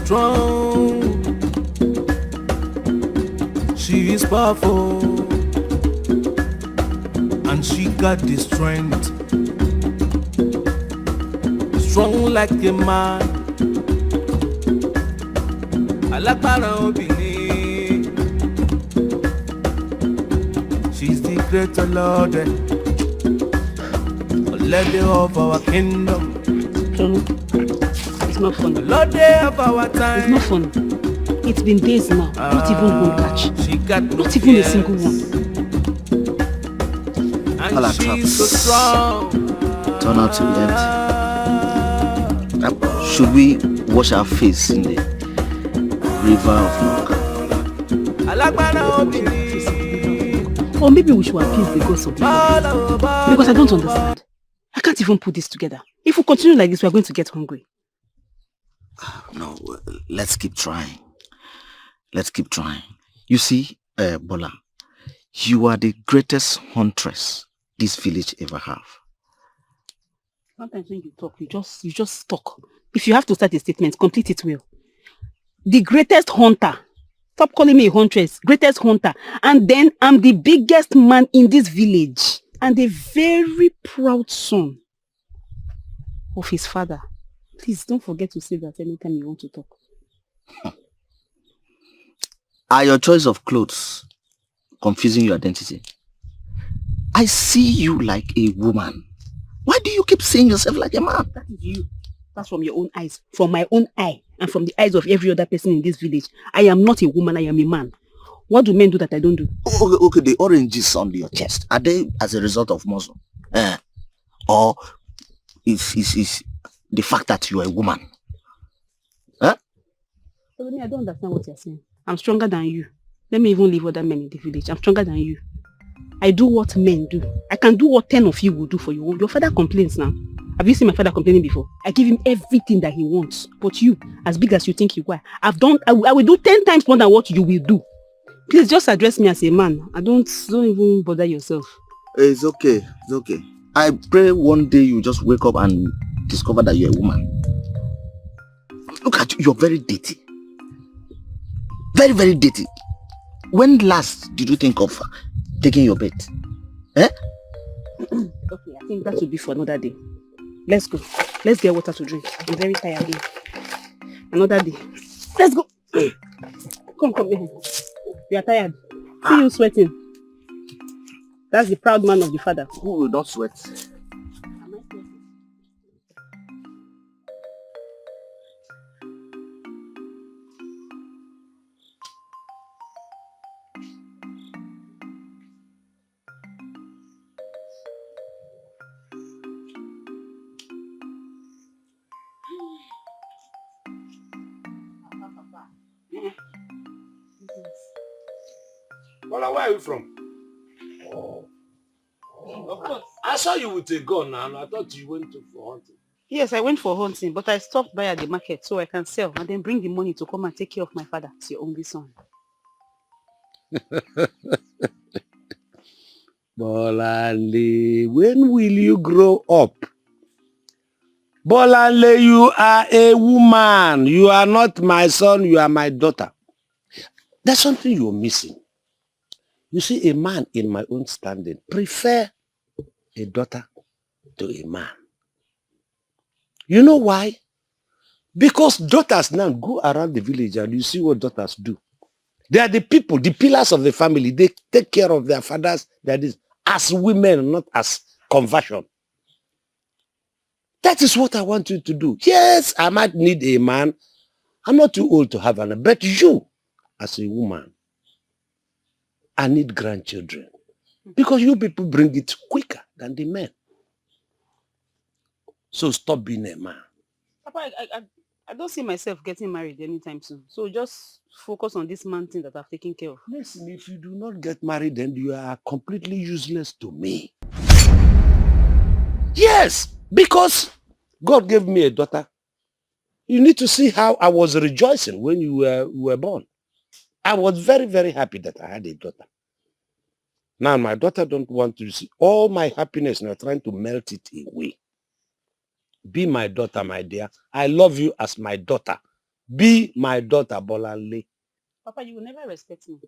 strong. She is powerful, and she got the strength. Strong like a man. Alágbára obìnrin. She's the greater Lord, Lady of our kingdom. It's not fun. Lord of our time. It's not fun. It's been days now. Not even one catch. She got no not even a single one. And she's so strong. Turn out to be empty. Should we wash our face in the river of milk? Or maybe we should appease the gods of Rivalry. Because I don't understand. I can't even put this together. If we continue like this, we are going to get hungry. No, let's keep trying. Let's keep trying. You see, Bola, you are the greatest huntress this village ever have. Sometimes when you talk, you just talk. If you have to start a statement, complete it well. The greatest hunter. Stop calling me a huntress. Greatest hunter. And then I'm the biggest man in this village. And a very proud son of his father. Please don't forget to say that anytime you want to talk. Are your choice of clothes confusing your identity? I see you like a woman. Why do you keep seeing yourself like a man? That is you. That's from your own eyes. From my own eye. And from the eyes of every other person in this village. I am not a woman, I am a man. What do men do that I don't do? Okay, the oranges on your chest, are they as a result of muscle? Or is the fact that you are a woman? Huh? I don't understand what you're saying. I'm stronger than you. Let me even leave other men in the village. I'm stronger than you. I do what men do. I can do what 10 of you will do for you. Your father complains now. Have you seen my father complaining before? I give him everything that he wants. But you, as big as you think you are, I will do 10 times more than what you will do. Please just address me as a man. Don't even bother yourself. It's okay. It's okay. I pray one day you just wake up and discover that you're a woman. Look at you. You're very dirty. Very, very dirty. When last did you think of taking your bed? Okay, I think that should be for another day. Let's go. Let's get water to drink. I'm very tired again. Another day. Let's go. Come here. You are tired. See you sweating. That's the proud man of the father. Who will not sweat? Well, where are you from? Of course. I saw you with a gun and I thought you went for hunting. Yes, I went for hunting, but I stopped by at the market so I can sell and then bring the money to come and take care of my father. It's your only son. Bolanle, when will you grow up? Bolanle, you are a woman. You are not my son, you are my daughter. There's something you're missing. You see, a man in my own standing prefer a daughter to a man. You know why? Because daughters now go around the village and you see what daughters do. They are the people, the pillars of the family. They take care of their fathers, that is, as women, not as conversion. That is what I want you to do. Yes, I might need a man. I'm not too old to have one, but you, as a woman, I need grandchildren. Because you people bring it quicker than the men. So stop being a man. Papa, I don't see myself getting married anytime soon. So just focus on this man thing that I've taken care of. Listen, if you do not get married, then you are completely useless to me. Yes, because God gave me a daughter. You need to see how I was rejoicing when you were born. I was very, very happy that I had a daughter. Now my daughter don't want to see all my happiness and I'm trying to melt it away. Be my daughter, my dear. I love you as my daughter. be my daughter, Bolanle. Papa, you will never respect me.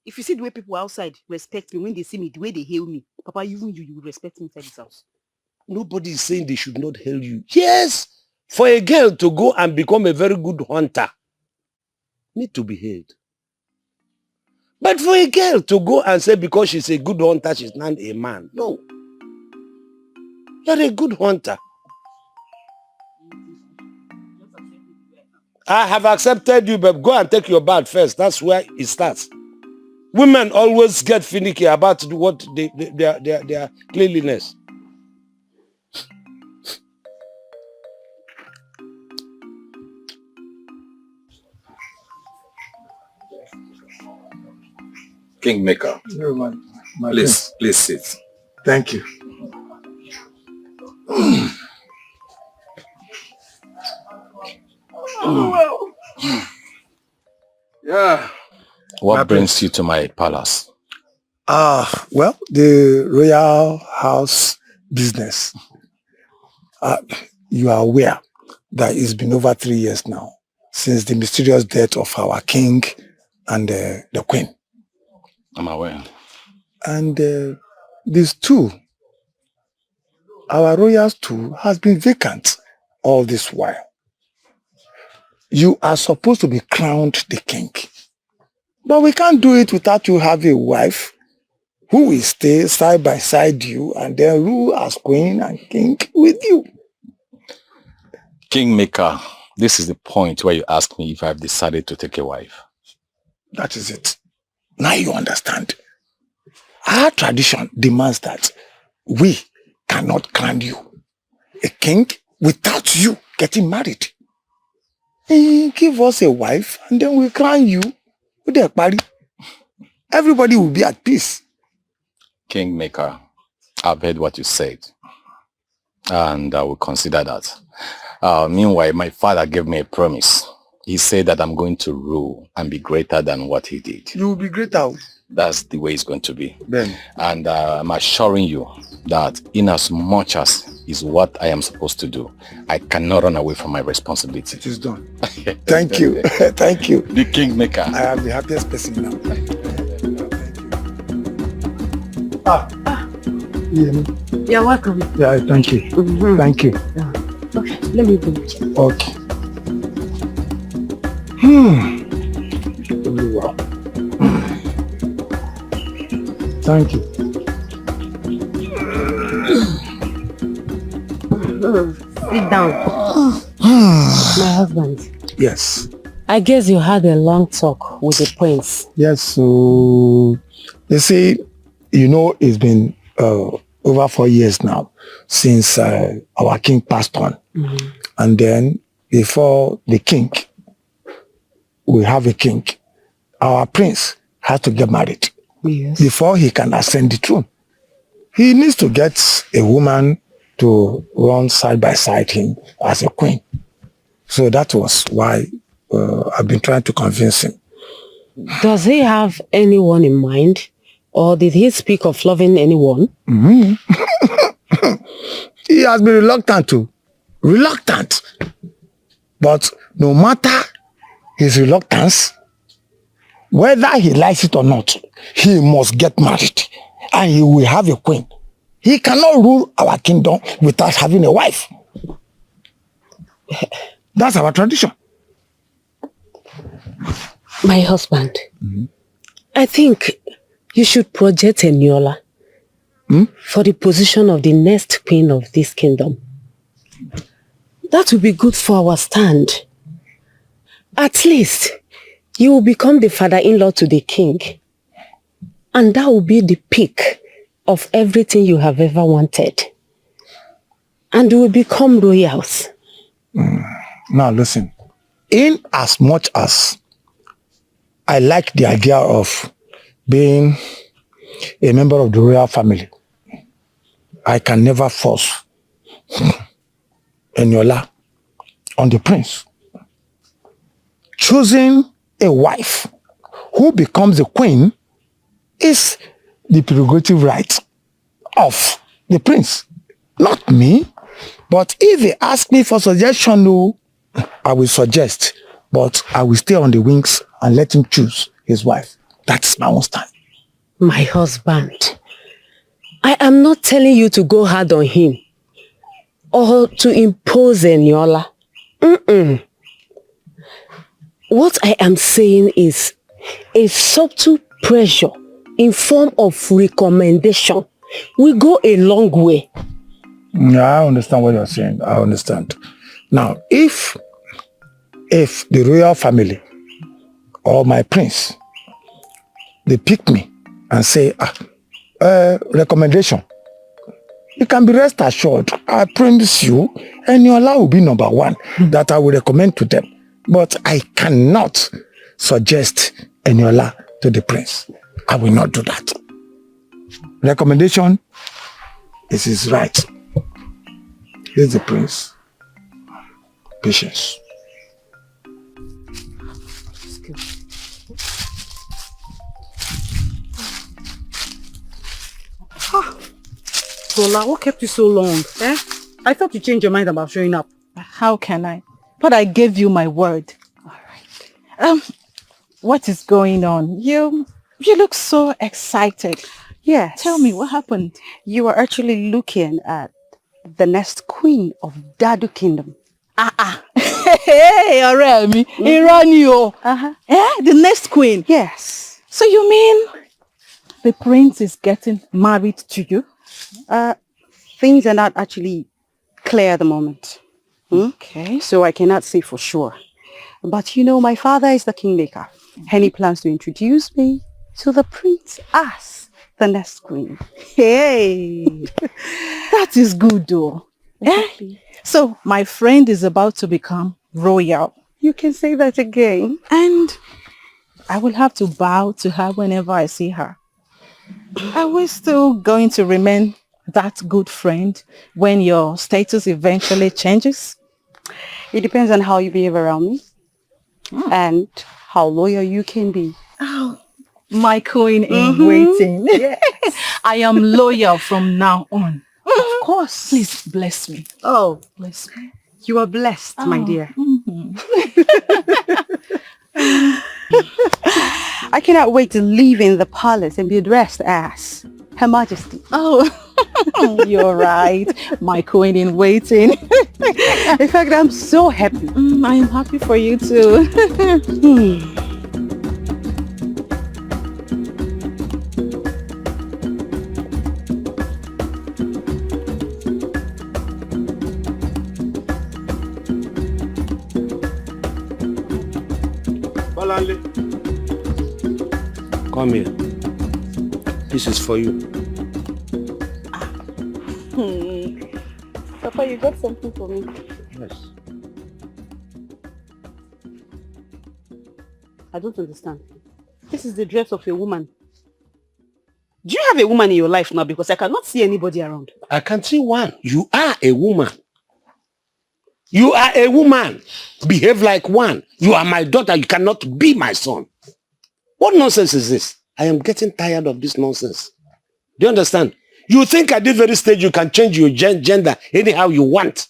If you see the way people outside respect me, when they see me, the way they hail me, Papa, even you will respect me inside this house. Nobody is saying they should not hail you. Yes, for a girl to go and become a very good hunter, need to be hailed. But for a girl to go and say because she's a good hunter, she's not a man. No. You're a good hunter. I have accepted you, but go and take your bath first. That's where it starts. Women always get finicky about what their cleanliness. Kingmaker, please sit. Thank you. Yeah. What brings you to my palace? Well, the royal house business. You are aware that it's been over 3 years now since the mysterious death of our king and the queen. I'm aware. And these two, our royal stool has been vacant all this while. You are supposed to be crowned the king. But we can't do it without you having a wife who will stay side by side you and then rule as queen and king with you. Kingmaker, this is the point where you ask me if I've decided to take a wife. That is it. Now you understand. Our tradition demands that we cannot crown you a king without you getting married. Give us a wife and then we'll crown you with a party. Everybody will be at peace. Kingmaker, I've heard what you said, and I will consider that. Meanwhile, my father gave me a promise. He said that I'm going to rule and be greater than what he did. You will be greater. That's the way it's going to be. Then. And I'm assuring you that in as much as is what I am supposed to do, I cannot run away from my responsibility. It is done. Thank you. Thank you. The Kingmaker. I am the happiest person now. Thank you. You're welcome. Yeah, thank you. Mm-hmm. Thank you. Yeah. Okay, let me go with you. Okay. Wow. Thank you. Sit down. My husband. Yes. I guess you had a long talk with the prince. Yes, so you see, it's been over 4 years now since our king passed on. Mm-hmm. And then before the king, we have a king, our prince has to get married. Yes. Before he can ascend the throne. He needs to get a woman to run side by side him as a queen. So that was why I've been trying to convince him. Does he have anyone in mind? Or did he speak of loving anyone? Mm-hmm. He has been reluctant to. Reluctant. But no matter his reluctance, whether he likes it or not, he must get married. And he will have a queen. He cannot rule our kingdom without having a wife. That's our tradition. My husband, I think you should project Enola for the position of the next queen of this kingdom. That will be good for our stand. At least, you will become the father-in-law to the king. And that will be the peak of everything you have ever wanted. And you will become royals. Now listen, in as much as I like the idea of being a member of the royal family, I can never force Enola on the prince. Choosing a wife who becomes a queen is the prerogative right of the prince, not me. But if they ask me for suggestion, I will suggest But I will stay on the wings and let him choose his wife. That's my own stand. My husband, I am not telling you to go hard on him or to impose Enola. What I am saying is a subtle pressure in form of recommendation will go a long way. Yeah, I understand what you're saying. I understand. Now, if the royal family or my prince, they pick me and say, recommendation, you can be rest assured, I promise you, Enola will be number one that I will recommend to them. But I cannot suggest Enola to the prince. I will not do that. Recommendation is his right. Here's the prince. Patience. Zola, what kept you so long? Eh? I thought you changed your mind about showing up. How can I? But I gave you my word. All right. What is going on? You look so excited. Yes. Tell me, what happened? You are actually looking at the next queen of Dadu Kingdom. Hey, Aremi, Iranio. The next queen. Yes. So you mean the prince is getting married to you? Things are not actually clear at the moment. Okay. So I cannot say for sure. But you know, my father is the kingmaker. And he plans to introduce me to the prince as the next queen. Hey, that is good though. Exactly. So my friend is about to become royal. You can say that again. And I will have to bow to her whenever I see her. Are we still going to remain that good friend when your status eventually changes? It depends on how you behave around me and how loyal you can be. Oh, my queen in waiting. Yes. I am loyal from now on. Of course. Please bless me. Oh, Bless me. you are blessed, my dear. I cannot wait to live in the palace and be addressed as Her Majesty. Oh, you're right. My queen in waiting. In fact, I'm so happy. I am happy for you too. Come here. This is for you. Papa, you got something for me. Yes. I don't understand. This is the dress of a woman. Do you have a woman in your life now? Because I cannot see anybody around. I can see one. You are a woman. You are a woman. Behave like one. You are my daughter. You cannot be my son. What nonsense is this? I am getting tired of this nonsense. Do you understand? You think at this very stage you can change your gender anyhow you want.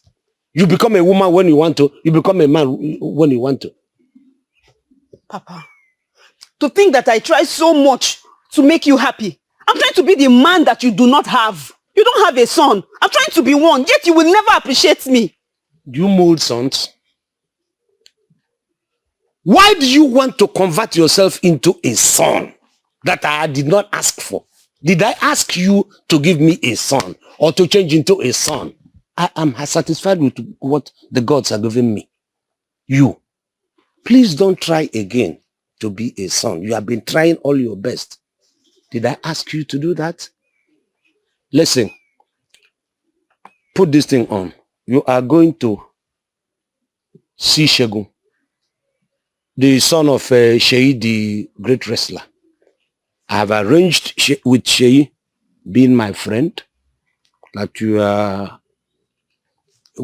You become a woman when you want to. You become a man when you want to. Papa, to think that I try so much to make you happy. I'm trying to be the man that you do not have. You don't have a son. I'm trying to be one, yet you will never appreciate me. You mold sons. Why do you want to convert yourself into a son that I did not ask for? Did I ask you to give me a son or to change into a son? I am satisfied with what the gods are giving me. You, please don't try again to be a son. You have been trying all your best. Did I ask you to do that? Listen, put this thing on. You are going to see Shegun, the son of Sheyi, the great wrestler. I have arranged with Sheyi being my friend that you are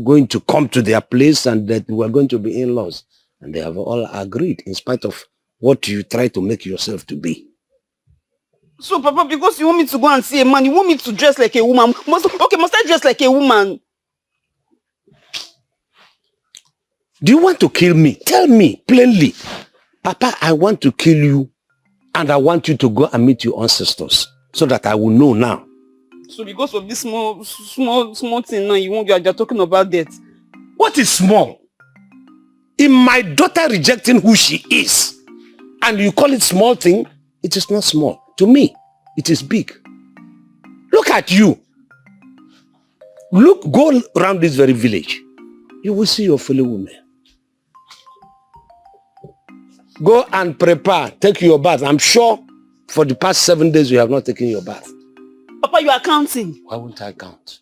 going to come to their place and that we are going to be in-laws. And they have all agreed in spite of what you try to make yourself to be. So, Papa, because you want me to go and see a man, you want me to dress like a woman. Must I dress like a woman? Do you want to kill me? Tell me plainly. Papa, I want to kill you and I want you to go and meet your ancestors so that I will know now. So because of this small thing now, you're talking about that. What is small? In my daughter rejecting who she is, and you call it small thing, it is not small. To me, it is big. Look at you. Look, go around this very village. You will see your fellow women. Go and prepare, take your bath. I'm sure for the past 7 days you have not taken your bath. Papa, you are counting. Why won't I count?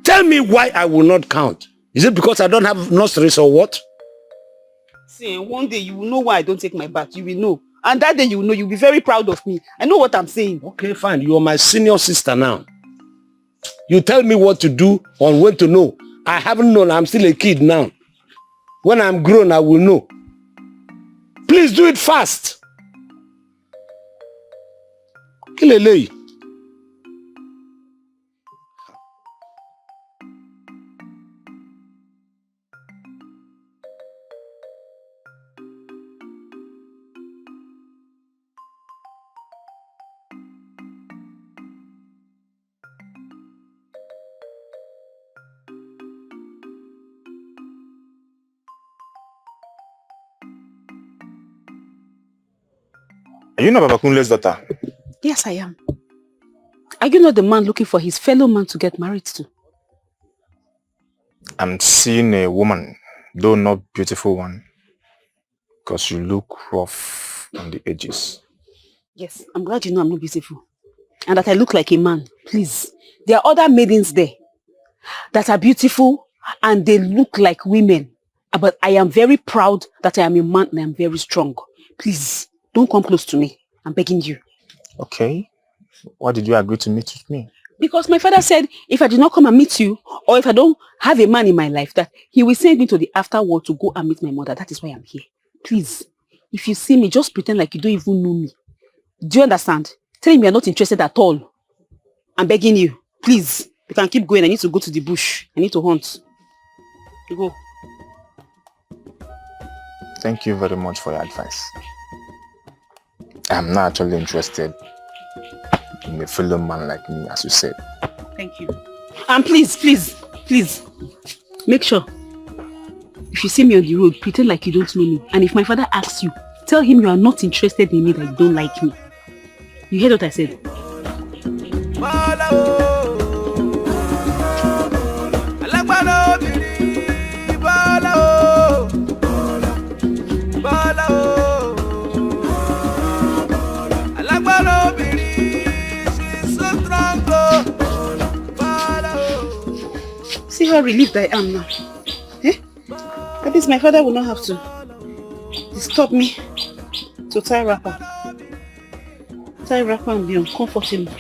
Tell me why I will not count. Is it because I don't have nostrils or what? See, one day you will know why I don't take my bath. You will know. And that day you will know. You'll be very proud of me. I know what I'm saying. Okay, fine. You are my senior sister now. You tell me what to do or when to know. I haven't known. I'm still a kid now. When I'm grown, I will know. Please do it fast. Kilele. Are you not Baba Kunle's daughter? Yes, I am. Are you not the man looking for his fellow man to get married to? I'm seeing a woman, though not beautiful one, because you look rough on the edges. Yes, I'm glad you know I'm not beautiful. And that I look like a man. Please. There are other maidens there that are beautiful and they look like women. But I am very proud that I am a man and I am very strong. Please, don't come close to me. I'm begging you. Okay. Why did you agree to meet with me? Because my father said if I do not come and meet you, or if I don't have a man in my life, that he will send me to the afterworld to go and meet my mother. That is why I'm here. Please, if you see me, just pretend like you don't even know me. Do you understand? Tell him you're not interested at all. I'm begging you. Please, you can keep going. I need to go to the bush. I need to hunt. You go. Thank you very much for your advice. I'm not actually interested in a fellow man like me, as you said. Thank you. And please, make sure if you see me on the road, pretend like you don't know me. And if my father asks you, tell him you are not interested in me, that you don't like me. You heard what I said? See how relieved I am now. Eh? At least my father will not have to disturb me to tie wrapper. Tie wrapper and be uncomfortable.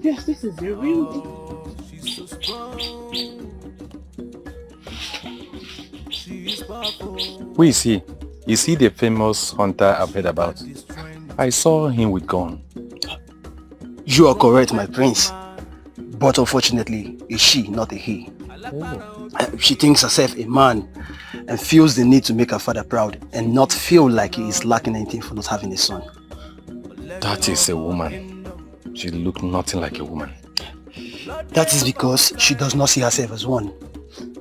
Yes, this is the real deal. Who is he? Is he the famous hunter I've heard about? I saw him with gun. You are correct, my prince. But unfortunately, it's she, not a he. She thinks herself a man and feels the need to make her father proud and not feel like he is lacking anything for not having a son. That is a woman. She looked nothing like a woman. That is because she does not see herself as one.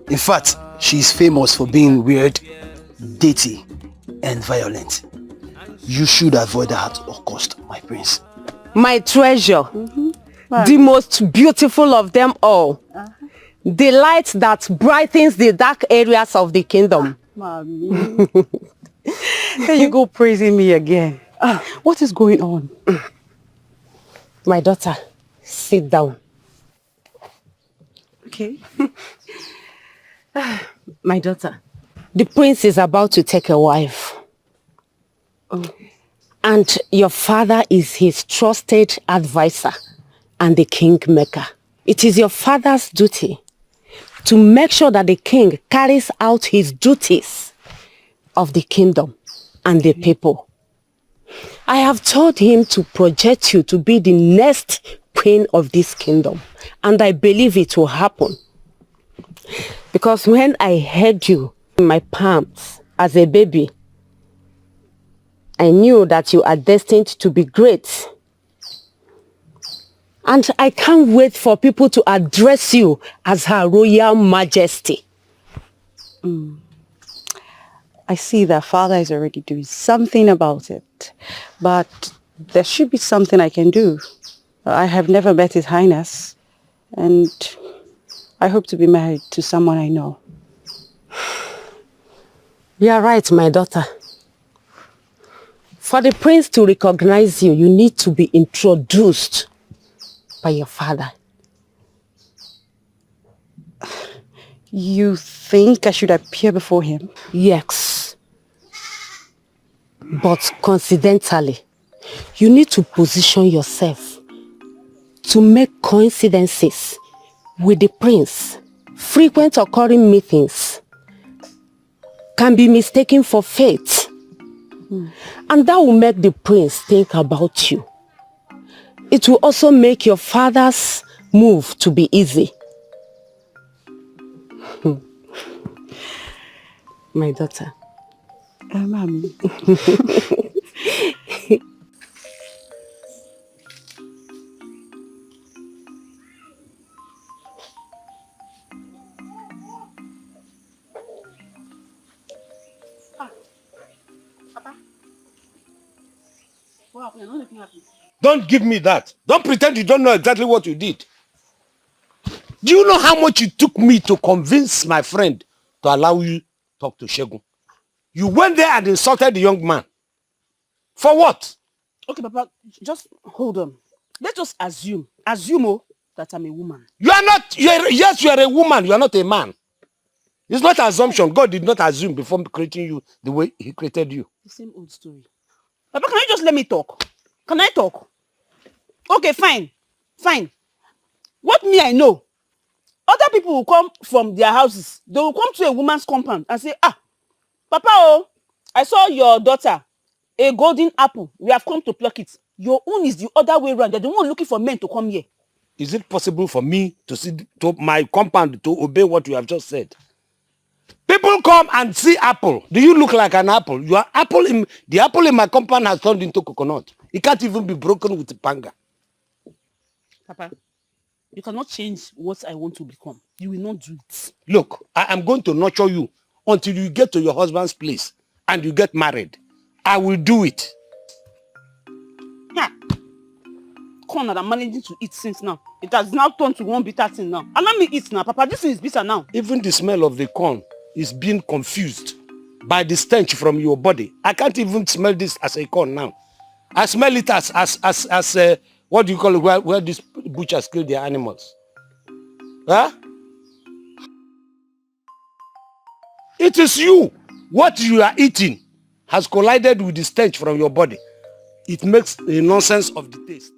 In fact, she is famous for being weird, dirty, and violent. You should avoid her at all cost, my prince. My treasure. The most beautiful of them all. The light that brightens the dark areas of the kingdom. Mommy. There you go praising me again. What is going on? My daughter, sit down. Okay. My daughter, the prince is about to take a wife. And your father is his trusted advisor and the kingmaker. It is your father's duty to make sure that the king carries out his duties of the kingdom and the people. I have told him to project you to be the next queen of this kingdom, and I believe it will happen. Because when I held you in my palms as a baby, I knew that you are destined to be great. And I can't wait for people to address you as Her Royal Majesty. I see that father is already doing something about it. But there should be something I can do. I have never met His Highness. And I hope to be married to someone I know. You are right, my daughter. For the prince to recognize you, you need to be introduced by your father. You think I should appear before him? Yes. But coincidentally, you need to position yourself to make coincidences with the prince. Frequent occurring meetings can be mistaken for fate. And that will make the prince think about you. It will also make your father's move to be easy. My daughter. Mommy. Don't give me that. Don't pretend you don't know exactly what you did. Do you know how much it took me to convince my friend to allow you to talk to Shegun? You went there and insulted the young man. For what? Okay, Papa, just hold on. Let's just assume that I'm a woman. You are not, yes, you are a woman. You are not a man. It's not assumption. God did not assume before creating you the way he created you. The same old story. Papa, can you just let me talk? Can I talk? Okay, fine. Fine. What me I know, other people will come from their houses. They will come to a woman's compound and say, Papa, I saw your daughter, a golden apple. We have come to pluck it. Your own is the other way around. They're the one looking for men to come here. Is it possible for me to see to my compound to obey what you have just said? People come and see apple. Do you look like an apple? Your apple the apple in my compound has turned into coconut. It can't even be broken with a panga. Papa, you cannot change what I want to become. You will not do it. Look, I am going to nurture you until you get to your husband's place and you get married. I will do it. Yeah. Corn that I'm managing to eat since now. It has now turned to one bitter thing now. Allow me eat now, Papa. This thing is bitter now. Even the smell of the corn is being confused by the stench from your body. I can't even smell this as a corn now. I smell it as what do you call it, where these butchers kill their animals. Huh? It is you. What you are eating has collided with the stench from your body. It makes a nonsense of the taste.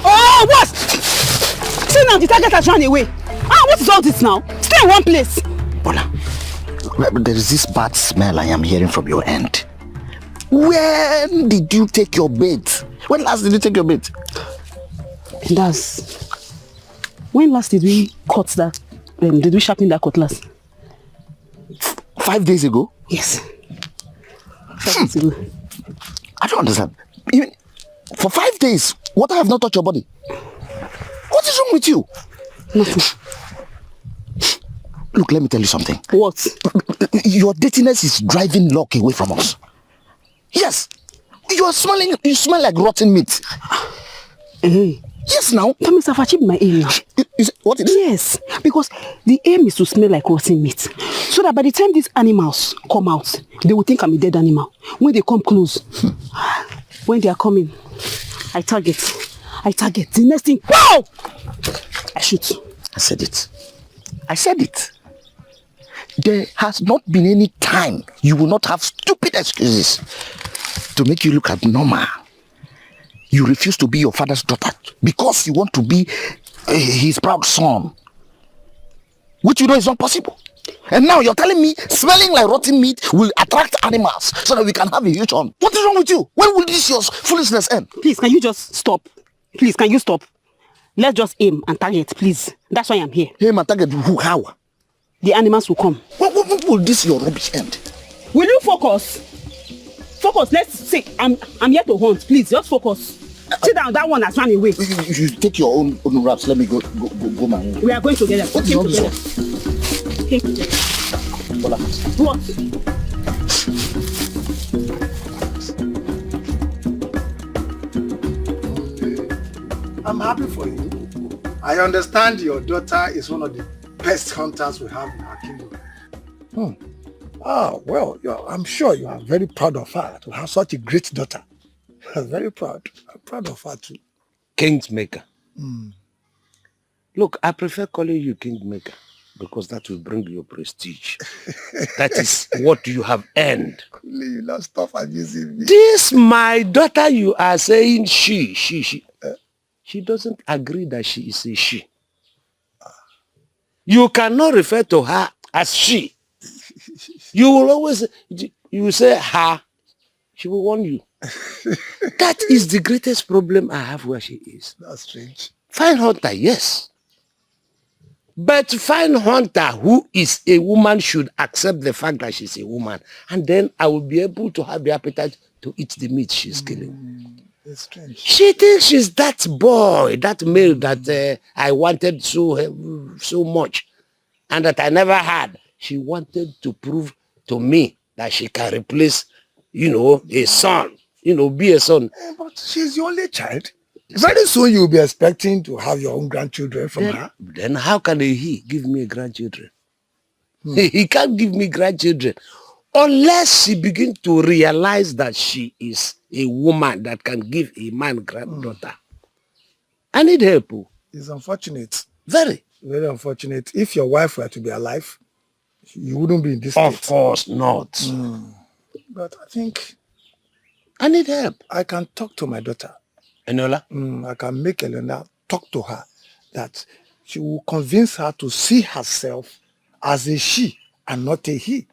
Oh, what? See now, the target has run away. What is all this now? Stay in one place. Bola, there is this bad smell I am hearing from your end. When did you take your bait? When last did you take your bait? When last did we cut that? Did we sharpen that cutlass? 5 days ago? Yes. 5 days ago. I don't understand. Even for 5 days, water have not touched your body. What is wrong with you? Nothing. Look, let me tell you something. What? Your dirtiness is driving luck away from us. Yes. You smell like rotten meat. Hey. Yes, now. That means I've achieved my aim now. What is it? Yes, because the aim is to smell like rotten meat. So that by the time these animals come out, they will think I'm a dead animal. When they come close, when they are coming, I target. The next thing, wow! I shoot. I said it. There has not been any time you will not have stupid excuses to make you look abnormal. You refuse to be your father's daughter because you want to be his proud son. Which you know is not possible. And now you're telling me smelling like rotten meat will attract animals so that we can have a huge hunt. What is wrong with you? When will this your foolishness end? Please, can you just stop? Please, can you stop? Let's just aim and target, please. That's why I'm here. Aim and target who? How? The animals will come. When will this your rubbish end? Will you focus? Focus. Let's see. I'm here to hunt. Please, just focus. Sit down. That one has run away. You take your own wraps. Let me go my own. We are going together. What is wrong with you? Okay. What? I'm happy for you. I understand your daughter is one of the best hunters we have in our kingdom. Ah, well, I'm sure you are very proud of her to have such a great daughter. I'm very proud. I'm proud of her too. Kingmaker. Look, I prefer calling you Kingmaker because that will bring you prestige. That is what you have earned. You not stop abusing me. This my daughter you are saying she doesn't agree that she is a she. You cannot refer to her as she. You will always, you will say her. She will warn you. That is the greatest problem I have where she is. That's strange. Fine hunter, yes. But fine hunter who is a woman should accept the fact that she's a woman. And then I will be able to have the appetite to eat the meat she's killing. It's strange. She thinks she's that boy, that male that I wanted so much and that I never had. She wanted to prove to me that she can replace, a son, be a son. But she's the only child. Very soon you'll be expecting to have your own grandchildren from her. Then how can he give me grandchildren? He can't give me grandchildren unless she begins to realize that she is a woman that can give a man granddaughter. I need help. It's unfortunate. Very. Very unfortunate. If your wife were to be alive, you wouldn't be in this state. Of course not. But I think I need help. I can talk to my daughter. Enola? I can make Elena talk to her that she will convince her to see herself as a she and not a he.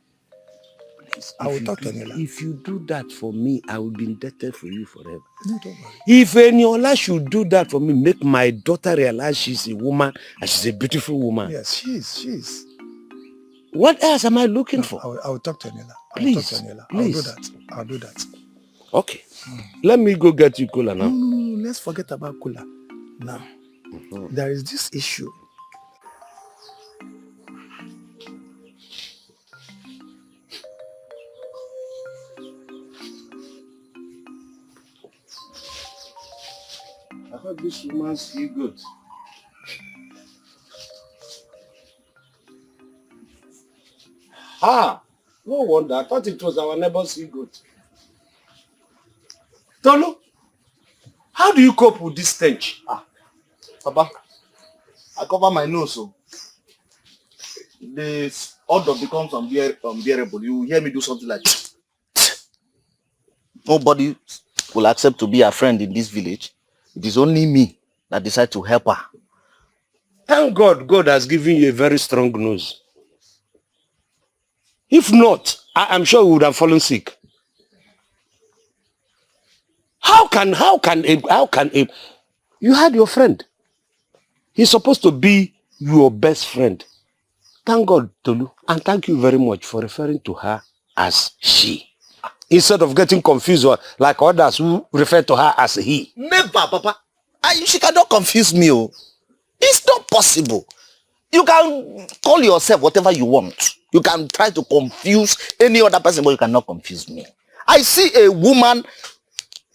Please, I will talk to Enola. If you do that for me, I will be indebted for you forever. No, don't worry. If Enola should do that for me, make my daughter realize she's a woman and she's a beautiful woman. Yes, she is. What else am I looking for? I will talk to Enola. Please. I'll do that. Okay. Let me go get you cola now. No, let's forget about cola. Now, there is this issue. I thought this woman see good. No wonder. I thought it was our neighbor see good. Tolu, how do you cope with this stench? Papa, I cover my nose, so this odor becomes unbearable. You hear me do something like this. Nobody will accept to be a friend in this village. It is only me that decide to help her. Thank God, God has given you a very strong nose. If not, I'm sure we would have fallen sick. How can you had your friend? He's supposed to be your best friend. Thank God, Tolu, and thank you very much for referring to her as she. Instead of getting confused like others who refer to her as he. Never, Papa. She cannot confuse me. It's not possible. You can call yourself whatever you want. You can try to confuse any other person, but you cannot confuse me. I see a woman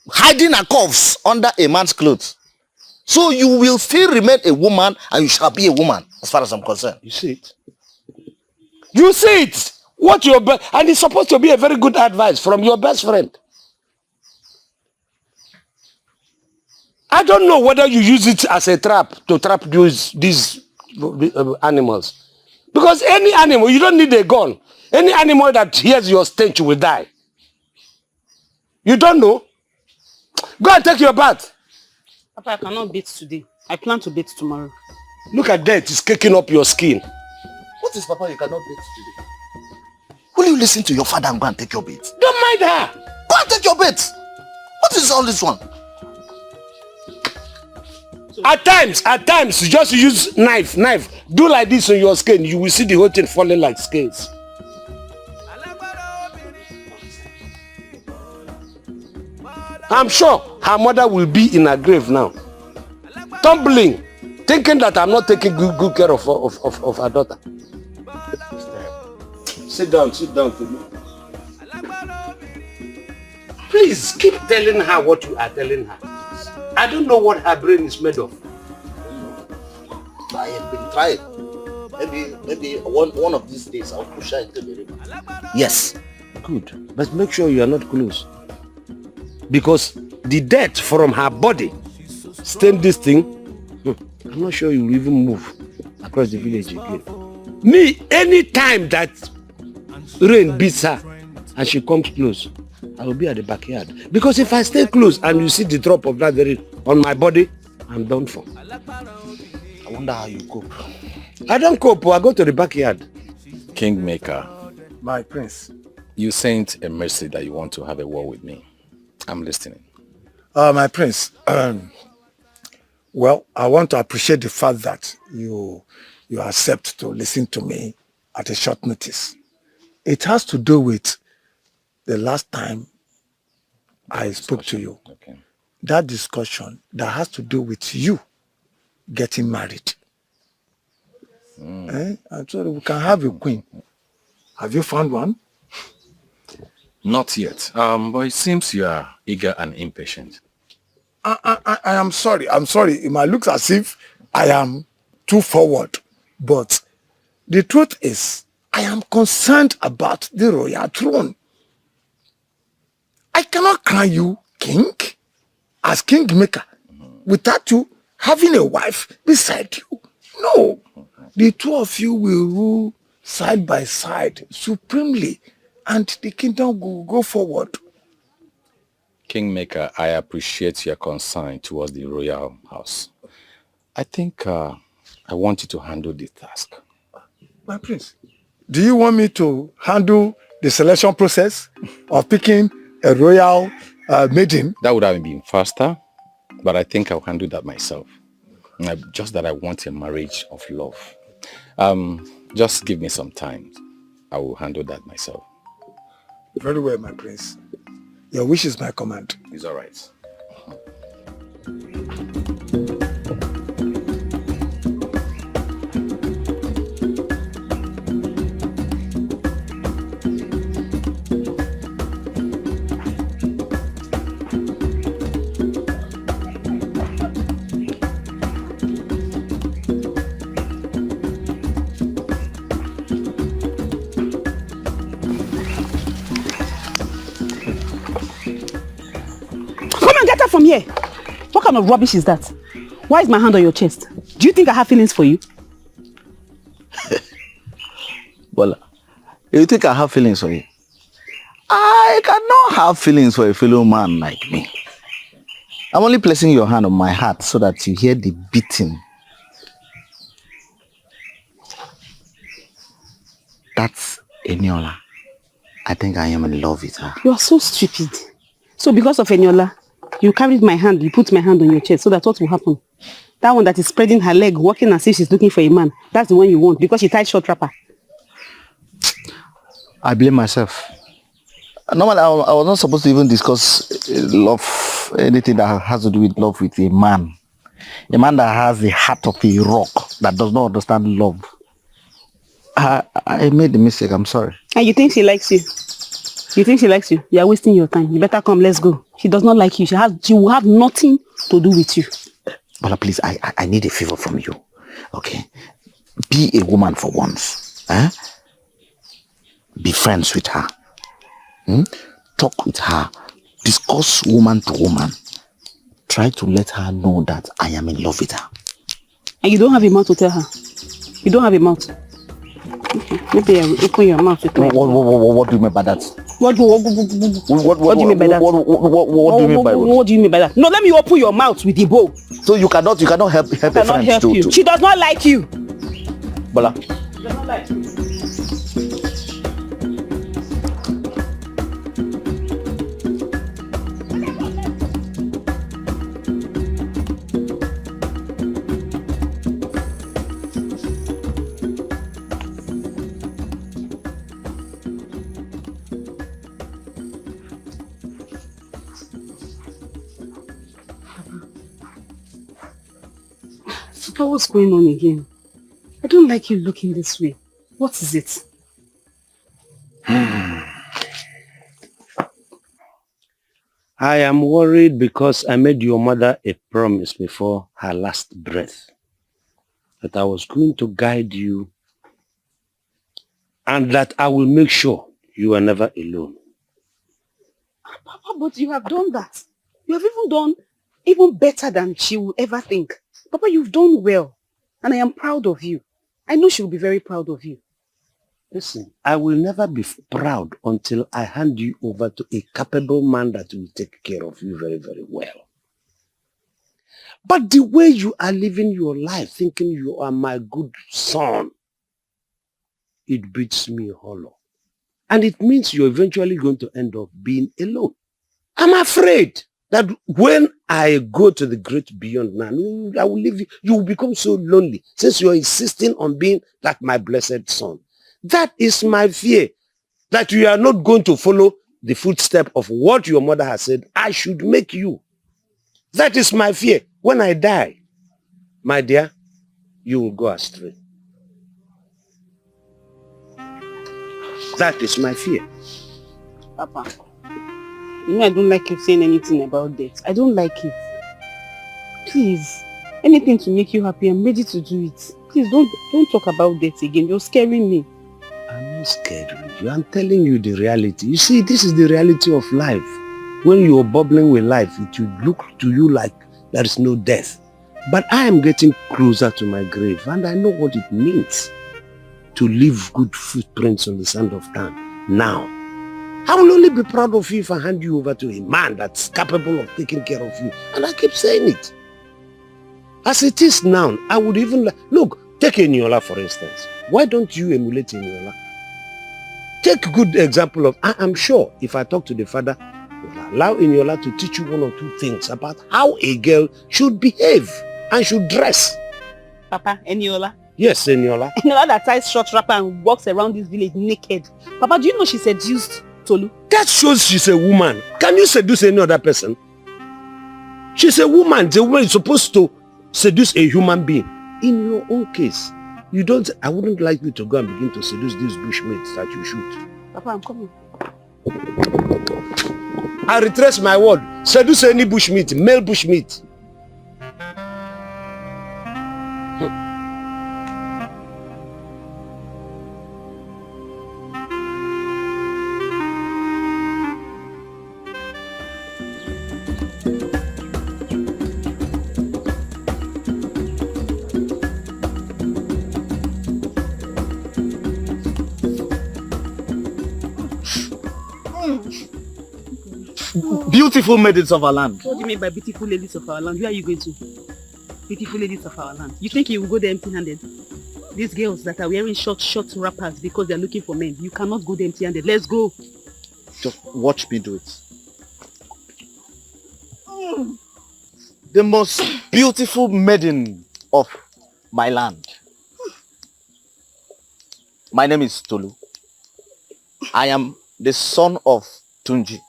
hiding her curves under a man's clothes. So you will still remain a woman and you shall be a woman, as far as I'm concerned. You see it? You see it? And it's supposed to be a very good advice from your best friend. I don't know whether you use it as a trap to trap these animals. Because any animal, you don't need a gun. Any animal that hears your stench will die. You don't know? Go and take your bath. Papa, I cannot bathe today. I plan to bathe tomorrow. Look at that, it's kicking up your skin. What is Papa you cannot beat today? Will you listen to your father and go and take your bait? Don't mind her. Go and take your bait. What is all this one? At times, just use knife. Do like this on your skin. You will see the whole thing falling like scales. I'm sure her mother will be in her grave now, tumbling, thinking that I'm not taking good care of her daughter. Sit down to me. Please keep telling her what you are telling her. I don't know what her brain is made of. I have been trying. Maybe one of these days I'll push her into the river. Yes. Good. But make sure you are not close. Because the dirt from her body stain this thing. I'm not sure you will even move across the village again. Me, any time that rain beats her and she comes close, I will be at the backyard. Because if I stay close and you see the drop of that rain on my body, I'm done for. I wonder how you cope. I don't cope. I go to the backyard. Kingmaker, My prince. you sent a message that you want to have a war with me. I'm listening. My prince. Well, I want to appreciate the fact that you accept to listen to me at a short notice. It has to do with the last time I spoke to you. Okay. That discussion that has to do with you getting married. I thought we can have a queen. Have you found one? Not yet. But it seems you are eager and impatient. I am sorry. I'm sorry. It might look as if I am too forward. But the truth is, I am concerned about the royal throne. I cannot crown you king as kingmaker without you having a wife beside you. No. The two of you will rule side by side supremely, and the kingdom will go forward. Kingmaker, I appreciate your concern towards the royal house. I think I want you to handle this task. My prince, do you want me to handle the selection process of picking a royal maiden? That would have been faster, but I think I'll handle that myself. Just that I want a marriage of love. Just give me some time. I will handle that myself. Very well, my prince. Your wish is my command. It's all right. From here. What kind of rubbish is that? Why is my hand on your chest? Do you think I have feelings for you? Well, you think I have feelings for you? I cannot have feelings for a fellow man like me. I'm only placing your hand on my heart so that you hear the beating. That's Enola. I think I am in love with her. You are so stupid. So because of Enola, you carried my hand, you put my hand on your chest, so that's what will happen. That one that is spreading her leg, walking as if she's looking for a man, that's the one you want, because she tied short wrapper. I blame myself. Normally, I was not supposed to even discuss love, anything that has to do with love with a man. A man that has the heart of a rock, that does not understand love. I made a mistake, I'm sorry. And you think she likes you? You think she likes you? You are wasting your time. You better come, let's go. She does not like you. She will have nothing to do with you. But please, I need a favor from you. Okay? Be a woman for once. Be friends with her. Talk with her. Discuss woman to woman. Try to let her know that I am in love with her. And you don't have a mouth to tell her? You don't have a mouth? Okay. Maybe I will open your mouth with my... What do you mean by that? What do you mean by that? What do you mean by that? What do you mean by that? No, let me open your mouth with the bow. So you cannot help a friend to... She does not like you. Bola, You're not like me. Papa, what's going on again? I don't like you looking this way. What is it? I am worried because I made your mother a promise before her last breath that I was going to guide you and that I will make sure you are never alone. Papa, but you have done that. You have even done even better than she will ever think. Papa, you've done well. And I am proud of you. I know she will be very proud of you. Listen, I will never be proud until I hand you over to a capable man that will take care of you very, very well. But the way you are living your life, thinking you are my good son, it beats me hollow. And it means you're eventually going to end up being alone. I'm afraid that when I go to the great beyond now, I will leave you. You will become so lonely since you're insisting on being like my blessed son. That is my fear, that you are not going to follow the footstep of what your mother has said I should make you. That is my fear. When I die, my dear, you will go astray. That is my fear. Papa, you know I don't like you saying anything about that. I don't like it. Please, anything to make you happy, I'm ready to do it. Please don't talk about that again. You're scaring me. I'm not scared of you. I'm telling you the reality. You see, this is the reality of life. When you're bubbling with life, it will look to you like there is no death. But I am getting closer to my grave, and I know what it means to leave good footprints on the sand of time. Now, I will only be proud of you if I hand you over to a man that's capable of taking care of you. And I keep saying it. As it is now, I would even... Look, take Enola for instance. Why don't you emulate Enola? Take a good example of... I am sure if I talk to the father, will allow Enola to teach you one or two things about how a girl should behave and should dress. Papa, Enola. Yes, Enola. Enola that ties short wrapper and walks around this village naked. Papa, do you know she seduced Tolu? That shows she's a woman. Can you seduce any other person? She's a woman. The woman is supposed to seduce a human being. In your own case, you don't... I wouldn't like you to go and begin to seduce these bushmates that you shoot. Papa, I'm coming. I retrace my word. Seduce any bushmeat, male bushmeat. Beautiful maidens of our land. What do you mean by beautiful ladies of our land? Where are you going to? Beautiful ladies of our land. You think you will go there empty-handed? These girls that are wearing short wrappers because they're looking for men, you cannot go there empty-handed. Let's go. Just watch me do it. The most beautiful maiden of my land. My name is Tolu. I am the son of Tunji.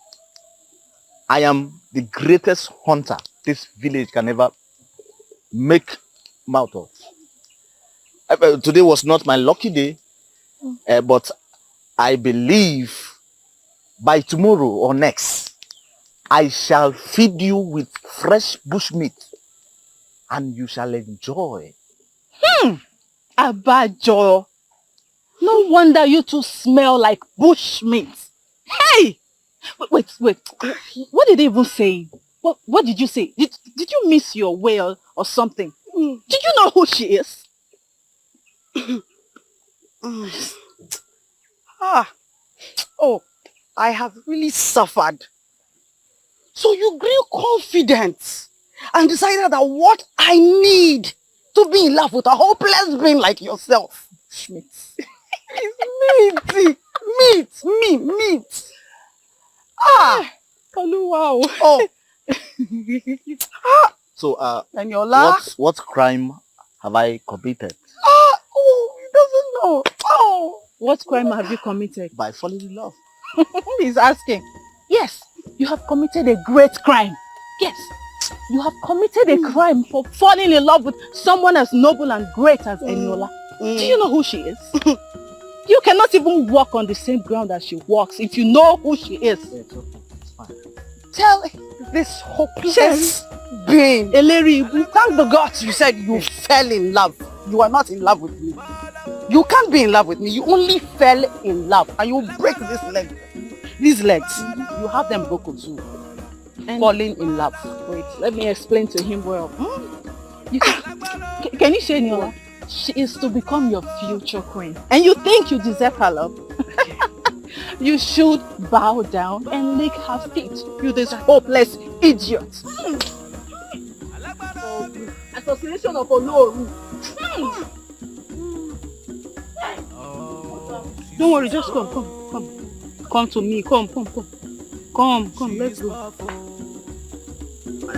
I am the greatest hunter this village can ever make mouth of. Today was not my lucky day, but I believe by tomorrow or next, I shall feed you with fresh bushmeat and you shall enjoy. Abajo. No wonder you two smell like bushmeat. Hey! Wait. What did they even say? What did you say? Did you miss your whale or something? Did you know who she is? Oh, I have really suffered. So you grew confident and decided that what I need to be in love with a hopeless being like yourself Schmidt. It's meat. Ah! Wow. Oh, So, Enola? what crime have I committed? Oh, he doesn't know. Oh, What crime have you committed? By falling in love. He's asking. Yes, you have committed a great crime. Yes, you have committed a crime for falling in love with someone as noble and great as Enola. Do you know who she is? You cannot even walk on the same ground as she walks if you know who she is. It's okay. It's fine. tell this hopeless being. Eleri, Thank the gods you said you fell in love. You are not in love with me. You can't be in love with me. You only fell in love. And you break this leg. These legs. You have them broken too. Falling in love. Wait, let me explain to him well. You can you say Enola? She is to become your future queen. And you think you deserve her love? You should bow down and lick her feet. You this hopeless idiot. Association of Oloru. Don't worry, just come. Come to me. Come, let's go.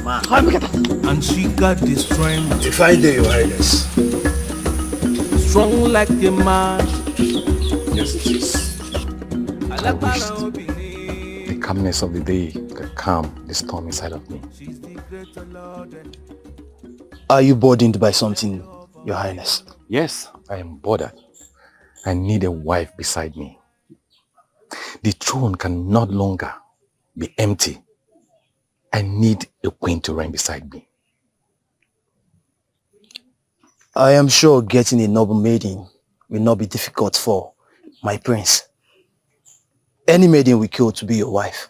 My man. And she got the strength, If I do, Your Highness. strong like a man. Yes, it is. I wished the calmness of the day could calm the storm inside of me. Are you burdened by something, Your Highness? Yes, I am bothered. I need a wife beside me. The throne can no longer be empty. I need a queen to reign beside me. I am sure getting a noble maiden will not be difficult for my prince. Any maiden will kill to be your wife.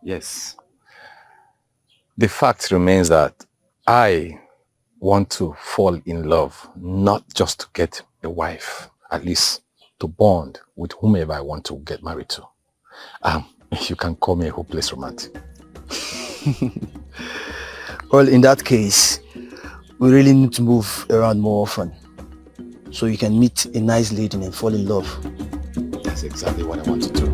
Yes. The fact remains that I want to fall in love, not just to get a wife, at least to bond with whomever I want to get married to. You can call me a hopeless romantic. Well, in that case, we really need to move around more often so you can meet a nice lady and fall in love. That's exactly what I want to do.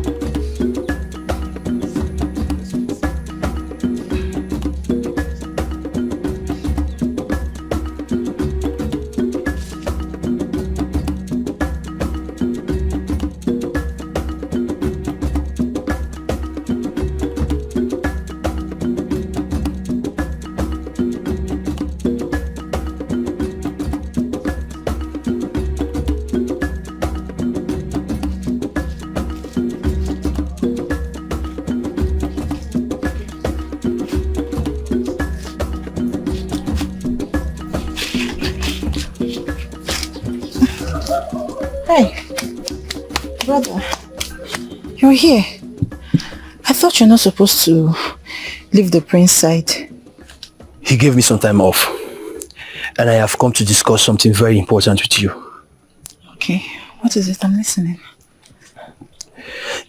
Hey, brother, you're here. I thought you're not supposed to leave the prince side. He gave me some time off and I have come to discuss something very important with you. Okay, what is it? I'm listening.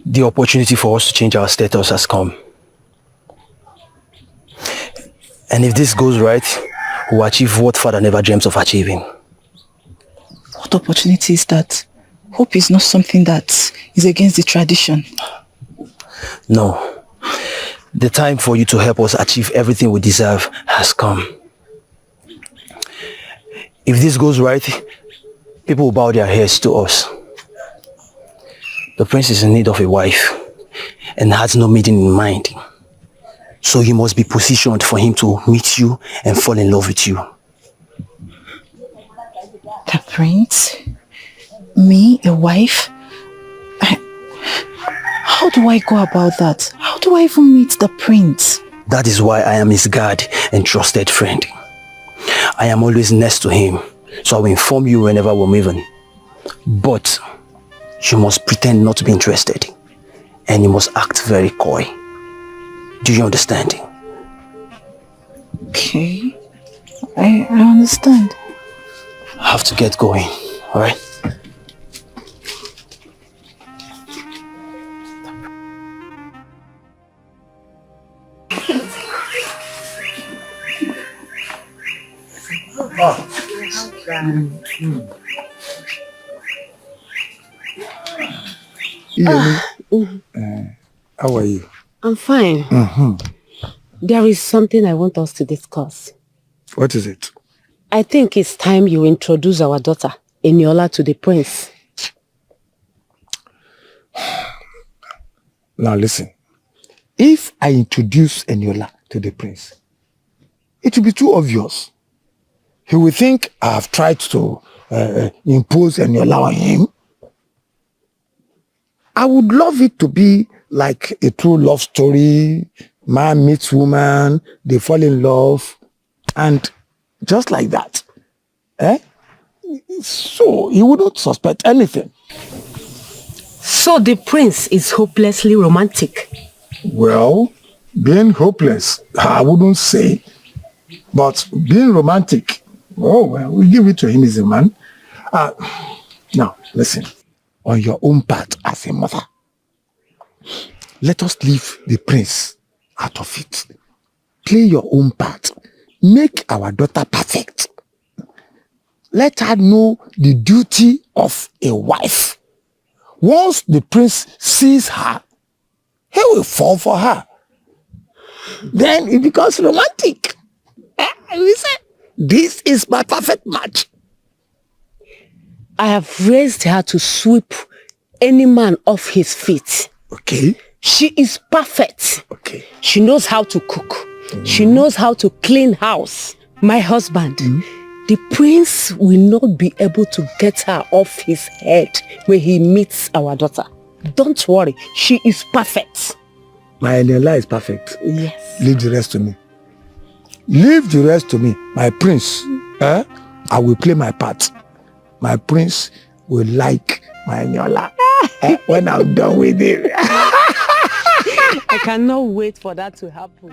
The opportunity for us to change our status has come. And if this goes right, we'll achieve what father never dreamt of achieving. What opportunity is that? Hope is not something that is against the tradition. No. The time for you to help us achieve everything we deserve has come. If this goes right, people will bow their heads to us. The prince is in need of a wife and has no maiden in mind. So you must be positioned for him to meet you and fall in love with you. The prince? Me, a wife? How do I go about that? How do I even meet the prince? That is why I am his guard and trusted friend. I am always next to him, so I will inform you whenever we're moving. But you must pretend not to be interested, and you must act very coy. Do you understand? Okay, I understand. I have to get going, alright? How are you? I'm fine. There is something I want us to discuss. What is it? I think it's time you introduce our daughter, Enola, to the prince. Now listen. If I introduce Enola to the prince, it will be too obvious. He will think I have tried to impose Enola on him. I would love it to be like a true love story. Man meets woman, they fall in love, and just like that. So he wouldn't suspect anything. So the prince is hopelessly romantic. Well, being hopeless, I wouldn't say. But being romantic, oh, well, we give it to him as a man. Now, listen. On your own part as a mother, let us leave the prince out of it. Play your own part. Make our daughter perfect. Let her know the duty of a wife. Once the prince sees her, he will fall for her. Then it becomes romantic. We say, this is my perfect match. I have raised her to sweep any man off his feet. Okay. She is perfect. Okay. She knows how to cook. She knows how to clean house. My husband, the prince will not be able to get her off his head when he meets our daughter. Don't worry, she is perfect. My Enola is perfect. Yes. Leave the rest to me. Leave the rest to me. My prince, I will play my part. My prince will like my Enola when I'm done with it. I cannot wait for that to happen.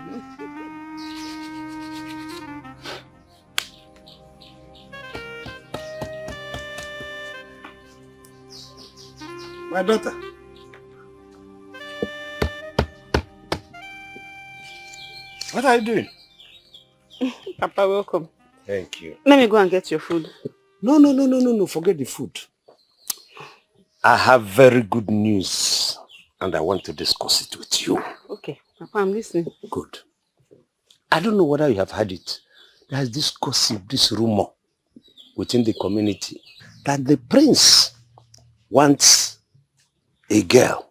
My daughter. What are you doing? Papa, welcome. Thank you. Let me go and get your food. No. Forget the food. I have very good news and I want to discuss it with you. Okay, Papa, I'm listening. Good. I don't know whether you have heard it. There's this gossip, this rumor within the community that the prince wants a girl.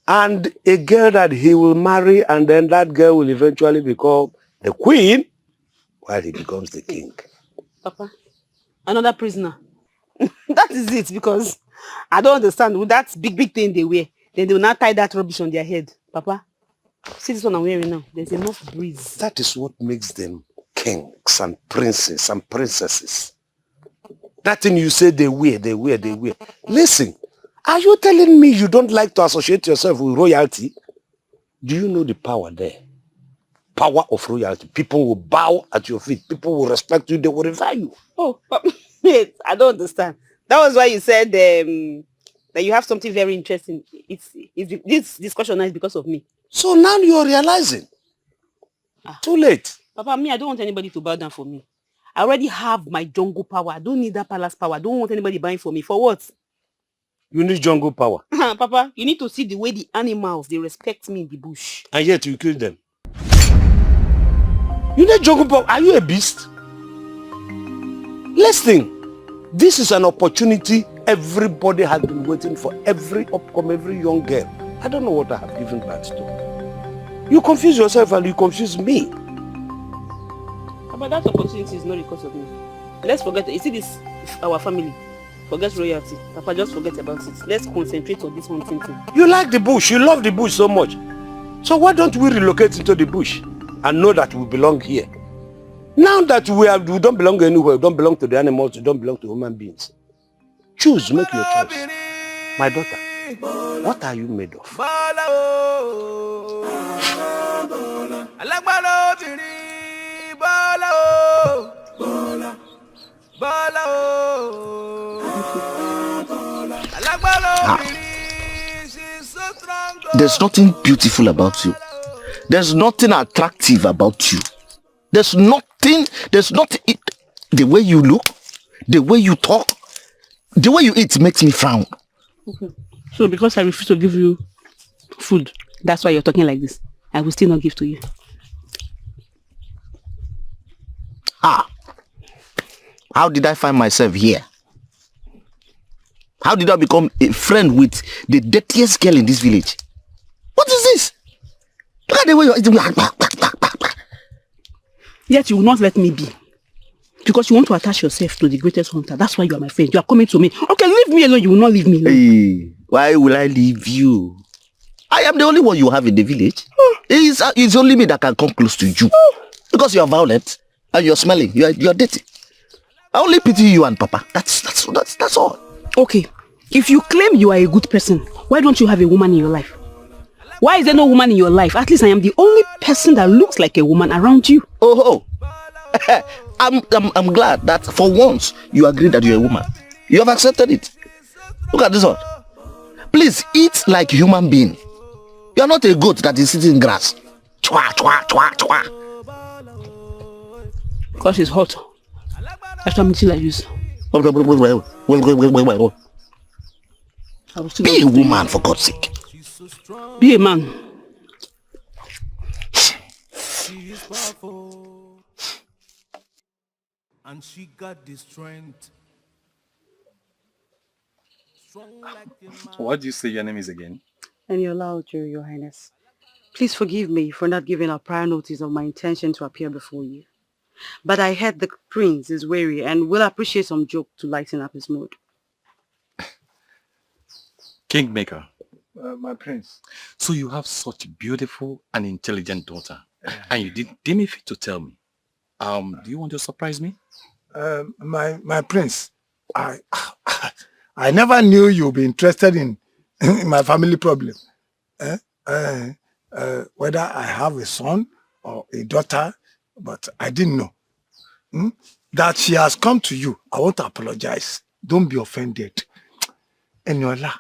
And a girl that he will marry, and then that girl will eventually become the queen while he becomes the king. Papa, another prisoner. That is it, because I don't understand. With that big thing they wear, then they will not tie that rubbish on their head. Papa, see this one I'm wearing now. There's enough breeze. That is what makes them kings and princes and princesses. That thing you say they wear. Listen, are you telling me you don't like to associate yourself with royalty? Do you know the power there? Power of royalty. People will bow at your feet. People will respect you. They will revere you. Oh, wait, I don't understand. That was why you said that you have something very interesting. This discussion now is because of me. So now you're realizing. Too late. Papa, me, I don't want anybody to bow down for me. I already have my jungle power. I don't need that palace power. I don't want anybody buying for me. For what? You need jungle power. Papa, you need to see the way the animals, they respect me in the bush. And yet you kill them. You need jungle power. Are you a beast? Listen. This is an opportunity everybody has been waiting for. Every young girl. I don't know what I have given birth to. You confuse yourself and you confuse me. But that opportunity is not because of me. Let's forget it. You see this, our family. Forget royalty. Papa, just forget about it. Let's concentrate on this one thing. You like the bush. You love the bush so much. So why don't we relocate into the bush and know that we belong here? Now that we don't belong anywhere, we don't belong to the animals, we don't belong to human beings. Choose, make your choice. My daughter, what are you made of? There's nothing beautiful about you. There's nothing attractive about you. There's nothing, the way you look, the way you talk, the way you eat makes me frown. So because I refuse to give you food, that's why you're talking like this. I will still not give to you. How did I find myself here? How did I become a friend with the dirtiest girl in this village? What is this? Look at the way you're eating. Yet you will not let me be. Because you want to attach yourself to the greatest hunter. That's why you are my friend. You are coming to me. Okay, leave me alone. You will not leave me alone. Hey, why will I leave you? I am the only one you have in the village. It's only me that can come close to you. Because you are violent and you're smelling. You're dirty. I only pity you and Papa. That's all. Okay. If you claim you are a good person, why don't you have a woman in your life? Why is there no woman in your life? At least I am the only person that looks like a woman around you. Oh. I'm glad that for once you agree that you're a woman. You have accepted it. Look at this one. Please eat like a human being. You are not a goat that is sitting in grass. Chwa, chwa, chwa, chwa. Because it's hot. That's what I'm eating like this. Be a woman, for God's sake. Be a man. She's powerful, and she got the strength. Strong like a man. What do you say your name is again? Enola, Your Highness. Please forgive me for not giving a prior notice of my intention to appear before you. But I heard the prince is weary and will appreciate some joke to lighten up his mood. Kingmaker. My prince. So you have such a beautiful and intelligent daughter, and you didn't deem it fit to tell me. Do you want to surprise me? My prince, I never knew you'd be interested in my family problem. Whether I have a son or a daughter, but I didn't know. That she has come to you. I want to apologize. Don't be offended. Enola.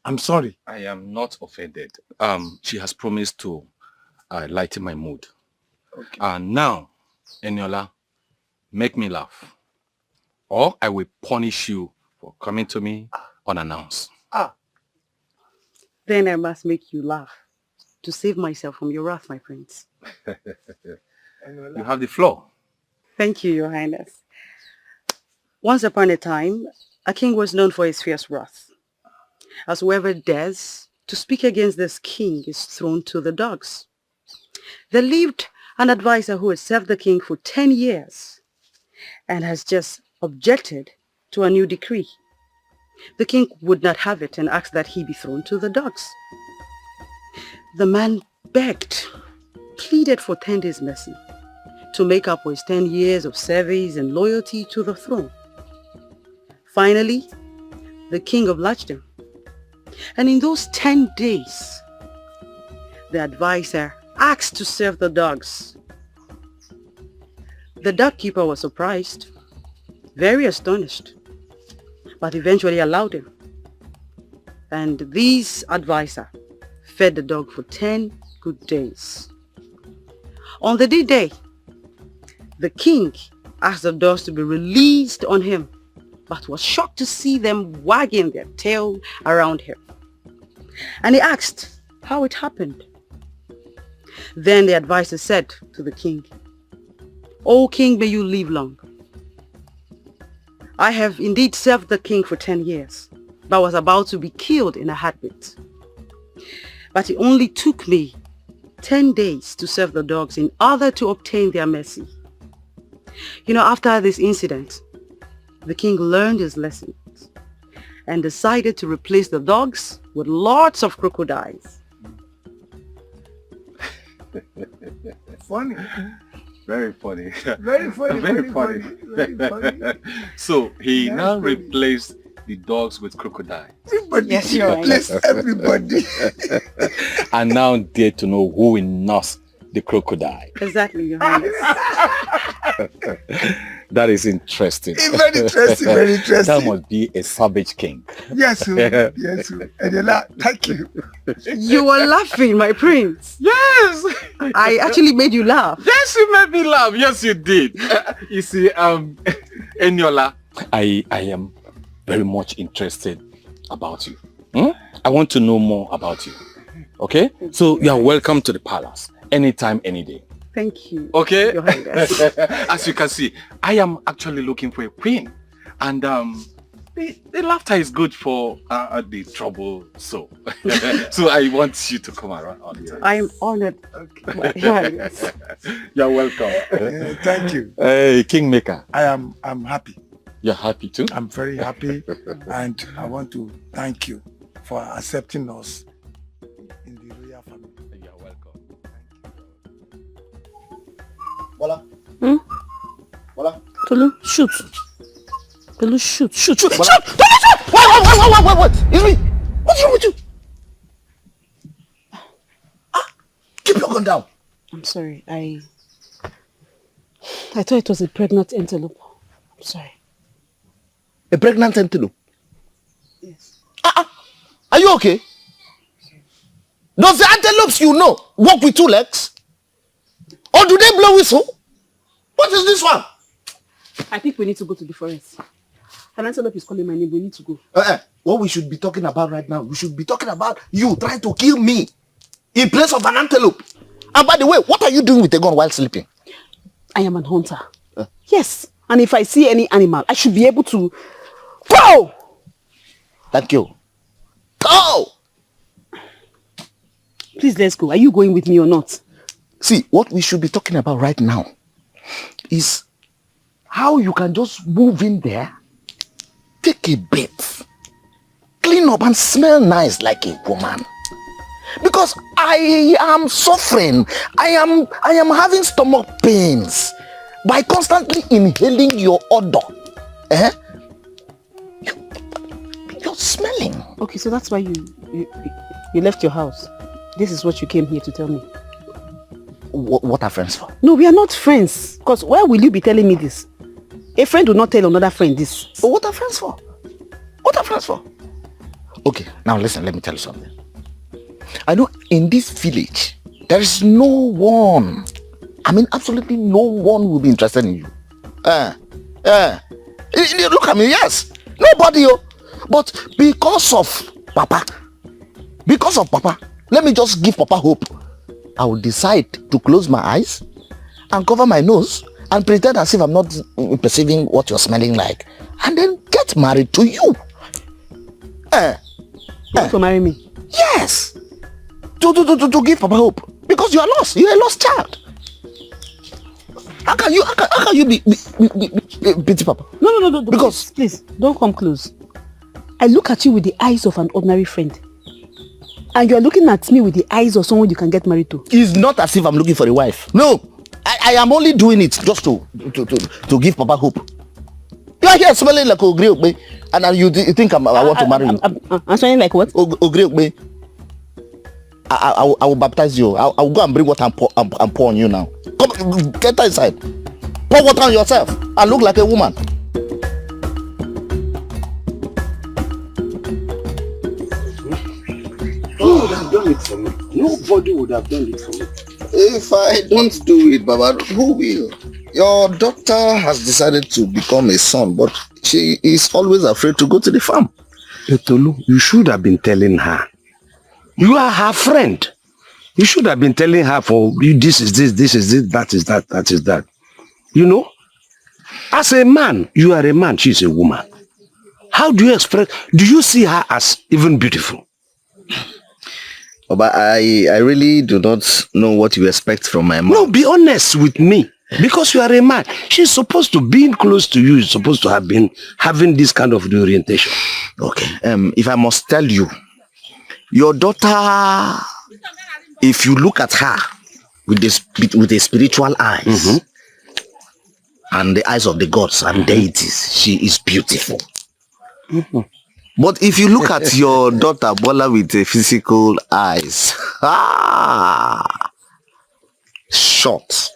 I'm sorry. I am not offended. She has promised to lighten my mood. Okay. And now, Enola, make me laugh, or I will punish you for coming to me unannounced. Then I must make you laugh to save myself from your wrath, my prince. You have the floor. Thank you, Your Highness. Once upon a time, a king was known for his fierce wrath. As whoever dares to speak against this king is thrown to the dogs. There lived an advisor who had served the king for 10 years and has just objected to a new decree. The king would not have it and asked that he be thrown to the dogs. The man begged, pleaded for 10 days' mercy to make up for his 10 years of service and loyalty to the throne. Finally, the king obliged him. And in those 10 days, the advisor asked to serve the dogs. The dog keeper was surprised, very astonished, but eventually allowed him. And this advisor fed the dog for 10 good days. On the D-Day, the king asked the dogs to be released on him, but was shocked to see them wagging their tail around him. And he asked how it happened. Then the advisor said to the king, "O king, may you live long. I have indeed served the king for 10 years, but was about to be killed in a heartbeat. But it only took me 10 days to serve the dogs in order to obtain their mercy. After this incident, the king learned his lessons and decided to replace the dogs with lots of crocodiles." Funny. Very funny. Very funny. Very funny. Very funny. So he Very now funny. replaced the dogs with crocodiles. Everybody, Yes, Your Highness. everybody. And now dare to know who will nurse the crocodile. Exactly, Your Highness. That is interesting. Very interesting, very interesting. That must be a savage king. Yes, sir. Yes, sir. Enola, thank you. You were laughing, my prince. Yes! I actually made you laugh. Yes, you made me laugh. Yes, you did. You see, Enola, I am very much interested about you. I want to know more about you. Okay? So you are welcome to the palace anytime, any day. Thank you. Okay? Your Highness. As you can see, I am actually looking for a queen. And the laughter is good for the trouble. So I want you to come around all the time. I am honored. Okay. Your Highness. You're welcome. Thank you. Hey, Kingmaker. I'm happy. You're happy too? I'm very happy. And I want to thank you for accepting us in the royal family. You're welcome. Bola. Bola. Tolu, shoot. Tolu, shoot. Shoot. Bola. Tolu, shoot! What? It's me. What's wrong with you? Keep your gun down. I'm sorry. I thought it was a pregnant antelope. I'm sorry. A pregnant antelope? Yes. Are you okay? Does the antelopes you know walk with 2 legs? Or do they blow whistle? What is this one? I think we need to go to the forest. An antelope is calling my name. We need to go. What we should be talking about right now, we should be talking about you trying to kill me in place of an antelope. And by the way, what are you doing with a gun while sleeping? I am an hunter. Yes. And if I see any animal, I should be able to go! Thank you. Go! Please, let's go. Are you going with me or not? See, what we should be talking about right now is how you can just move in there, take a bath, clean up and smell nice like a woman. Because I am suffering. I am having stomach pains by constantly inhaling your odor. You're smelling. Okay, so that's why you left your house. This is what you came here to tell me. What are friends for? No, we are not friends. Because why will you be telling me this? A friend will not tell another friend this. But what are friends for? What are friends for? Okay, now listen, let me tell you something. I know in this village, there is no one, absolutely no one will be interested in you. Look at me, yes. Nobody. But because of Papa, let me just give Papa hope. I will decide to close my eyes and cover my nose and pretend as if I'm not perceiving what you're smelling like. And then get married to you. You want to marry me? Yes. To give Papa hope. Because you are lost. You're a lost child. How can you be pity Papa? No. Because please, don't come close. I look at you with the eyes of an ordinary friend. And you're looking at me with the eyes of someone you can get married to. It's not as if I'm looking for a wife. No. I am only doing it just to give Papa hope. You are here smelling like Ogriokbe. And you think I want to marry you. I'm smelling like what? Ogriokbe. I will baptize you. I will go and bring water and pour on you now. Come, get inside. Pour water on yourself and look like a woman. Who would have done it for me? Nobody would have done it for me. If I don't do it, Baba, who will? Your daughter has decided to become a son, but she is always afraid to go to the farm. Etolu, you should have been telling her. You are her friend. You should have been telling her this is this, that is that. You know? As a man, you are a man, she's a woman. How do you express? Do you see her as even beautiful? But I really do not know what you expect from my mom. No, be honest with me. Because you are a man. She's supposed to be close to you. She's supposed to have been having this kind of orientation. Okay. If I must tell you, your daughter, if you look at her with the spiritual eyes and the eyes of the gods and deities, she is beautiful. But if you look at your daughter Bola with the physical eyes, short,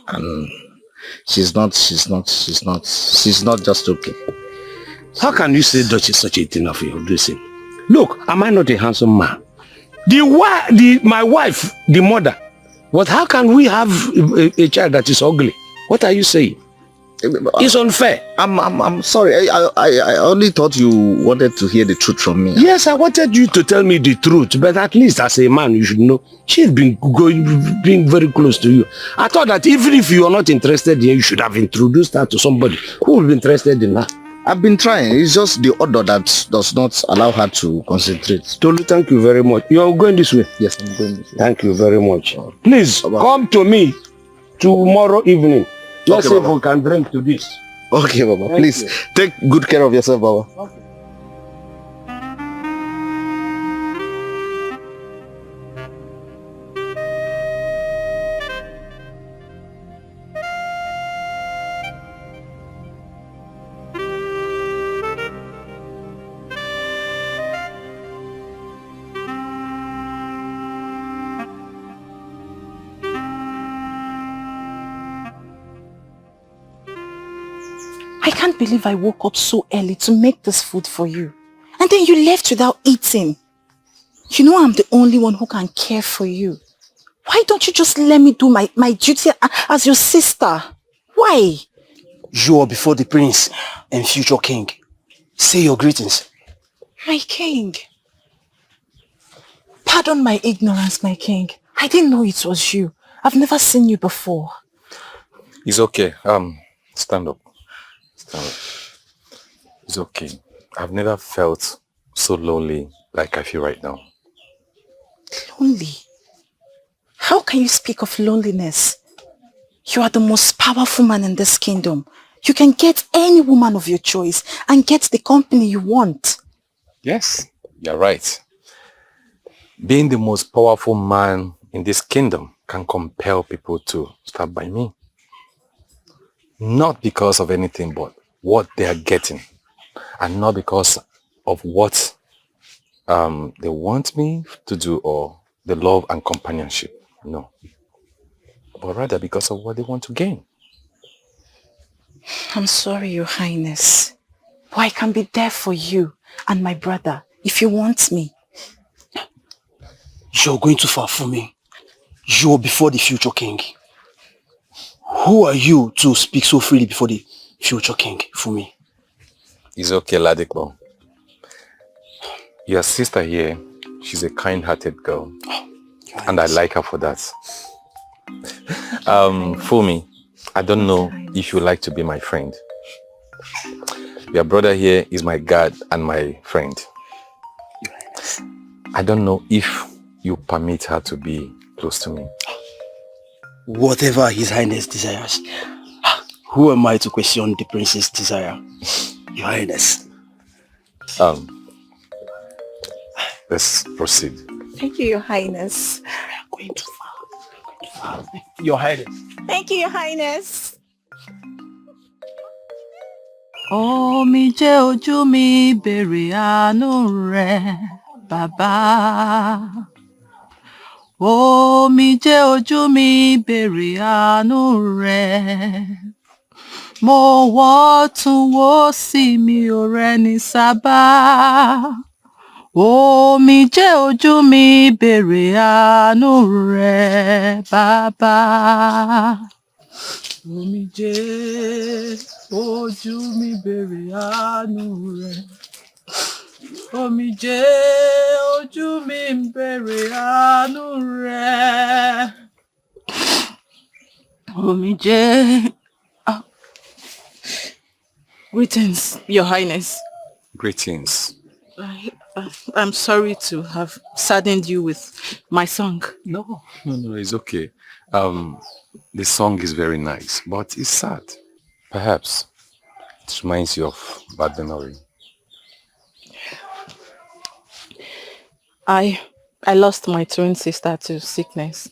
and she's not just okay. How can you say Dutch is such a thing of you? Listen, look, am I not a handsome man? My wife, the mother. But how can we have a child that is ugly? What are you saying? It's unfair. I'm sorry. I only thought you wanted to hear the truth from me. Yes, I wanted you to tell me the truth, but at least as a man, you should know she's being very close to you. I thought that even if you are not interested in her, you should have introduced her to somebody who will be interested in her. I've been trying. It's just the order that does not allow her to concentrate. Tolu, thank you very much. You are going this way? Yes, I'm going this way. Thank you very much. Please, come to me tomorrow evening. Let's see if we can drink to this. Okay, Baba. Please take good care of yourself, Baba. Okay. I can't believe I woke up so early to make this food for you. And then you left without eating. You know I'm the only one who can care for you. Why don't you just let me do my duty as your sister? Why? You are before the prince and future king. Say your greetings. My king. Pardon my ignorance, my king. I didn't know it was you. I've never seen you before. It's okay. Stand up. Stand up. It's okay. I've never felt so lonely like I feel right now. Lonely? How can you speak of loneliness? You are the most powerful man in this kingdom. You can get any woman of your choice and get the company you want. Yes, you're right. Being the most powerful man in this kingdom can compel people to stand by me. Not because of anything but what they are getting. And not because of what they want me to do or the love and companionship. No. But rather because of what they want to gain. I'm sorry, Your Highness. But I can be there for you and my brother if you want me. You're going too far for me. You're before the future king. Who are you to speak so freely before the future king for me? It's okay, Ladikbo. Your sister here, she's a kind-hearted girl. And I like her for that. Fumi, I don't know if you like to be my friend. Your brother here is my guard and my friend. I don't know if you permit her to be close to me. Whatever His Highness desires. Who am I to question the prince's desire? Your Highness. Let's proceed. Thank you, Your Highness. We are going too far. Your Highness. Thank you, Your Highness. Omijé ojú mi béèrè àánú rẹ, bàbá. Omijé ojú mi béèrè àánú rẹ. Mo wọ́tún wòsì mi ò rẹ́ni sábà. Omijé ojú mi béèrè àánú rẹ, bàbá. Omijé ojú mi béèrè àánú rẹ. Omijé ojú mi béèrè àánú rẹ. Omijé. Greetings, Your Highness. Greetings. I'm sorry to have saddened you with my song. No, it's okay. The song is very nice, but it's sad. Perhaps it reminds you of bad memory. I lost my twin sister to sickness.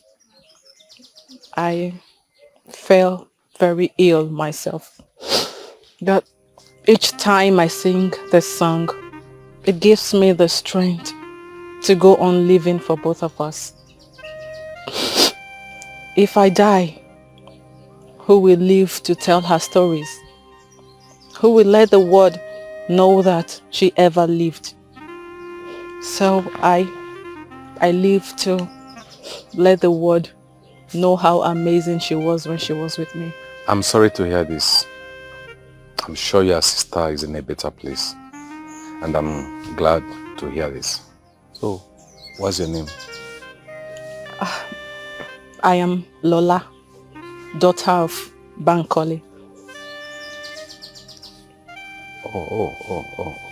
I fell very ill myself. But each time I sing this song, it gives me the strength to go on living for both of us. If I die, who will live to tell her stories? Who will let the world know that she ever lived? So I live to let the world know how amazing she was when she was with me. I'm sorry to hear this. I'm sure your sister is in a better place. And I'm glad to hear this. So, what's your name? I am Lola, daughter of Bankole.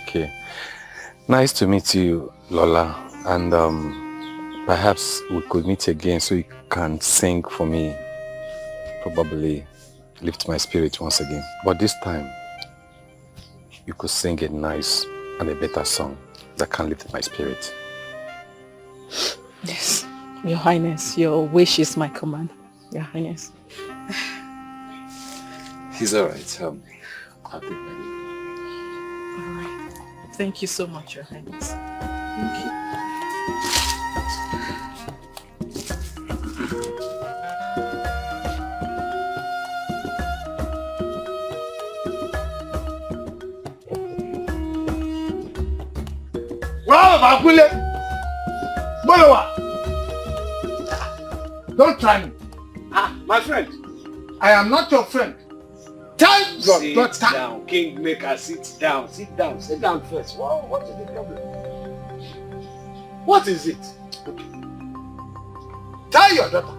Okay. Nice to meet you, Lola. And perhaps we could meet again so you can sing for me. Probably lift my spirit once again. But this time, you could sing a nice and a better song that can lift my spirit. Yes, Your Highness, your wish is my command, Your Highness. He's alright. I'll take my leave. Alright. Thank you so much, Your Highness. Thank you. Don't try me. My friend. I am not your friend. Tell your daughter. Sit down, Kingmaker, sit down. Sit down first. What is the problem? What is it? Okay. Tell your daughter.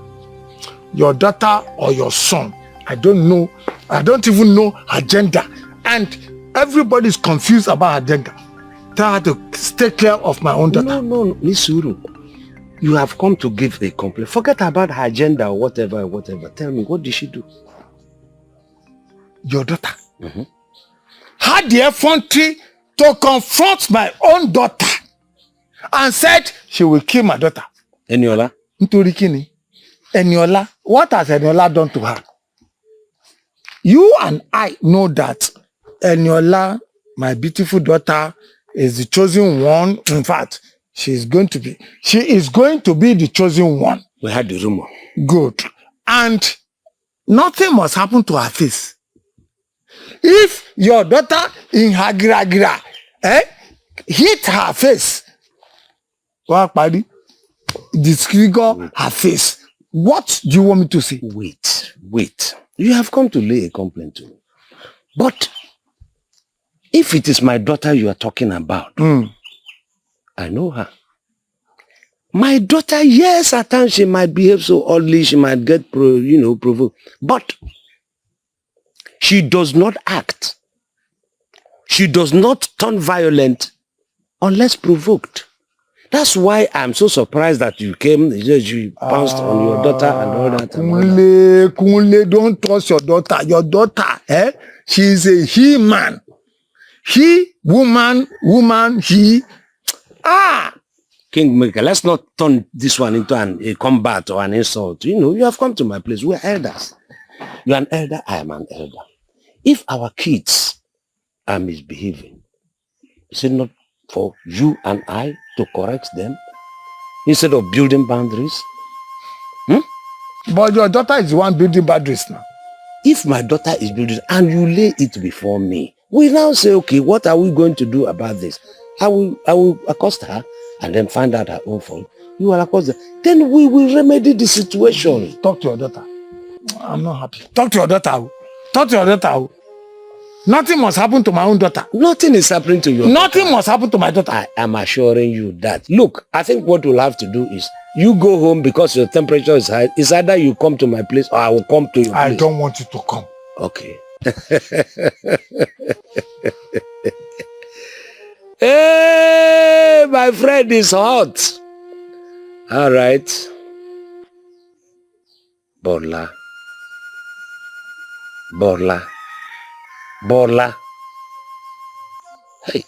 Your daughter or your son. I don't know. I don't even know her gender. And everybody's confused about her gender. Tell her to stay clear of my own daughter. No, Nisuru. You have come to give a complaint. Forget about her gender or whatever. Tell me, what did she do? Your daughter had the effrontery to confront my own daughter and said she will kill my daughter. Enola? Enola? What has Enola done to her? You and I know that Enola, my beautiful daughter, is the chosen one. In fact, she is going to be the chosen one. We had the rumor. Good. And nothing must happen to her face. If your daughter in her gira hit her face, disfigure her face, what do you want me to say? Wait. You have come to lay a complaint to me. But if it is my daughter you are talking about, I know her. My daughter, yes, at times she might behave so oddly, she might get provoked. But she does not act. She does not turn violent unless provoked. That's why I'm so surprised that you came, you pounced on your daughter and all that. Kunle, don't trust your daughter. Your daughter, she is a he-man. He, woman, he. Kingmaker, let's not turn this one into a combat or an insult. You have come to my place. We're elders. You're an elder, I am an elder. If our kids are misbehaving, is it not for you and I to correct them instead of building boundaries? But your daughter is the one building boundaries now. If my daughter is building and you lay it before me, we now say, okay, what are we going to do about this? I will accost her and then find out her own fault. You will accost her. Then we will remedy the situation. Talk to your daughter. I'm not happy. Talk to your daughter. Talk to your daughter. Nothing must happen to my own daughter. Nothing is happening to your Nothing must happen to my daughter. I am assuring you that. Look, I think what we'll have to do is you go home because your temperature is high. It's either you come to my place or I will come to your place. I don't want you to come. Okay. Hey, my friend is hot. All right. Borla. Hey.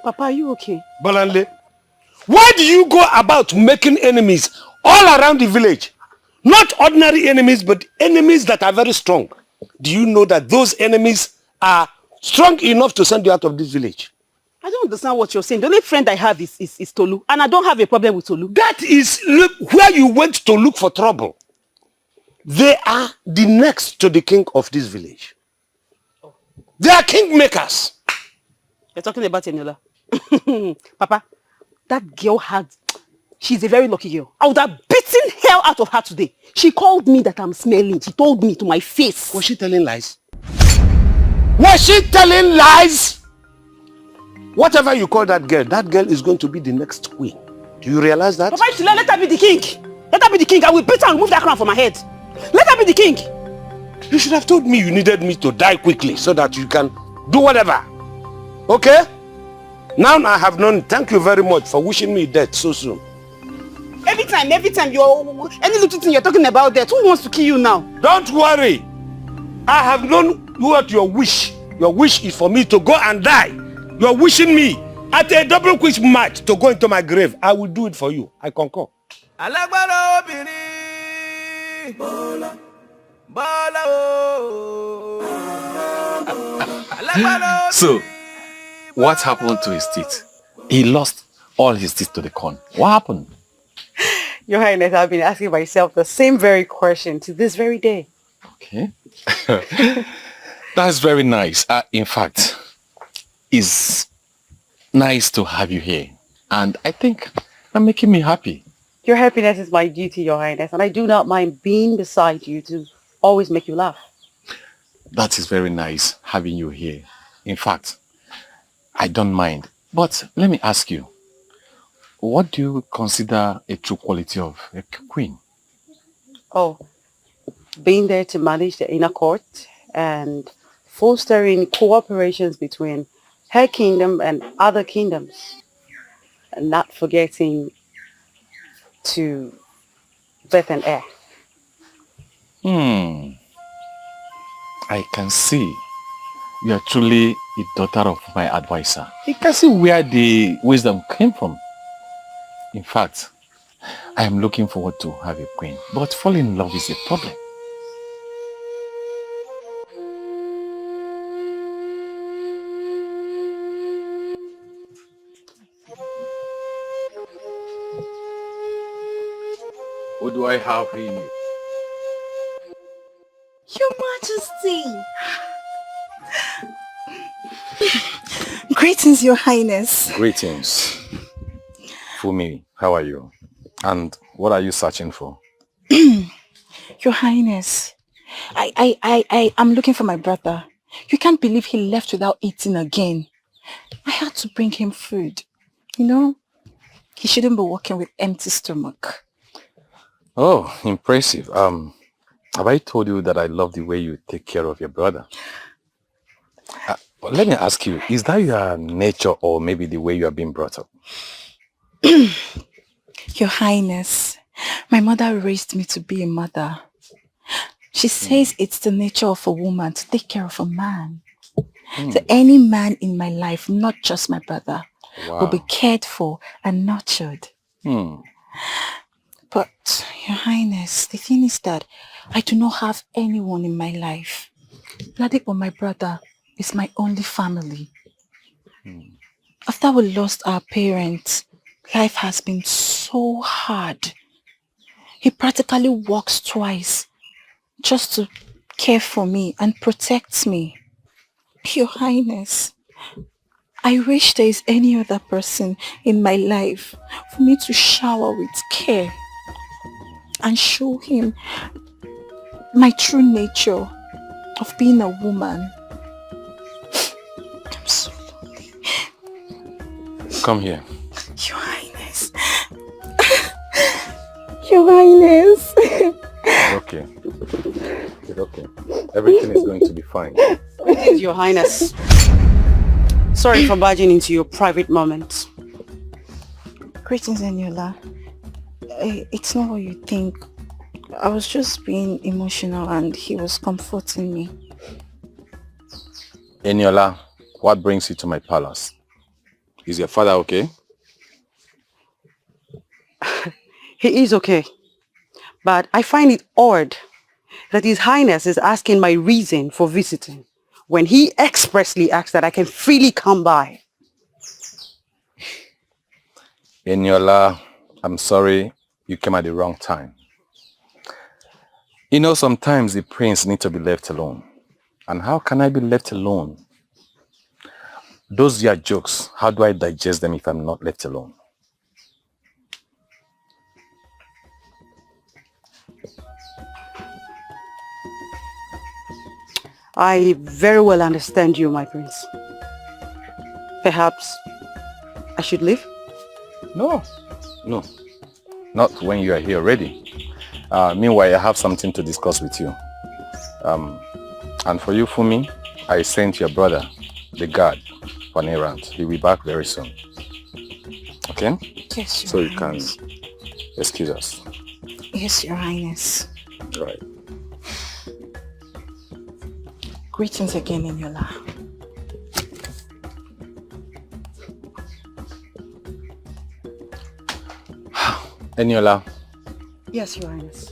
Papa, are you okay? Bolanle, why do you go about making enemies all around the village? Not ordinary enemies, but enemies that are very strong. Do you know that those enemies are Strong enough to send you out of this village. I don't understand what you're saying. The only friend I have is Tolu. And I don't have a problem with Tolu. That is where you went to look for trouble. They are the next to the king of this village. They are kingmakers. You're talking about Enola. Papa, that girl she's a very lucky girl. I would have beaten hell out of her today. She called me that I'm smelling. She told me to my face. Was she telling lies? Was she telling lies? Whatever you call that girl is going to be the next queen. Do you realize that? Papa, you should let her be the king. Let her be the king. I will beat her and remove that crown from my head. Let her be the king. You should have told me you needed me to die quickly so that you can do whatever. Okay? Now I have known. Thank you very much for wishing me death so soon. Every time you're any little thing you're talking about death, who wants to kill you now? Don't worry. I have known what your wish. Your wish is for me to go and die. You're wishing me at a double quiz match to go into my grave. I will do it for you. I concur. Alágbára obìnrin. Bọ́lá. Bọ́lá o. Alágbára obìnrin. So, what happened to his teeth? He lost all his teeth to the corn. What happened? Your Highness, I've been asking myself the same very question to this very day. Okay. That's very nice. In fact, it's nice to have you here. And I think you're making me happy. Your happiness is my duty, Your Highness, and I do not mind being beside you to always make you laugh. That is very nice having you here. In fact, I don't mind. But let me ask you, what do you consider a true quality of a queen? Oh, being there to manage the inner court and fostering cooperations between her kingdom and other kingdoms, and not forgetting to birth and heir. I can see you are truly a daughter of my advisor. You can see where the wisdom came from. In fact, I am looking forward to have a queen, but falling in love is a problem. What do I have here? Your Majesty! Greetings, Your Highness. Greetings. Fumi, how are you? And what are you searching for? Your Highness, I'm looking for my brother. You can't believe he left without eating again. I had to bring him food. You know, he shouldn't be walking with empty stomach. Oh, impressive. Have I told you that I love the way you take care of your brother? But let me ask you, is that your nature or maybe the way you are being brought up? Your Highness, my mother raised me to be a mother. She says it's the nature of a woman to take care of a man. So any man in my life, not just my brother, will be cared for and nurtured. But, Your Highness, the thing is that I do not have anyone in my life. Ladipo, my brother, is my only family. After we lost our parents, life has been so hard. He practically works twice just to care for me and protect me. Your Highness, I wish there is any other person in my life for me to shower with care and show him my true nature of being a woman. I'm so lonely. Come here. Your Highness. Your Highness. It's okay. It's okay. Everything is going to be fine. Greetings, Your Highness. Sorry for barging into your private moments. Greetings, Enola. It's not what you think. I was just being emotional and he was comforting me. Enola, what brings you to my palace? Is your father okay? He is okay. But I find it odd that His Highness is asking my reason for visiting when he expressly asks that I can freely come by. Enola, I'm sorry you came at the wrong time. You know, sometimes the prince needs to be left alone. And how can I be left alone? Those are jokes. How do I digest them if I'm not left alone? I very well understand you, my prince. Perhaps I should leave? No. Not when you are here already. Meanwhile, I have something to discuss with you. And for you, Fumi, I sent your brother, the guard, for an errand. He'll be back very soon. Okay? Yes, Your So you Highness. can excuse us. Yes, Your Highness. Right. Greetings again, Enola. Enola, Yes, Your Highness.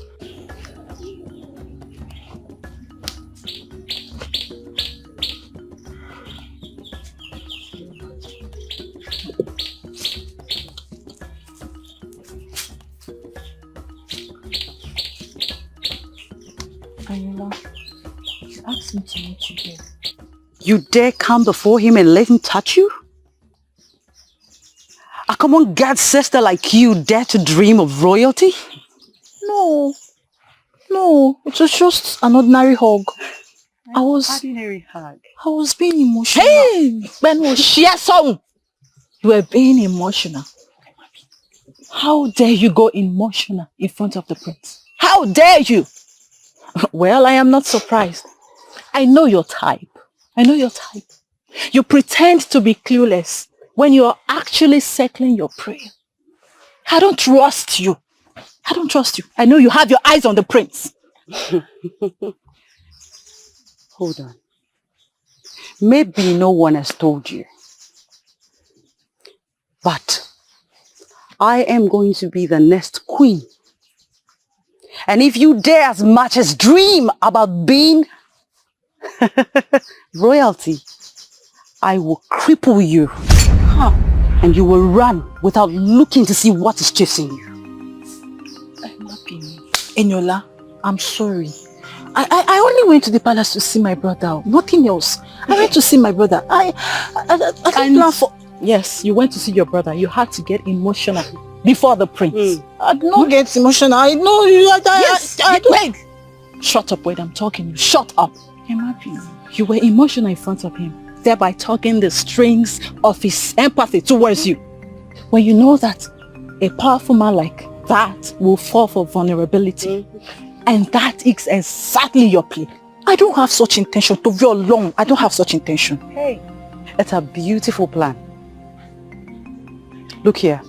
Enola, you asked me to meet you here. You dare come before him and let him touch you? A common God's sister like you dare to dream of royalty? No, it was just an ordinary hug. Ordinary hug. I was being emotional. Hey! Ben was share song. You were being emotional. How dare you go emotional in front of the prince? How dare you? Well, I am not surprised. I know your type. You pretend to be clueless when you are actually settling your prayer. I don't trust you. I know you have your eyes on the prince. Hold on. Maybe no one has told you. But I am going to be the next queen. And if you dare as much as dream about being royalty, I will cripple you. And you will run without looking to see what is chasing you. Enola, I'm sorry. I only went to the palace to see my brother. Nothing else. I went to see my brother. I didn't plan for... Yes, you went to see your brother. You had to get emotional before the prince. I did not get emotional. I know you. Yes, wait. Shut up when I'm talking. Shut up. You were emotional in front of him, thereby tugging the strings of his empathy towards you. When you know that a powerful man like that will fall for vulnerability, and that is exactly your play. I don't have such intention to be alone. I don't have such intention. Hey, it's a beautiful plan. Look here.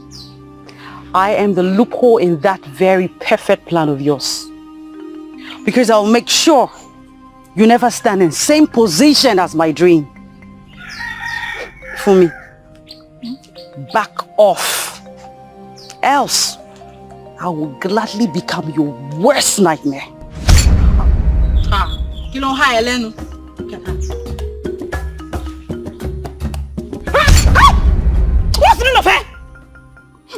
I am the loophole in that very perfect plan of yours. Because I'll make sure you never stand in the same position as my dream. For me, back off. Else, I will gladly become your worst nightmare. You know how Elenu. What's the meaning of her?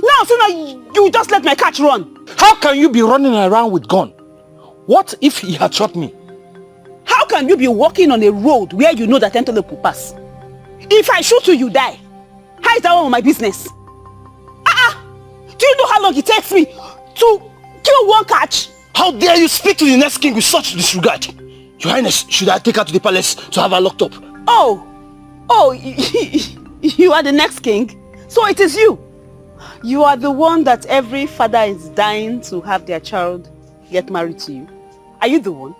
Now, so now you just let my catch run. How can you be running around with gun? What if he had shot me? How can you be walking on a road where you know that Enola will pass? If I shoot you, you die. How is that one of my business? Do you know how long it takes me to kill one catch? How dare you speak to the next king with such disregard? Your Highness, should I take her to the palace to have her locked up? Oh, you are the next king? So it is you. You are the one that every father is dying to have their child get married to you. Are you the one?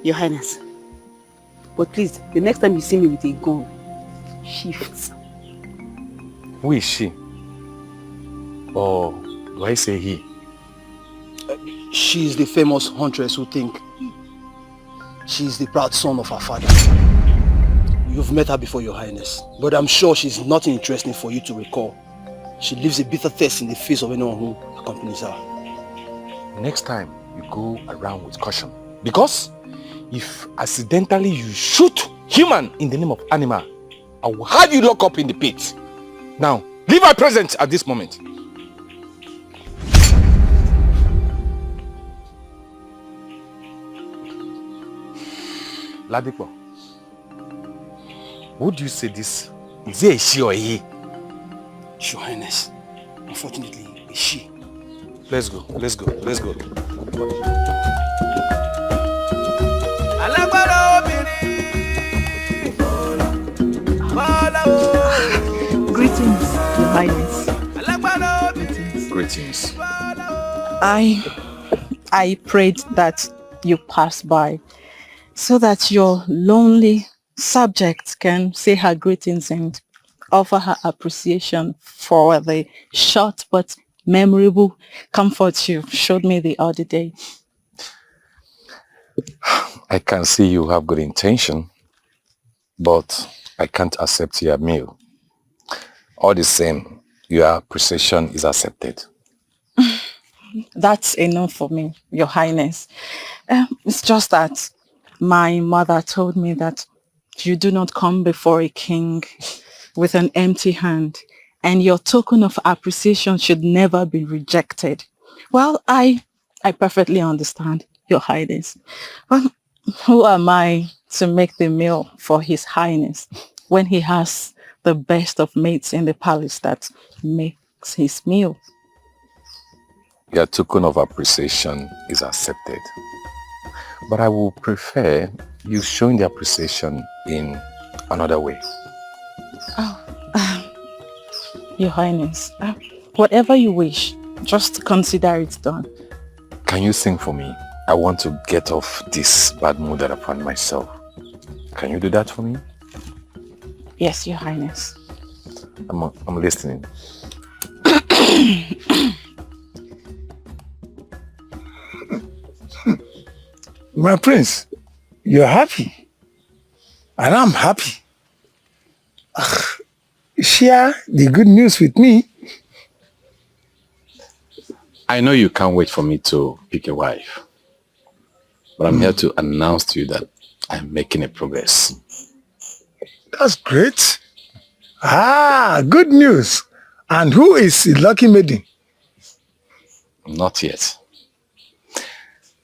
Your Highness. But please, the next time you see me with a gun, shift. Who is she? Or do I say he? She is the famous huntress who think she is the proud son of her father. You've met her before, Your Highness, but I'm sure she's nothing interesting for you to recall. She leaves a bitter taste in the face of anyone who accompanies her. Next time, you go around with caution. Because If accidentally you shoot human in the name of animal, I will have you lock up in the pit. Now, leave my presence at this moment. Ladipo, would you say this? Is it a she or a he? Your Highness, unfortunately, it's she. Let's go. Greetings, Your Highness. Greetings. I prayed that you pass by so that your lonely subject can say her greetings and offer her appreciation for the short but memorable comfort you showed me the other day. I can see you have good intention, but I can't accept your meal. All the same, your appreciation is accepted. That's enough for me, Your Highness. It's just that my mother told me that you do not come before a king with an empty hand, and your token of appreciation should never be rejected. Well, I perfectly understand, Your Highness. But who am I to make the meal for His Highness when he has the best of mates in the palace that makes his meal? Your token of appreciation is accepted. But I will prefer you showing the appreciation in another way. Your Highness, whatever you wish, just consider it done. Can you sing for me? I want to get off this bad mood that I found myself. Can you do that for me? Yes, Your Highness. I'm listening. My prince, you're happy. And I'm happy. Share the good news with me. I know you can't wait for me to pick a wife. But I'm here to announce to you that I'm making a progress. That's great. Good news. And who is the lucky maiden? Not yet.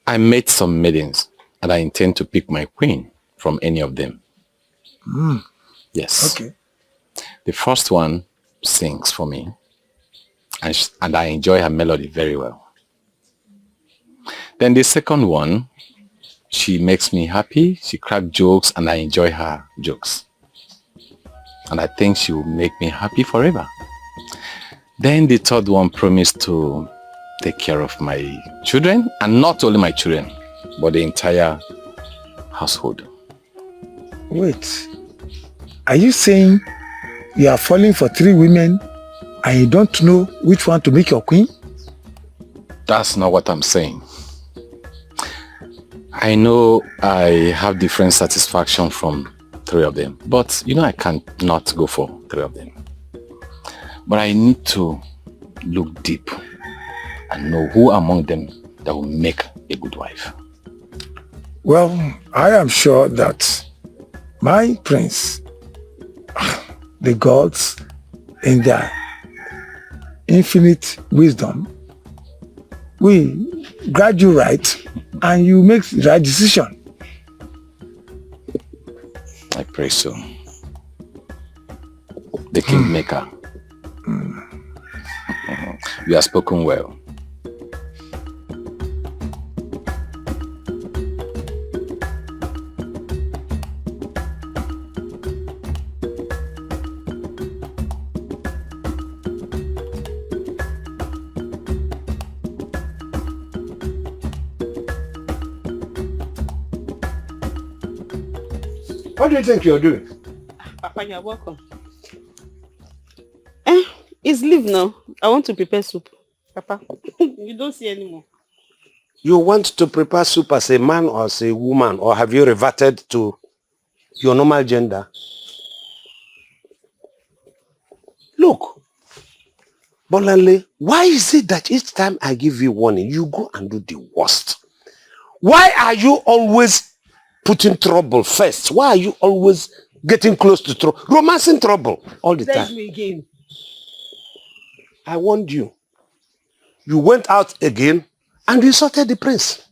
I met some maidens and I intend to pick my queen from any of them. Yes. Okay. The first one sings for me and I enjoy her melody very well. Then the second one, she makes me happy, she cracks jokes and I enjoy her jokes. And I think she will make me happy forever. Then the third one promised to take care of my children, and not only my children, but the entire household. Wait, are you saying you are falling for 3 women and you don't know which one to make your queen? That's not what I'm saying. I know I have different satisfaction from 3 of them, but you know I can't not go for 3 of them. But I need to look deep and know who among them that will make a good wife. Well, I am sure that my prince, the gods in their infinite wisdom will guide you right and you make the right decision. I pray so. The Kingmaker. You have spoken well. What do you think you're doing? Papa, you're welcome. It's leave now. I want to prepare soup. Papa, you don't see anymore. You want to prepare soup as a man or as a woman, or have you reverted to your normal gender? Look, Bolanle, why is it that each time I give you warning, you go and do the worst? Why are you always putting trouble first? Why are you always getting close to trouble? Romancing trouble all the time. Me again. I warned you. You went out again and you insulted the prince.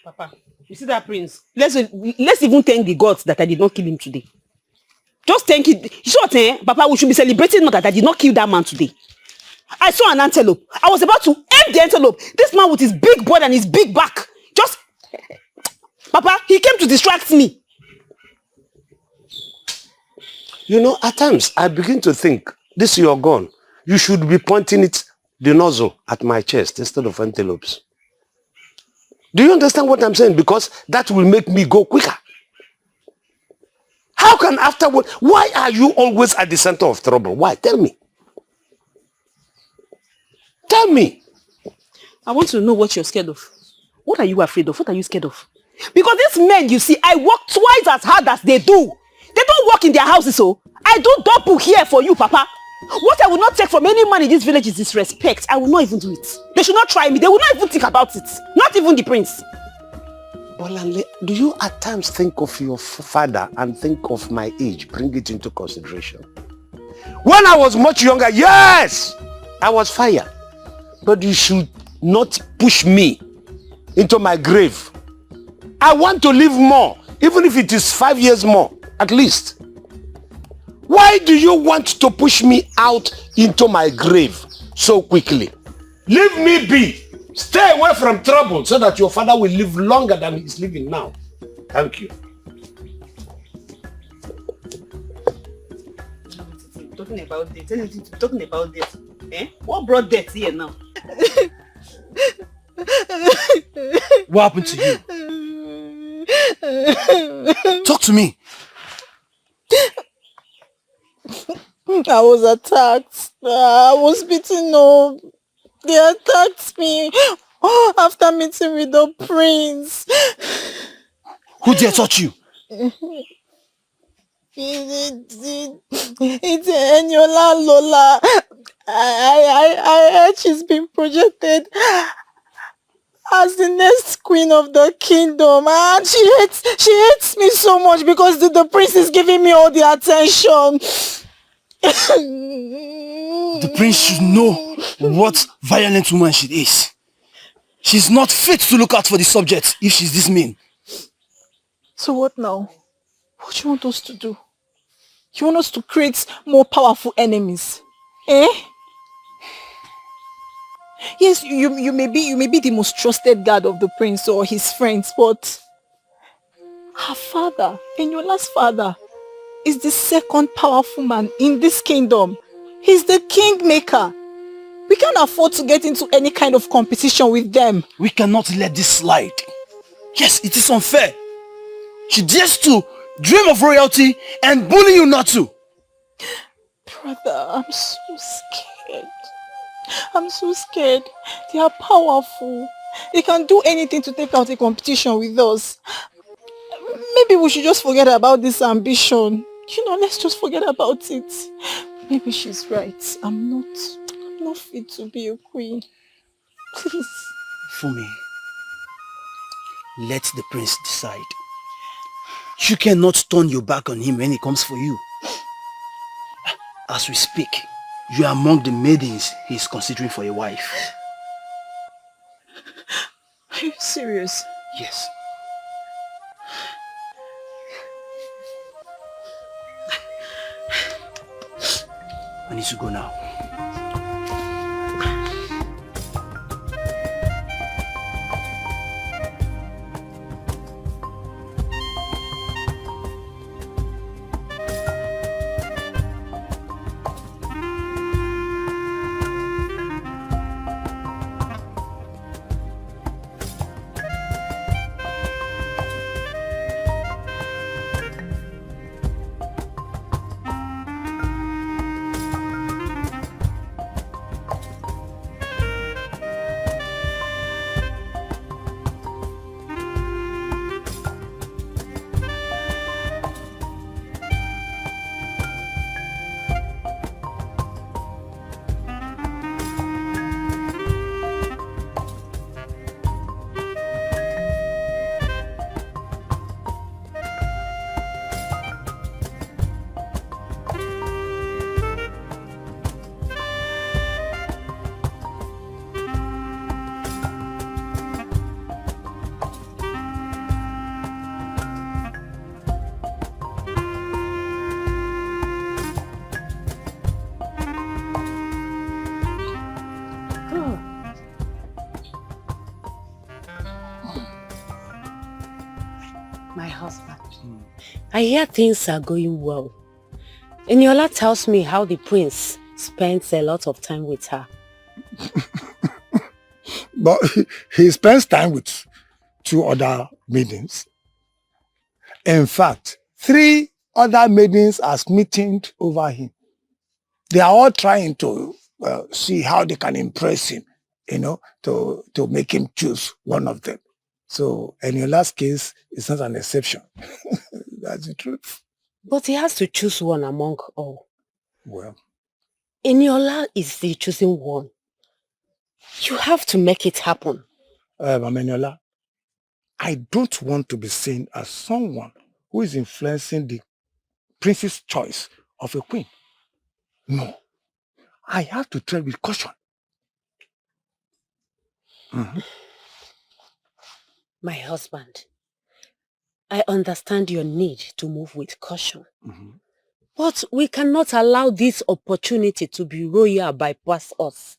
Papa, you see that prince? Let's even thank the gods that I did not kill him today. Just thank it. Short, Papa, we should be celebrating not that I did not kill that man today. I saw an antelope. I was about to aim the antelope. This man with his big body and his big back. Just... Papa, he came to distract me. You know, at times, I begin to think, this your gun, you should be pointing the nozzle at my chest instead of antelopes. Do you understand what I'm saying? Because that will make me go quicker. How can afterward, why are you always at the center of trouble? Why? Tell me. Tell me. I want to know what you're scared of. What are you afraid of? What are you scared of? Because these men, you see, I work twice as hard as they do. They don't work in their houses, so I do double here for you, Papa. What I will not take from any man in this village is disrespect. I will not even do it. They should not try me. They will not even think about it. Not even the prince. Bolanle, do you at times think of your father and think of my age? Bring it into consideration. When I was much younger, yes, I was fire. But you should not push me into my grave. I want to live more, even if it is 5 years more, at least. Why do you want to push me out into my grave so quickly? Leave me be. Stay away from trouble so that your father will live longer than he's living now. Thank you. Talking about death. Talking about death. Eh? What brought death here now? What happened to you? Talk to me. I was attacked. I was beaten up. They attacked me after meeting with the prince. Who dare touch you? It's Enola Lola. I heard she's been projected as the next queen of the kingdom, and she hates me so much because the prince is giving me all the attention. The prince should know what violent woman she is. She's not fit to look out for the subject if she's this mean. So what now? What do you want us to do? You want us to create more powerful enemies? Eh? Yes, you may be the most trusted guard of the prince or his friends, but her father, Enola's father, is the second powerful man in this kingdom. He's the kingmaker. We can't afford to get into any kind of competition with them. We cannot let this slide. Yes, it is unfair. She dares to dream of royalty and bully you not to. Brother, I'm so scared. I'm so scared. They are powerful. They can do anything to take out a competition with us. Maybe we should just forget about this ambition. Let's just forget about it. Maybe she's right. I'm not fit to be a queen. Please. Fumi, let the prince decide. You cannot turn your back on him when he comes for you. As we speak, you are among the maidens he is considering for a wife. Are you serious? Yes. I need to go now. husband, I hear things are going well. Enola tells me how the prince spends a lot of time with her. But he spends time with 2 other maidens. In fact, 3 other maidens are smitten over him. They are all trying to see how they can impress him, to make him choose one of them. So, in your last case, it's not an exception. That's the truth. But he has to choose one among all. Well, Enola is the chosen one. You have to make it happen. Enola, I don't want to be seen as someone who is influencing the prince's choice of a queen. No. I have to tread with caution. My husband, I understand your need to move with caution. But we cannot allow this opportunity to be royal bypass us.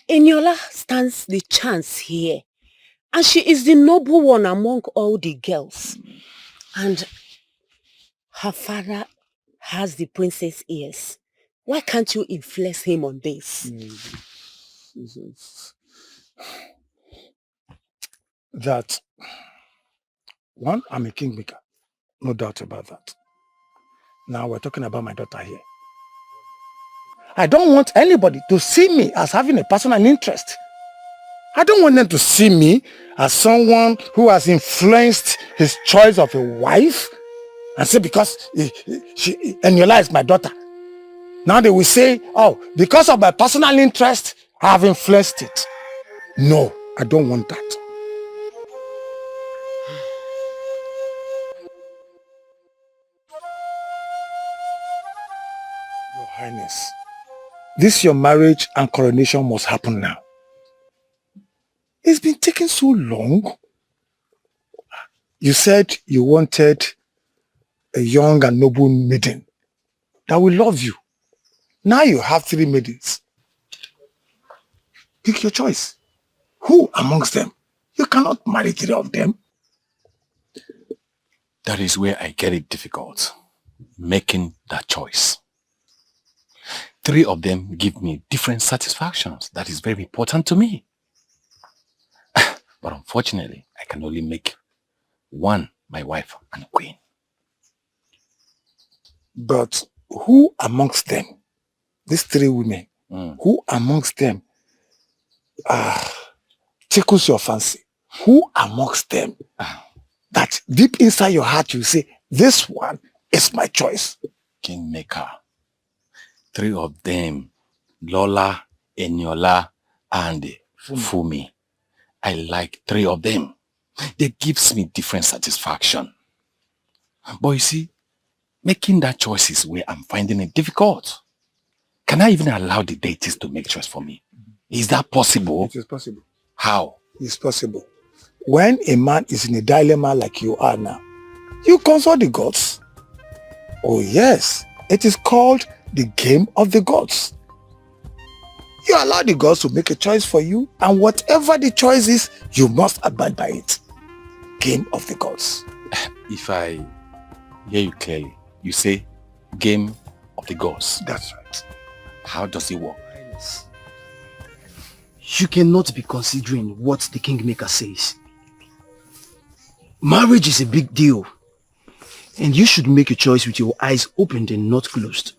Enola stands the chance here. And she is the noble one among all the girls. And her father has the prince's ears. Why can't you influence him on this? That, one, I'm a kingmaker. No doubt about that. Now we're talking about my daughter here. I don't want anybody to see me as having a personal interest. I don't want them to see me as someone who has influenced his choice of a wife and say because Enola is my daughter. Now they will say, oh, because of my personal interest, I have influenced it. No, I don't want that. Your Highness, this your marriage and coronation must happen now. It's been taking so long. You said you wanted a young and noble maiden that will love you. Now you have 3 maidens. Pick your choice. Who amongst them? You cannot marry 3 of them. That is where I get it difficult, making that choice. 3 of them give me different satisfactions. That is very important to me. But unfortunately, I can only make one my wife and queen. But who amongst them, these 3 women, who amongst them tickles your fancy? Who amongst them that deep inside your heart you say, this one is my choice? Kingmaker. 3 of them, Lola, Enola, and Fumi. I like 3 of them. They gives me different satisfaction. But you see, making that choice is where I'm finding it difficult. Can I even allow the deities to make choice for me? Is that possible? It is possible. How? It's possible. When a man is in a dilemma like you are now, you consult the gods. Oh yes, it is called the game of the gods. You allow the gods to make a choice for you, and whatever the choice is, you must abide by it. Game of the gods. If I hear you clearly, you say game of the gods. That's right. How does it work? You cannot be considering what the kingmaker says. Marriage is a big deal, and you should make a choice with your eyes opened and not closed.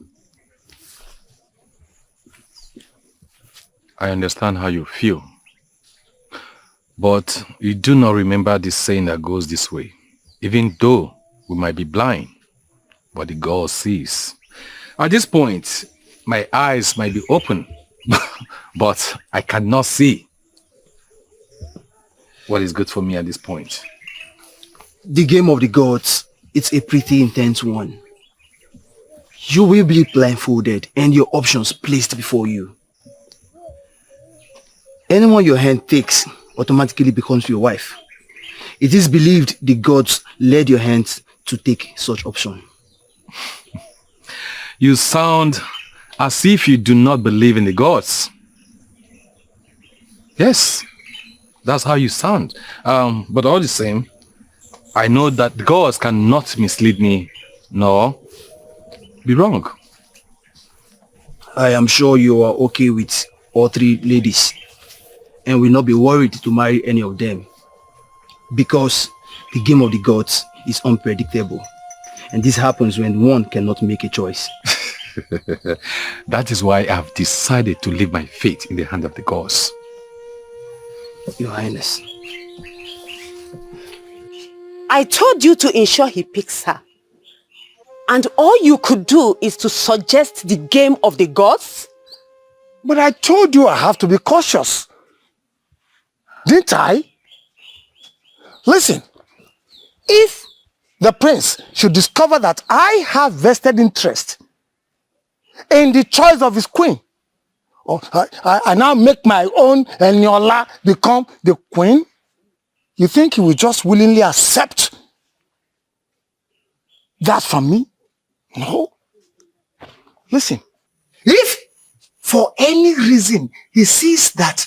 I understand how you feel, but you do not remember this saying that goes this way. Even though we might be blind, but the God sees. At this point, my eyes might be open, but I cannot see what is good for me at this point. The game of the gods, it's a pretty intense one. You will be blindfolded and your options placed before you. Anyone your hand takes automatically becomes your wife. It is believed the gods led your hands to take such option. You sound as if you do not believe in the gods. Yes, that's how you sound. But all the same, I know that the gods cannot mislead me, nor be wrong. I am sure you are okay with all three ladies and will not be worried to marry any of them because the game of the gods is unpredictable and this happens when one cannot make a choice. That is why I have decided to leave my fate in the hand of the gods. Your Highness. I told you to ensure he picks her. And all you could do is to suggest the game of the gods? But I told you I have to be cautious. Didn't I? Listen, if the prince should discover that I have vested interest in the choice of his queen, or I now make my own Enola become the queen, you think he will just willingly accept that from me? No. Listen, if for any reason he sees that,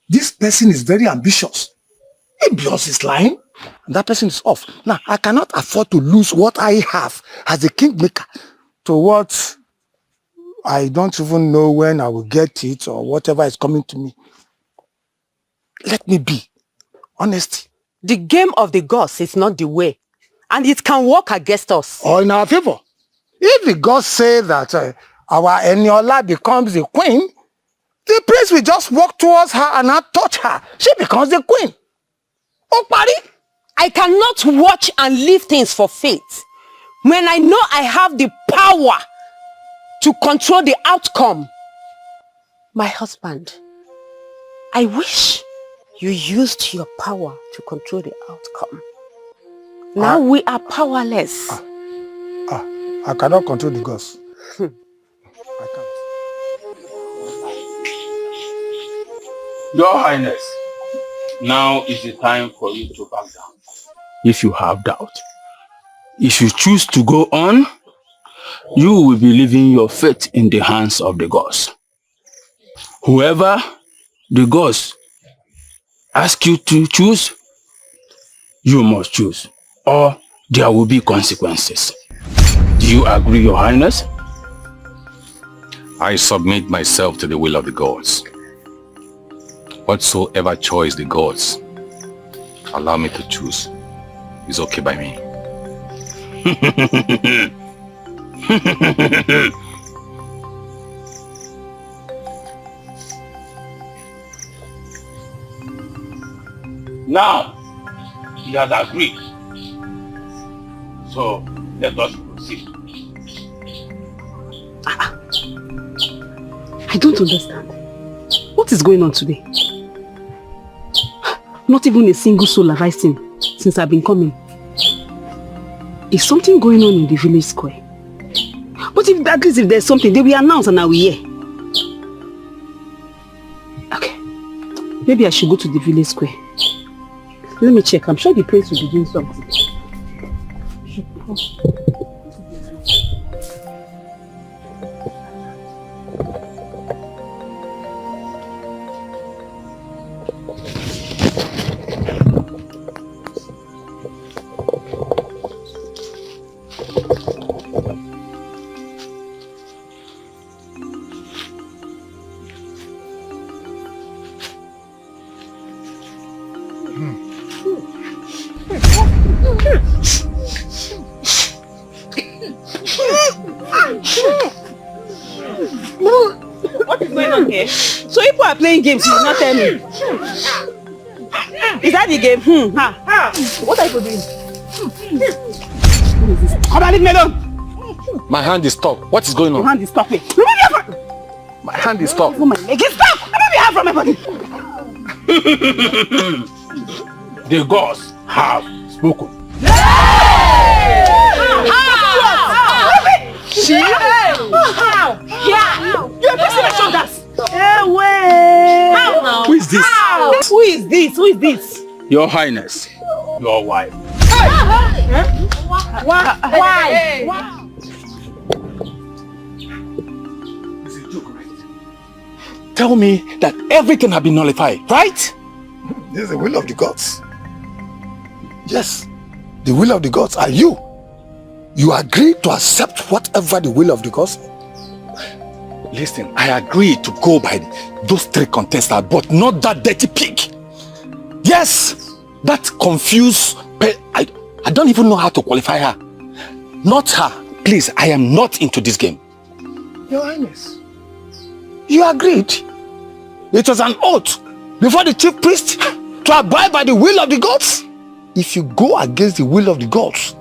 this person is very ambitious, maybe yours is lying, and that person is off. Now, I cannot afford to lose what I have as a kingmaker to what I don't even know when I will get it or whatever is coming to me. Let me be. Honesty. The game of the gods is not the way. And it can work against us. Or in our favor. If the gods say that our Enola becomes the queen, the prince will just walk towards her and not touch her. She becomes the queen. Oh, buddy. I cannot watch and leave things for fate when I know I have the power to control the outcome. My husband, I wish you used your power to control the outcome. Now we are powerless. I cannot control the gods. I can't. Your Highness, now is the time for you to back down. If you have doubt, if you choose to go on, you will be leaving your fate in the hands of the gods. Whoever the gods ask you to choose, you must choose, or there will be consequences. Do you agree, Your Highness? I submit myself to the will of the gods. Whatsoever choice the gods allow me to choose is okay by me. Now, he has agreed. So, let us proceed. I don't understand. What is going on today? Not even a single soul have I seen since I've been coming. Is something going on in the village square? But if at least if there's something, they will announce and I will hear. Okay. Maybe I should go to the village square. Let me check. I'm sure the prince will be doing something. What is going on here? So people are playing games, you will not tell me. Is that the game? What are you doing? What is this? Come on, leave me alone. My hand is stuck. What is going on? Your hand is stuck. Remove your hand. My hand is stuck. Oh, my leg is stuck. Remove your hand from my body. The gods have spoken. How? You're a person that showed us. How? Who is this? Who is this? Who is this? Your Highness, your wife. Why? Tell me that everything has been nullified, right? This is the will of the gods. Yes, the will of the gods are you. You agree to accept whatever the will of the gods? Listen, I agree to go by those 3 contestants, but not that dirty pig. Yes, that confused... I don't even know how to qualify her. Not her. Please, I am not into this game. Your Highness, you agreed. It was an oath before the chief priest to abide by the will of the gods. If you go against the will of the gods,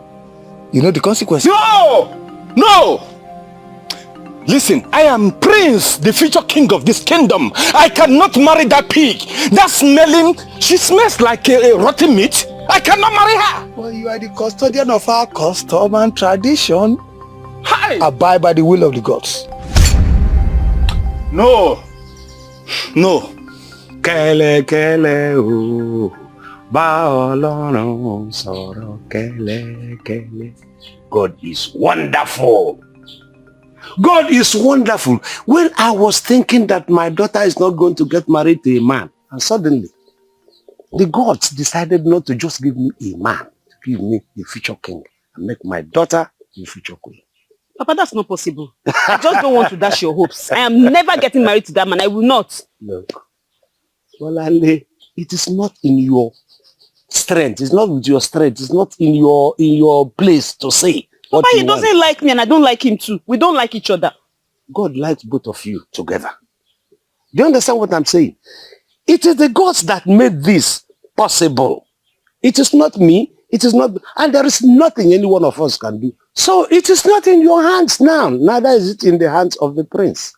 you know the consequences. No! No! Listen, I am Prince, the future king of this kingdom. I cannot marry that pig. That smelling, she smells like a rotten meat. I cannot marry her. Well, you are the custodian of our custom and tradition. Hi! Abide by the will of the gods. No. No. Kele kele o. Ba Ọlọ́run sọ̀rọ̀ kele kele. God is wonderful. God is wonderful. When I was thinking that my daughter is not going to get married to a man, and suddenly the gods decided not to just give me a man, to give me a future king and make my daughter the future queen. Papa, that's not possible. I just don't want to dash your hopes. I am never getting married to that man. I will not. Look, Walale, it is not in your strength. It's not with your strength. It's not in your place to say. Papa, he doesn't like me and I don't like him too. We don't like each other. God likes both of you together. Do you understand what I'm saying? It is the gods that made this possible. It is not me. It is not, and there is nothing any one of us can do. So it is not in your hands now. Neither is it in the hands of the prince.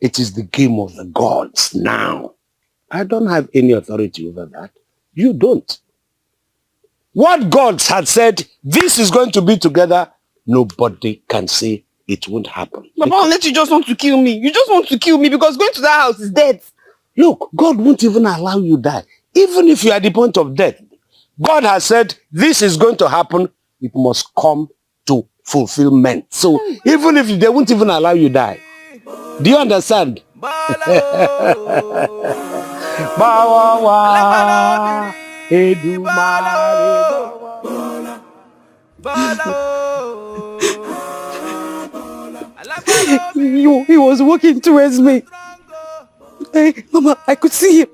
It is the game of the gods now. I don't have any authority over that. You don't. What gods had said, this is going to be together, nobody can say it won't happen. Papa, unless you just want to kill me. You just want to kill me because going to that house is death. Look, God won't even allow you die. Even if you are at the point of death, God has said, this is going to happen, it must come to fulfillment. So even if they won't even allow you die. Do you understand? He was walking towards me. Hey, Mama, I could see him.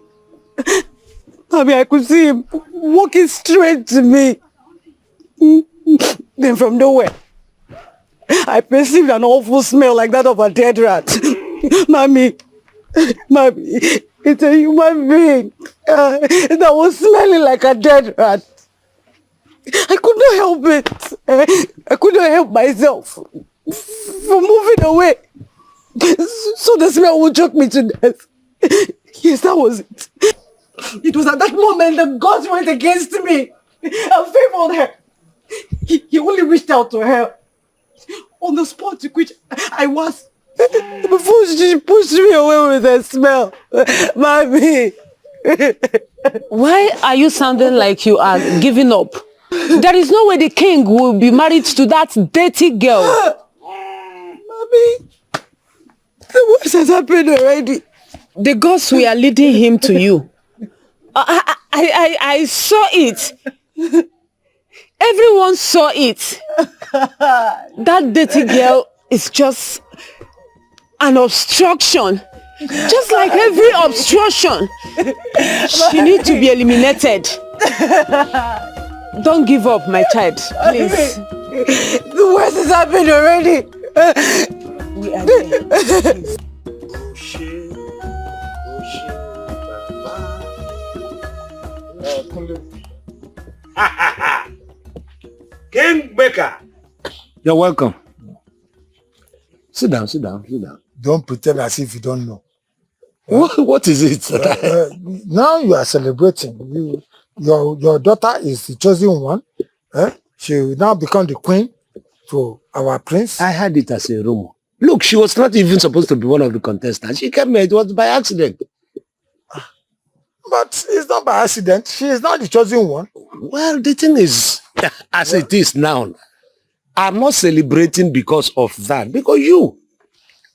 Mommy, I could see him walking straight to me. Then from nowhere, I perceived an awful smell like that of a dead rat. Mommy, it's a human being that was smelling like a dead rat. I could not help it. I could not help myself from moving away. So the smell would choke me to death. Yes, that was it. It was at that moment the gods went against me and favored her. He only reached out to her on the spot to which I was. Before she pushed me away with her smell. Mommy. Why are you sounding like you are giving up? There is no way the king will be married to that dirty girl. Mommy, the worst has happened already. The gods were leading him to you. I saw it. Everyone saw it. That dirty girl is just an obstruction. Just like every obstruction. She needs to be eliminated. Don't give up, my child, please. The worst has happened already. We are there. Please. Kingmaker. You're welcome. Sit down, sit down, sit down. Don't pretend as if you don't know. What is it? Now you are celebrating. Your daughter is the chosen one. She will now become the queen to our prince. I had it as a rumor. Look, she was not even supposed to be one of the contestants. She came here, it was by accident. But it's not by accident. She is not the chosen one. Well, the thing is, as it is now, I'm not celebrating because of that. Because you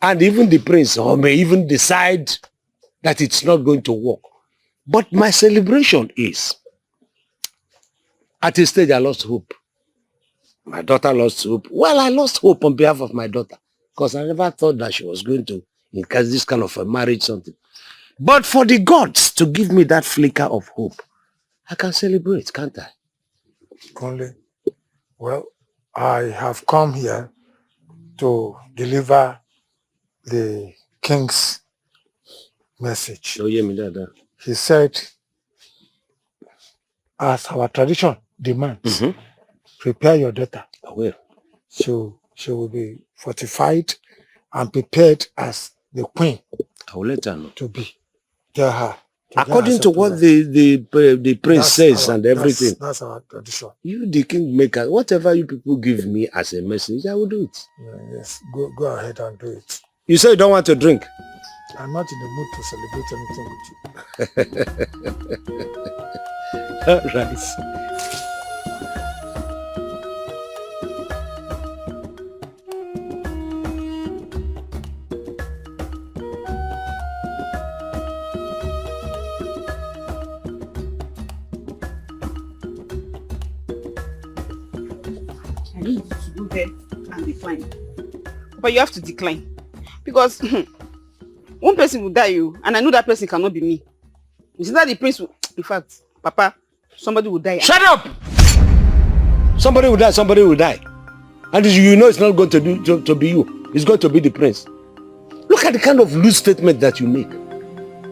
and even the prince may even decide that it's not going to work. But my celebration is At a stage, I lost hope. My daughter lost hope. Well, I lost hope on behalf of my daughter because I never thought that she was going to encourage this kind of a marriage something. But for the gods to give me that flicker of hope, I can celebrate, can't I? Only, well, I have come here to deliver the king's message. Oh, yeah, me that. He said, as our tradition demands, prepare your daughter. I will. She will be fortified and prepared as the queen. I will let her know. To be. Tell her. According to what the prince says and everything. That's our tradition. You, the kingmaker, whatever you people give me as a message, I will do it. Yes, go ahead and do it. You say you don't want to drink? I'm not in the mood to celebrate anything with you. All right. I need to go there and decline. But you have to decline. Because one person will die you, and I know that person cannot be me. You see that the prince will, in fact, Papa, somebody will die. Shut up! Somebody will die, somebody will die. And you know it's not going to be you. It's going to be the prince. Look at the kind of loose statement that you make.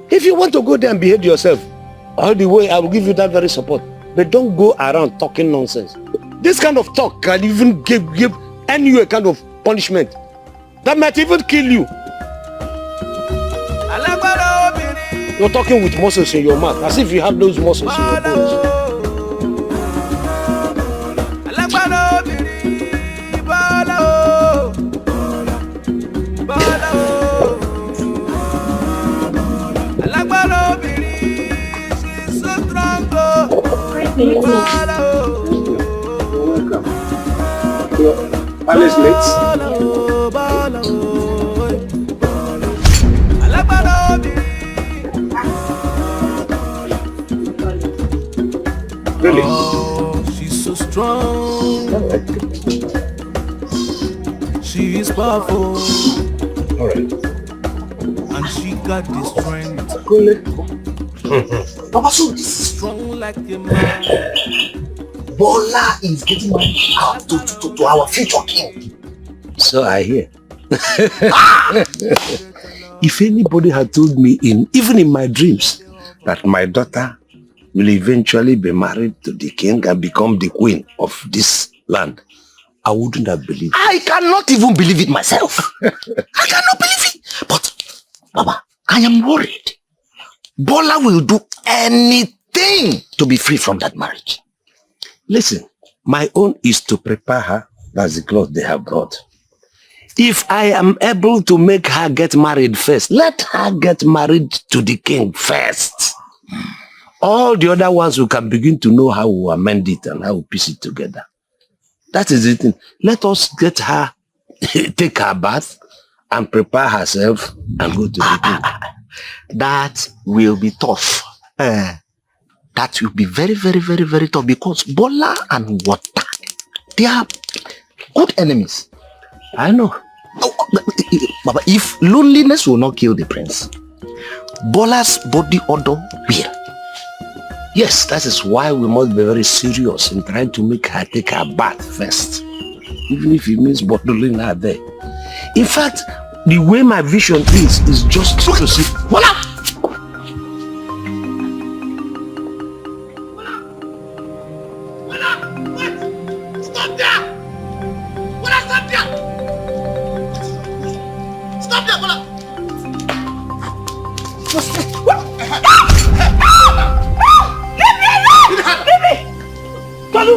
If you want to go there and behave yourself, all the way, I will give you that very support. But don't go around talking nonsense. This kind of talk can even give you a kind of punishment. That might even kill you. You're talking with muscles in your mouth, as if you have those muscles in your bones. You're welcome. Palace mates. Really? Oh, she's so strong. She is powerful. All right. And she got the strength. Papa, so this is strong like a man. Bola is getting married to our future king. So I hear. If anybody had told me even in my dreams that my daughter will eventually be married to the king and become the queen of this land, I wouldn't have believed it. I cannot even believe it myself. I cannot believe it. But, Baba, I am worried. Bola will do anything to be free from that marriage. Listen, my own is to prepare her. That's the cloth they have brought. If I am able to make her get married first, let her get married to the king first. All the other ones who can begin to know how we amend it and how we piece it together. That is the thing. Let us get her, take her bath and prepare herself and go to the king. That will be tough. That will be very, very, very, very tough because Bola and Water, they are good enemies. I know. Baba, if loneliness will not kill the prince, Bola's body odor will. Yes, that is why we must be very serious in trying to make her take her bath first. Even if it means bottling her there. In fact, the way my vision is just to see. Voila! Stop there! Bola, stop there! Stop there, Bola! Tolu!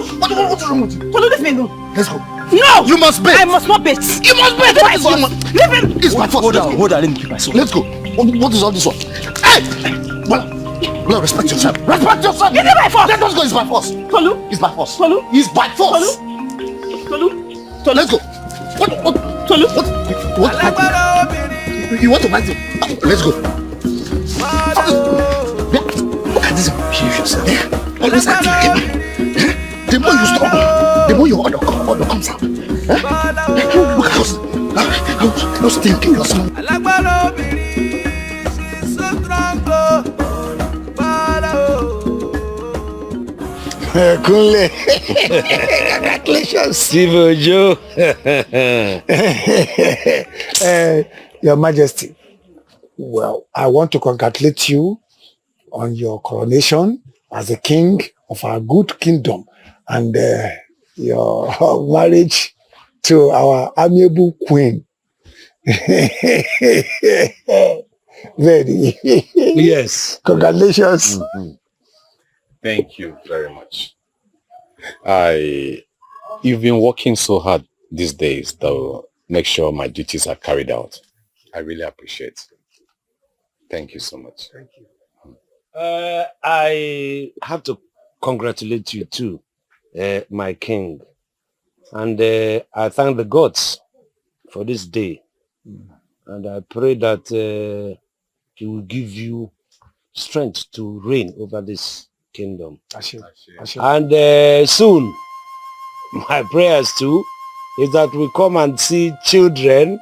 What's wrong with you? Tolu, leave me alone. Let's go. No! You must bet. I must not bet. You must bet. What is it? Leave him. It's my fault. Hold on, let me keep myself. Let's go. What is all this one? Hey! Bola, respect yourself. Respect yourself. Is it my fault? Let us go. It's by force. Tolu? It's by force. Tolu? It's by force. Tolu? Let's go. What? Tolu? What happened? You want to fight him? Let's go. Look at this. Behave yourself. Always acting like a man. more you struggle, the more your order comes out. Look at us. Those thinking, those small. Kunle. Congratulations. Sivojo. Your Majesty, well, I want to congratulate you on your coronation as the king of our good kingdom and your marriage to our amiable queen. Very. Yes. Congratulations. Mm-hmm. Thank you very much. You've been working so hard these days to make sure my duties are carried out. I really appreciate it. Thank you so much. Thank you. I have to congratulate you too, my king. And I thank the gods for this day. And I pray that he will give you strength to reign over this kingdom. And soon, my prayers too is that we come and see children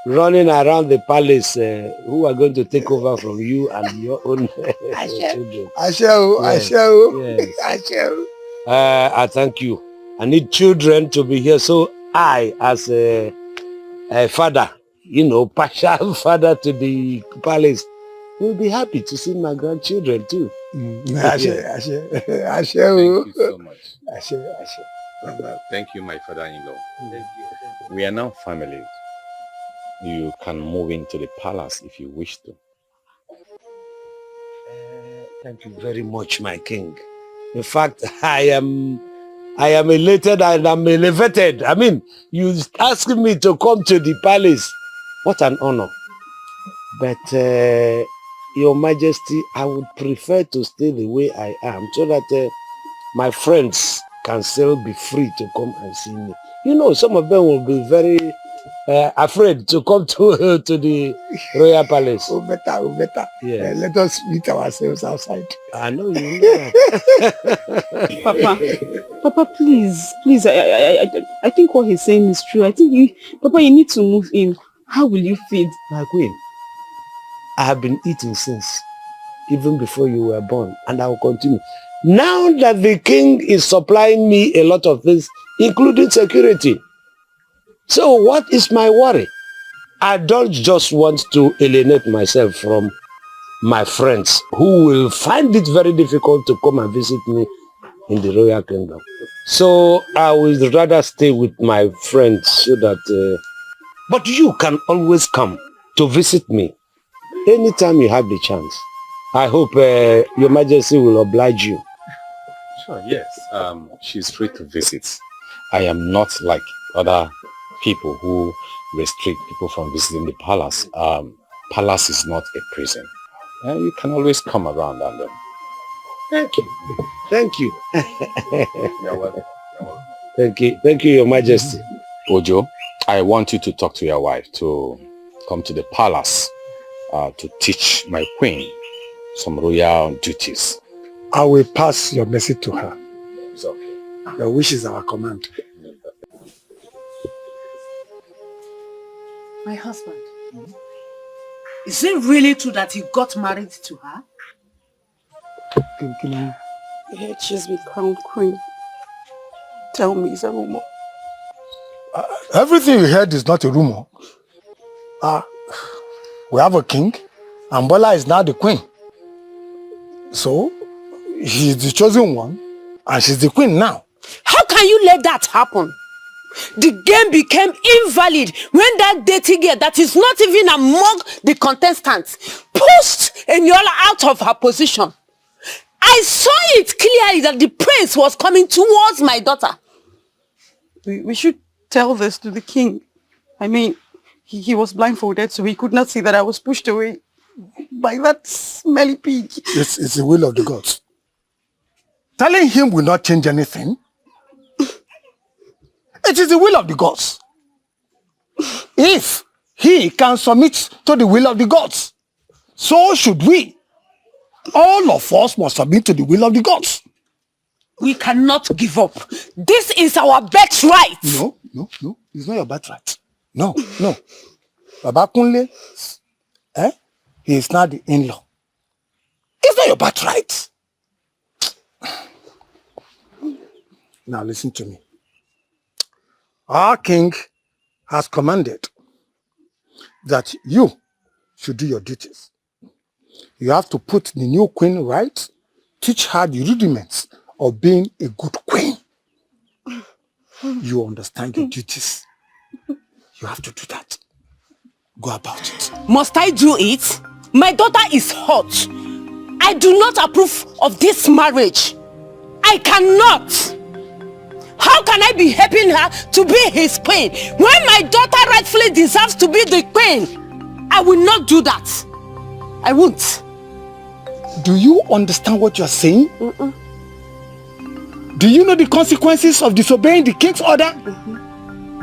running around the palace who are going to take over from you and your own children. I shall. I thank you. I need children to be here, so I, as a father, partial father to the palace, will be happy to see my grandchildren too. I shall. Thank you so much. I shall. Thank you, my father-in-law. We are now family. You can move into the palace if you wish to. Thank you very much, my king. In fact, I am elated and I'm elevated. I mean, you asked me to come to the palace. What an honor. But, Your Majesty, I would prefer to stay the way I am so that my friends can still be free to come and see me. Some of them will be very afraid to come to the royal palace. Better. Yes. Let us meet ourselves outside. I know you know that. Papa, please, I think what he's saying is true. I think you need to move in. How will you feed? My queen, I have been eating since, even before you were born, and I will continue. Now that the king is supplying me a lot of things, including security. So what is my worry? I don't just want to alienate myself from my friends who will find it very difficult to come and visit me in the royal kingdom. So I would rather stay with my friends so that... but you can always come to visit me anytime you have the chance. I hope Your Majesty will oblige you. Sure, yes. She's free to visit. I am not like other people who restrict people from visiting the palace. Palace is not a prison. You can always come around and... Thank you. Thank you. You're welcome. Thank you, Your Majesty. Ojo, I want you to talk to your wife to come to the palace to teach my queen some royal duties. I will pass your message to her. It's okay. Your wish is our command. My husband, is it really true that he got married to her? I heard she's been crowned queen. Tell me, is that a rumor? Everything you heard is not a rumor. We have a king, and Bola is now the queen. So, she's the chosen one, and she's the queen now. How can you let that happen? The game became invalid when that dating girl that is not even among the contestants pushed Enola out of her position. I saw it clearly that the prince was coming towards my daughter. We should tell this to the king. I mean, he was blindfolded, so he could not see that I was pushed away by that smelly pig. It's the will of the gods. Telling him will not change anything. It is the will of the gods. If he can submit to the will of the gods, so should we. All of us must submit to the will of the gods. We cannot give up. This is our birthright. No. It's not your birthright. No. Baba Kunle, he is not the in-law. It's not your birthright. Now listen to me. Our king has commanded that you should do your duties. You have to put the new queen right, teach her the rudiments of being a good queen. You understand your duties. You have to do that. Go about it. Must I do it? My daughter is hot. I do not approve of this marriage. I cannot. How can I be helping her to be his queen when my daughter rightfully deserves to be the queen? I will not do that. I won't. Do you understand what you're saying? Do you know the consequences of disobeying the king's order?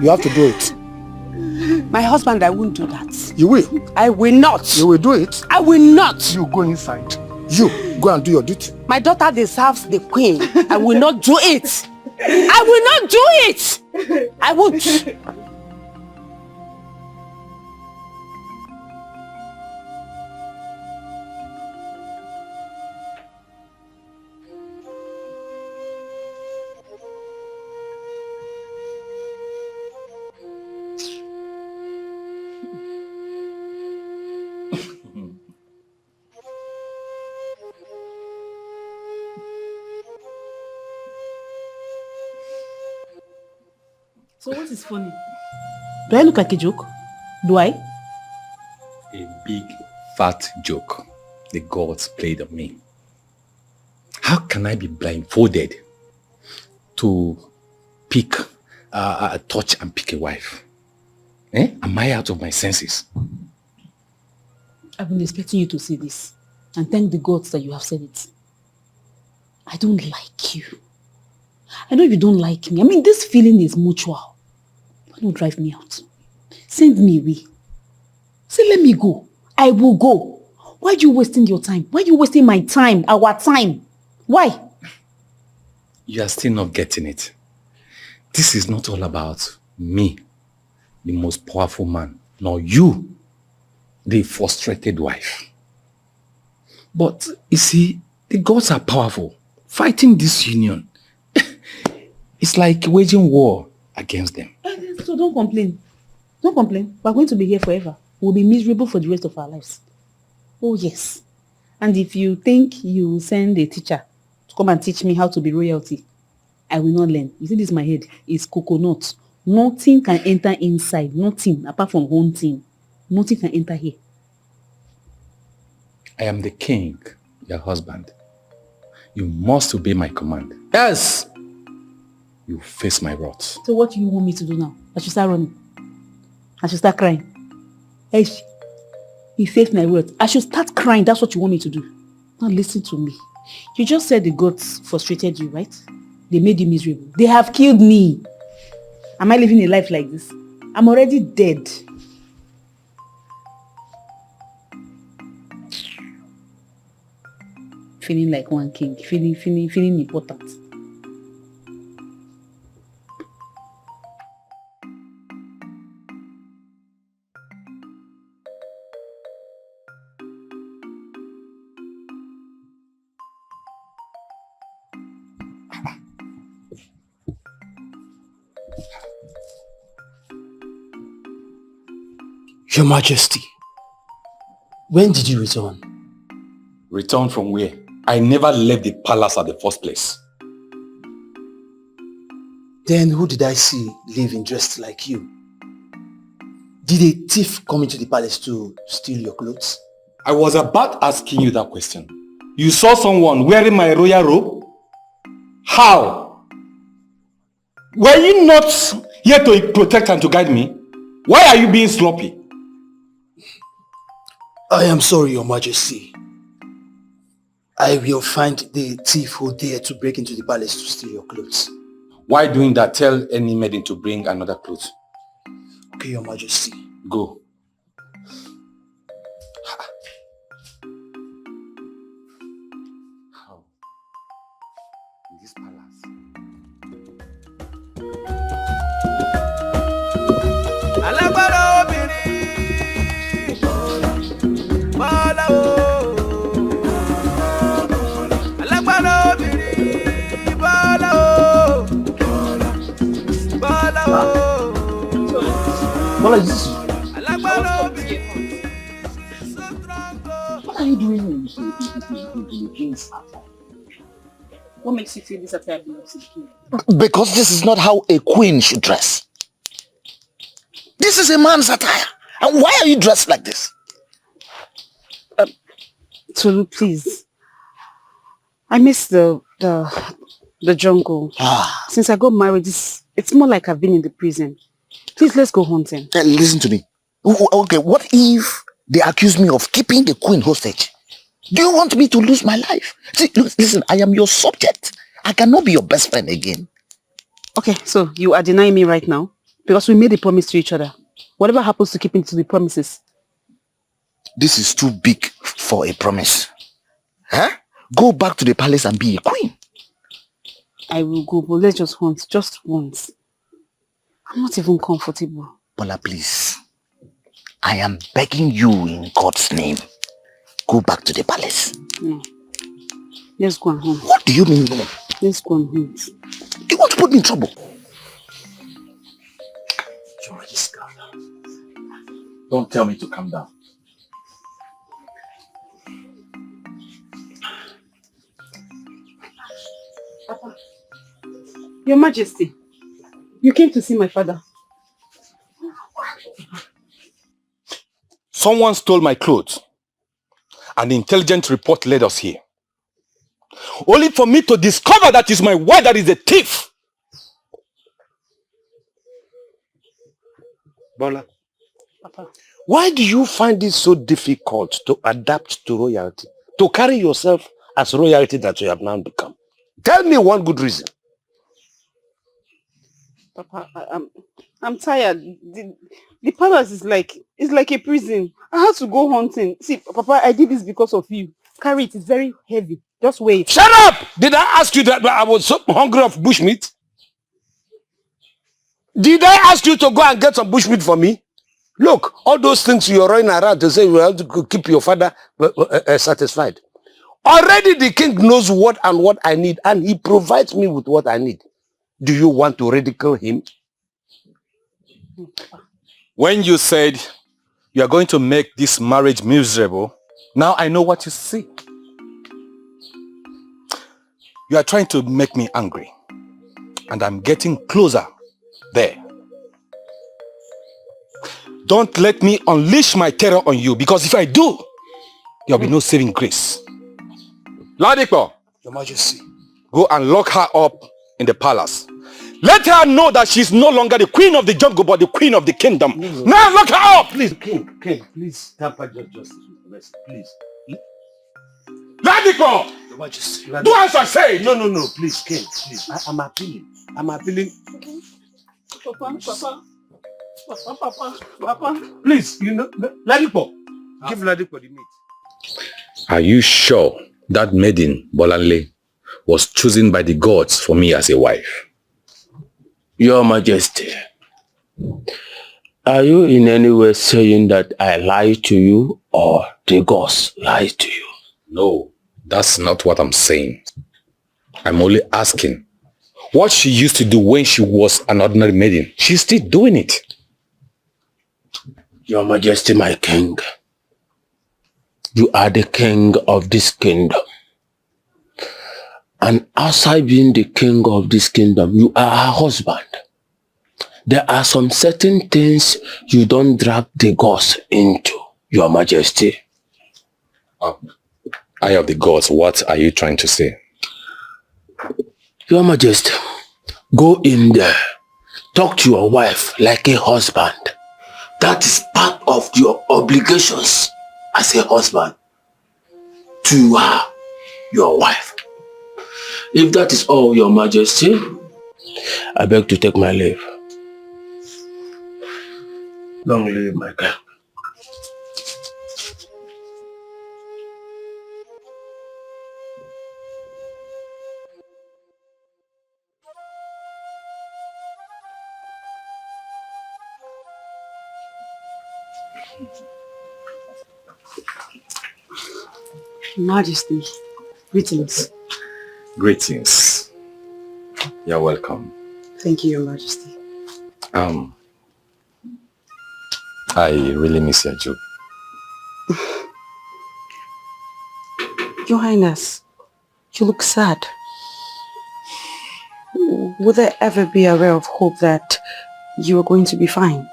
You have to do it. My husband, I won't do that. You will? I will not. You will do it? I will not. You go inside. You go and do your duty. My daughter deserves the queen. I will not do it. I will not do it. I won't. So what is funny? Do I look like a joke? Do I? A big, fat joke the gods played on me. How can I be blindfolded to pick, touch and pick a wife? Am I out of my senses? I've been expecting you to say this. And thank the gods that you have said it. I don't like you. I know you don't like me. I mean, this feeling is mutual. Don't drive me out. Send me away. Say, let me go. I will go. Why are you wasting your time? Why are you wasting my time? Our time? Why? You are still not getting it. This is not all about me, the most powerful man, nor you, the frustrated wife. But you see, the gods are powerful. Fighting this union, it's like waging war against them. So don't complain. Don't complain. We're going to be here forever. We'll be miserable for the rest of our lives. Oh, yes. And if you think you send a teacher to come and teach me how to be royalty, I will not learn. You see, this my head is coconut. Nothing can enter inside. Nothing, apart from one thing. Nothing can enter here. I am the king, your husband. You must obey my command. Yes! You face my wrath. So what do you want me to do now? I should start running. I should start crying. Hey, he faced my wrath. I should start crying. That's what you want me to do. Now listen to me. You just said the gods frustrated you, right? They made you miserable. They have killed me. Am I living a life like this? I'm already dead. Feeling like one king. Feeling important. Your Majesty, when did you return? Return from where? I never left the palace at the first place. Then who did I see living dressed like you? Did a thief come into the palace to steal your clothes? I was about asking you that question. You saw someone wearing my royal robe? How? Were you not here to protect and to guide me? Why are you being sloppy? I am sorry, Your Majesty. I will find the thief who dared to break into the palace to steal your clothes. Why doing that? Tell any maiden to bring another clothes. Okay, Your Majesty. Go. How? In this palace? Bola, is this you? What are you doing in the king's attire? What makes you feel this attire belongs to the king? Because this is not how a queen should dress. This is a man's attire. And why are you dressed like this? Tolu, please. I miss the jungle. Since I got married, it's more like I've been in the prison. Please, let's go hunting. Listen to me. Okay, what if they accuse me of keeping the queen hostage? Do you want me to lose my life? See, listen, I am your subject. I cannot be your best friend again. Okay, so you are denying me right now? Because we made a promise to each other. Whatever happens to keeping to the promises. This is too big for a promise. Huh? Go back to the palace and be a queen. I will go, but let's just hunt. Just once. I'm not even comfortable. Bola, please. I am begging you in God's name. Go back to the palace. No. Let's go and hunt. What do you mean no? Let's go and hunt. You want to put me in trouble? Just calm down. Don't tell me to calm down. Papa, Your Majesty, you came to see my father. Someone stole my clothes. An intelligent report led us here. Only for me to discover that is my wife that is a thief. Bola, Papa. Why do you find it so difficult to adapt to royalty? To carry yourself as royalty that you have now become? Tell me one good reason. Papa, I'm tired. The palace is like a prison. I had to go hunting. See, Papa, I did this because of you. Carry it. It's very heavy. Just wait. Shut up! Did I ask you that I was so hungry of bushmeat? Did I ask you to go and get some bushmeat for me? Look, all those things you're running around to say you have to keep your father satisfied. Already the king knows what I need, and he provides me with what I need. Do you want to ridicule him? When you said you are going to make this marriage miserable, now I know what you see. You are trying to make me angry, and I'm getting closer there. Don't let me unleash my terror on you, because if I do, there will be no saving grace. Ladipo, Your Majesty. go and lock her up in the palace. Let her know that she's no longer the queen of the jungle, but the queen of the kingdom. No. Now lock her up! Please, King, please tamper justice with mercy, please. Ladipo! Your Majesty. Do as I say! No, please, King, please. I'm appealing. Papa. Please, Ladipo. Give Ladipo the meat. Are you sure that maiden, Bolanle, was chosen by the gods for me as a wife? Your Majesty, are you in any way saying that I lied to you or the gods lied to you? No, that's not what I'm saying. I'm only asking what she used to do when she was an ordinary maiden. She's still doing it. Your Majesty, my king, you are the king of this kingdom. And outside being the king of this kingdom, you are her husband. There are some certain things you don't drag the gods into, Your Majesty. Eye of the gods, what are you trying to say? Your Majesty, go in there. Talk to your wife like a husband. That is part of your obligations as a husband to her, your wife. If that is all, Your Majesty, I beg to take my leave. Long live my king. Majesty, greetings. Greetings. You're welcome. Thank you, Your Majesty. I really miss your joke. Your Highness, you look sad. Would there ever be a ray of hope that you are going to be fine?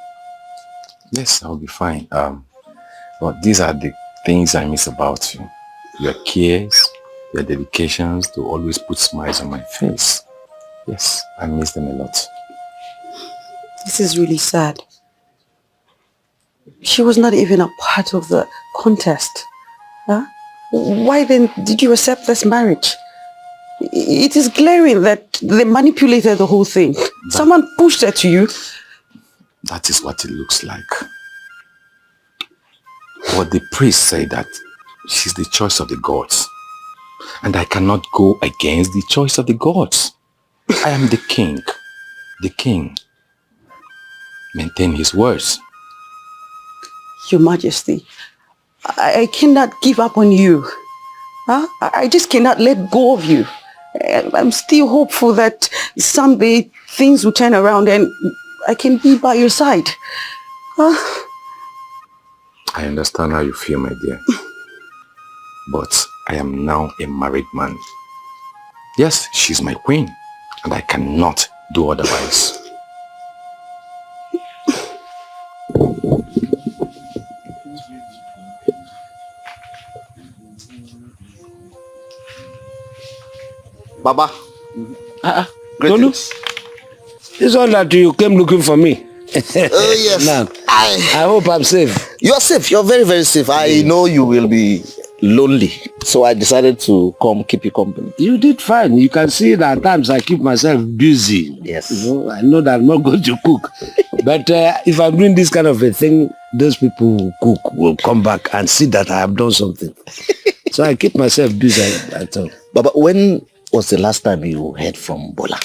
Yes, I'll be fine. But these are the things I miss about you. Your cares, your dedications to always put smiles on my face. Yes, I miss them a lot. This is really sad. She was not even a part of the contest. Huh? Why then did you accept this marriage? It is glaring that they manipulated the whole thing. Someone pushed her to you. That is what it looks like. But the priest said that she's the choice of the gods. And I cannot go against the choice of the gods. I am the king. The king. Maintain his words. Your Majesty, I cannot give up on you. Huh? I just cannot let go of you. I'm still hopeful that someday things will turn around and I can be by your side. Huh? I understand how you feel, my dear. But I am now a married man. Yes, she's my queen. And I cannot do otherwise. Baba. Greetings. It's all that you came looking for me. Oh, yes. Now, I hope I'm safe. You're safe. You're very, very safe. I know you will be lonely. So I decided to come keep you company. You did fine. You can see that at times I keep myself busy. Yes. You know, I know that I'm not going to cook. But if I'm doing this kind of a thing, those people who cook will come back and see that I have done something. So I keep myself busy at all. Baba, when was the last time you heard from Bola?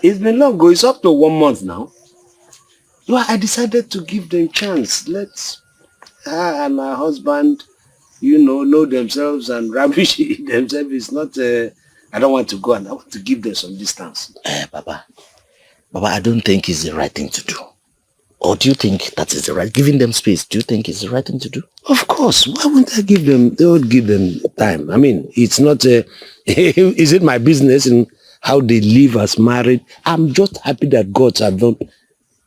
It's been long ago. It's up to 1 month now. Well, I decided to give them a chance. Let her and my husband, know themselves and rubbish themselves. It's not, I don't want to go and I want to give them some distance. Baba, I don't think it's the right thing to do. Or do you think that is the right, giving them space, do you think it's the right thing to do? Of course. Why wouldn't I give them, they would give them time. I mean, it's not, is it my business in how they live as married? I'm just happy that gods have done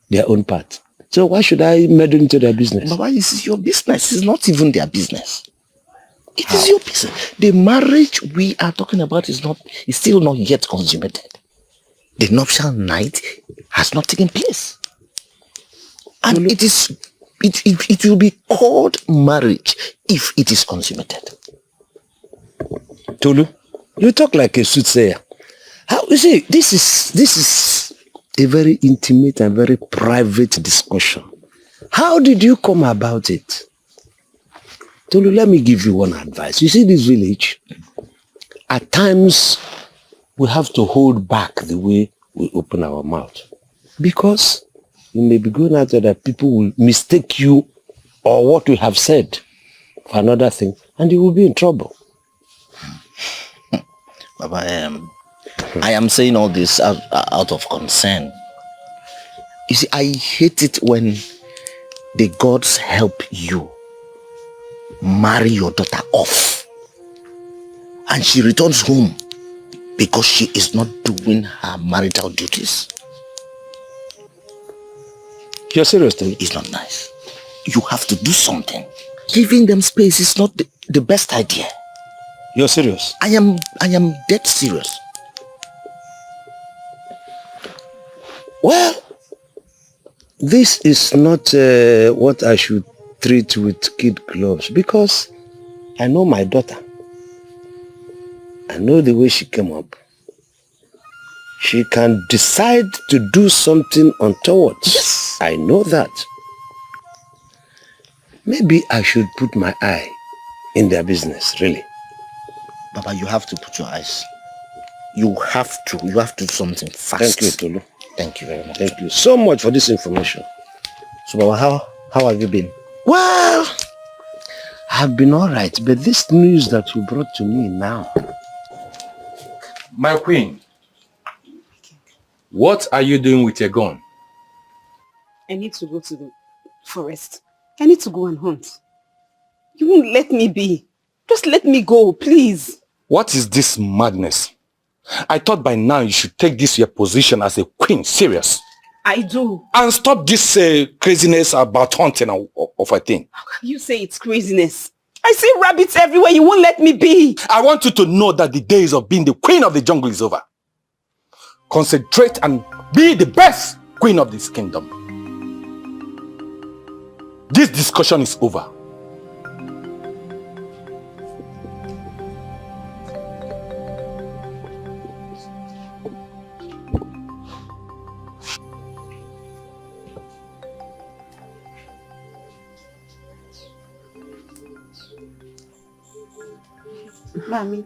their own part. So why should I meddle into their business? Baba, this is your business. It's not even their business. It is your business. The marriage we are talking about is still not yet consummated. The nuptial night has not taken place. And it will be called marriage if it is consummated. Tolu, you talk like a soothsayer. How you see, this is a very intimate and very private discussion. How did you come about it? Tolu, let me give you one advice. You see this village, at times we have to hold back the way we open our mouth. Because you may be going out there that people will mistake you or what we have said for another thing, and you will be in trouble. Baba, I am saying all this out of concern. You see, I hate it when the gods help you marry your daughter off and she returns home because she is not doing her marital duties. You're serious, Tolu? It's not nice. You have to do something. Giving them space is not the best idea. You're serious? I am dead serious. Well, this is not what I should treat with kid gloves, because I know my daughter. I know the way she came up. She can decide to do something untoward. Yes. I know that. Maybe I should put my eye in their business, really. Baba, you have to put your eyes. You have to do something fast. Thank you, Tolu. Thank you very much. Thank you so much for this information. So, Baba, how have you been? Well, I've been all right, but this news that you brought to me now. My queen, what are you doing with your gun? I need to go to the Forrest, I need to go and hunt. You won't let me be. Just let me go, please. What is this madness? I thought by now you should take this your position as a queen serious. I do. And stop this craziness about hunting of a thing. How can you say it's craziness? I see rabbits everywhere. You won't let me be. I want you to know that the days of being the queen of the jungle is over. Concentrate and be the best queen of this kingdom. This discussion is over. Mommy.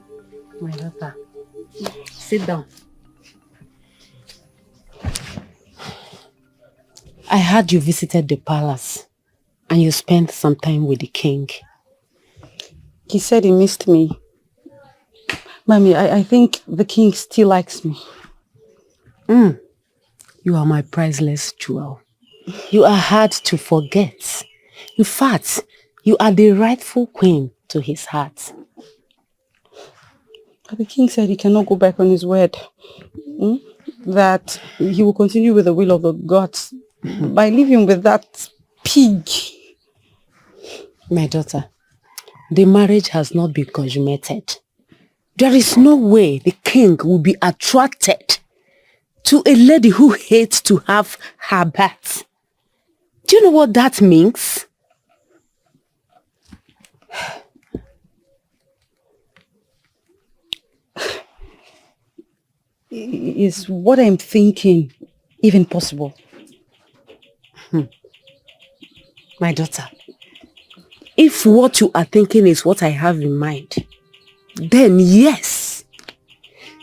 My daughter, sit down. I heard you visited the palace and you spent some time with the king. He said he missed me. Mommy, I think the king still likes me. You are my priceless jewel. You are hard to forget. In fact, you are the rightful queen to his heart. But the king said he cannot go back on his word. That he will continue with the will of the gods by living with that pig. My daughter, the marriage has not been consummated. There is no way the king will be attracted to a lady who hates to have her bath. Do you know what that means? Is what I'm thinking even possible? My daughter, if what you are thinking is what I have in mind, then yes.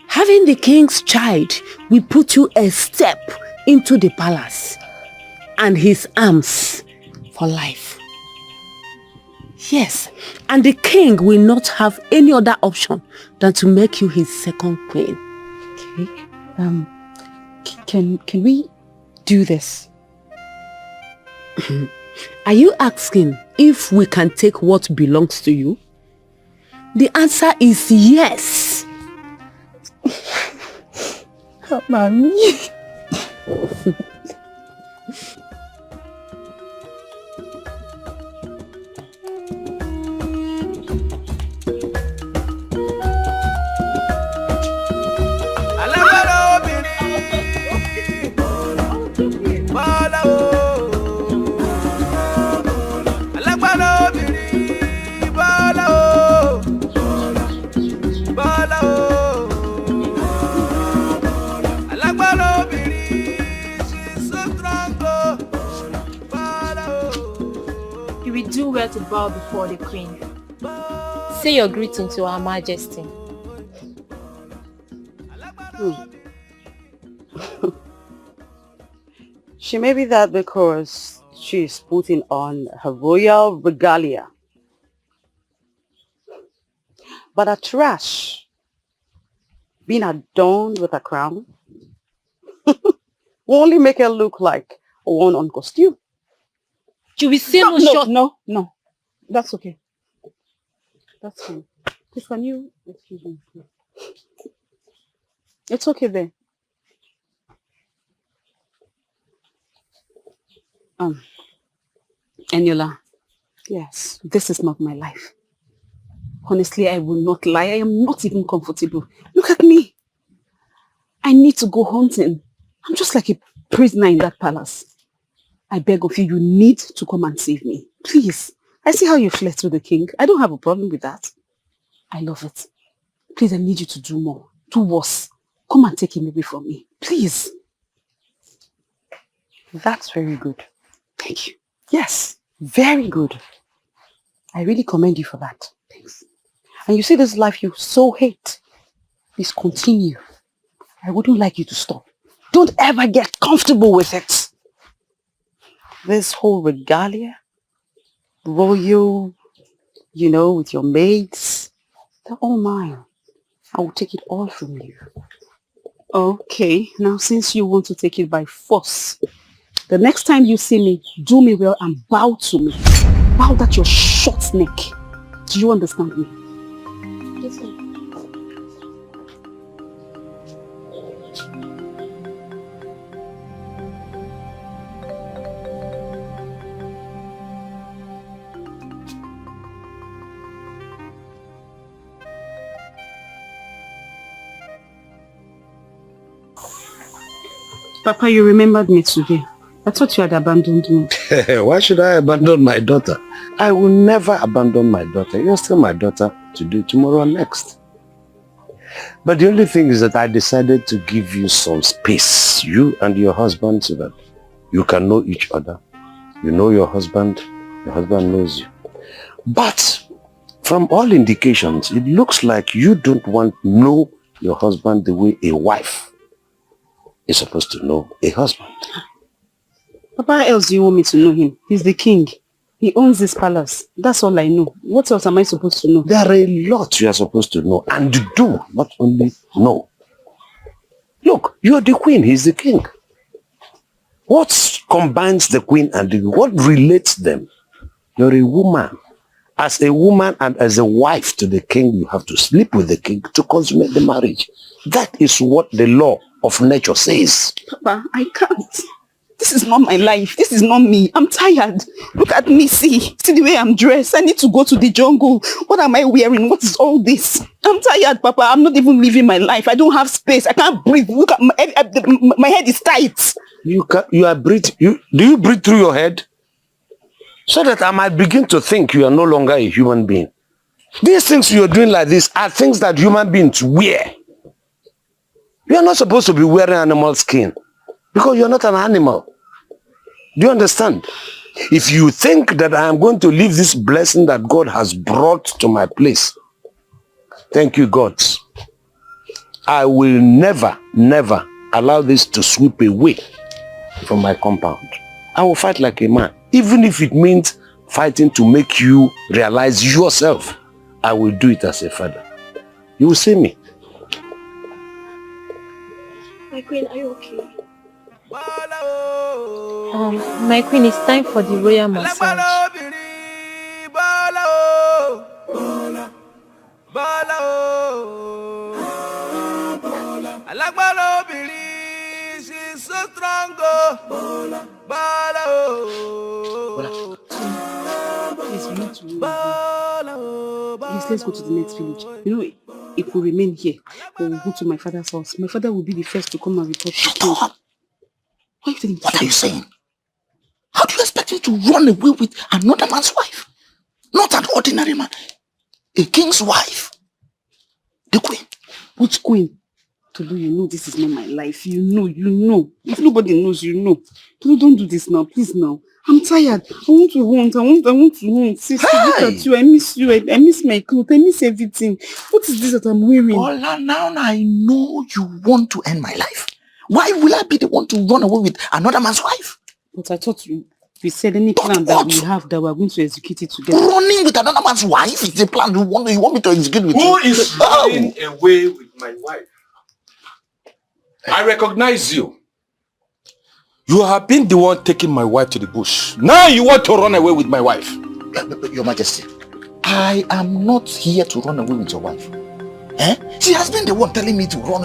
Having the king's child will put you a step into the palace and his arms for life. Yes, and the king will not have any other option than to make you his second queen. Okay. Can we do this? Are you asking if we can take what belongs to you? The answer is yes. Mommy. You will do well to bow before the queen. Say your greeting to Her Majesty. She may be that because she is putting on her royal regalia. But a trash, being adorned with a crown, will only make her look like one on costume. You will say No. That's okay. That's fine. Please, can you excuse me? It's okay there. Enola, yes, this is not my life. Honestly, I will not lie. I am not even comfortable. Look at me. I need to go hunting. I'm just like a prisoner in that palace. I beg of you, you need to come and save me. Please. I see how you flirt with the king. I don't have a problem with that. I love it. Please, I need you to do more. Do worse. Come and take him away from me. Please. That's very good. Thank you. Yes, very good. I really commend you for that. Thanks. And you see this life you so hate. Please continue. I wouldn't like you to stop. Don't ever get comfortable with it. This whole regalia, royal, with your maids, they're all mine. I will take it all from you. Okay, now since you want to take it by force, The next time you see me, do me well and bow to me. Bow that your short neck. Do you understand me? Yes, ma'am. Papa, you remembered me today. I thought you had abandoned me. Why should I abandon my daughter? I will never abandon my daughter. You're still my daughter today, tomorrow, and next. But the only thing is that I decided to give you some space, you and your husband, so that you can know each other. You know your husband knows you. But from all indications, it looks like you don't want to know your husband the way a wife is supposed to know a husband. Papa, how else do you want me to know him? He's the king. He owns this palace. That's all I know. What else am I supposed to know? There are a lot you are supposed to know and do, not only know. Look, you're the queen, he's the king. What combines the queen and the king? What relates them? You're a woman. As a woman and as a wife to the king, you have to sleep with the king to consummate the marriage. That is what the law of nature says. Papa, I can't. This is not my life. This is not me. I'm tired. Look at me. See the way I'm dressed. I need to go to the jungle. What am I wearing? What is all this? I'm tired, Papa. I'm not even living my life. I don't have space. I can't breathe. Look at my head is tight. Do you breathe through your head? So that I might begin to think you are no longer a human being. These things you're doing like this are things that human beings wear. You are not supposed to be wearing animal skin because you're not an animal. Do you understand? If you think that I am going to leave this blessing that God has brought to my place, thank you, God. I will never allow this to sweep away from my compound. I will fight like a man. Even if it means fighting to make you realize yourself, I will do it as a father. You will see me. My queen, are you okay? My queen, it's time for the royal massage. She's so strong. Yes, let's go to the next village. You know, if we remain here, we'll go to my father's house. My father will be the first to come and report to king. What are you saying? How do you expect me to run away with another man's wife? Not an ordinary man. A king's wife. The queen. Which queen? Tolu, you know this is not my life. You know. If nobody knows, you know. Tolu, don't do this now, please now. I'm tired. I want to hunt. Sister, look at you. I miss you. I miss my clothes. I miss everything. What is this that I'm wearing? Ola, now I know you want to end my life. Why will I be the one to run away with another man's wife? But I thought we said any plan that we have that we're going to execute it together. Running with another man's wife is the plan you want me to execute with you? Who is running away with my wife? I recognize you. You have been the one taking my wife to the bush. Now you want to run away with my wife. Your Majesty, I am not here to run away with your wife. She has been the one telling me to join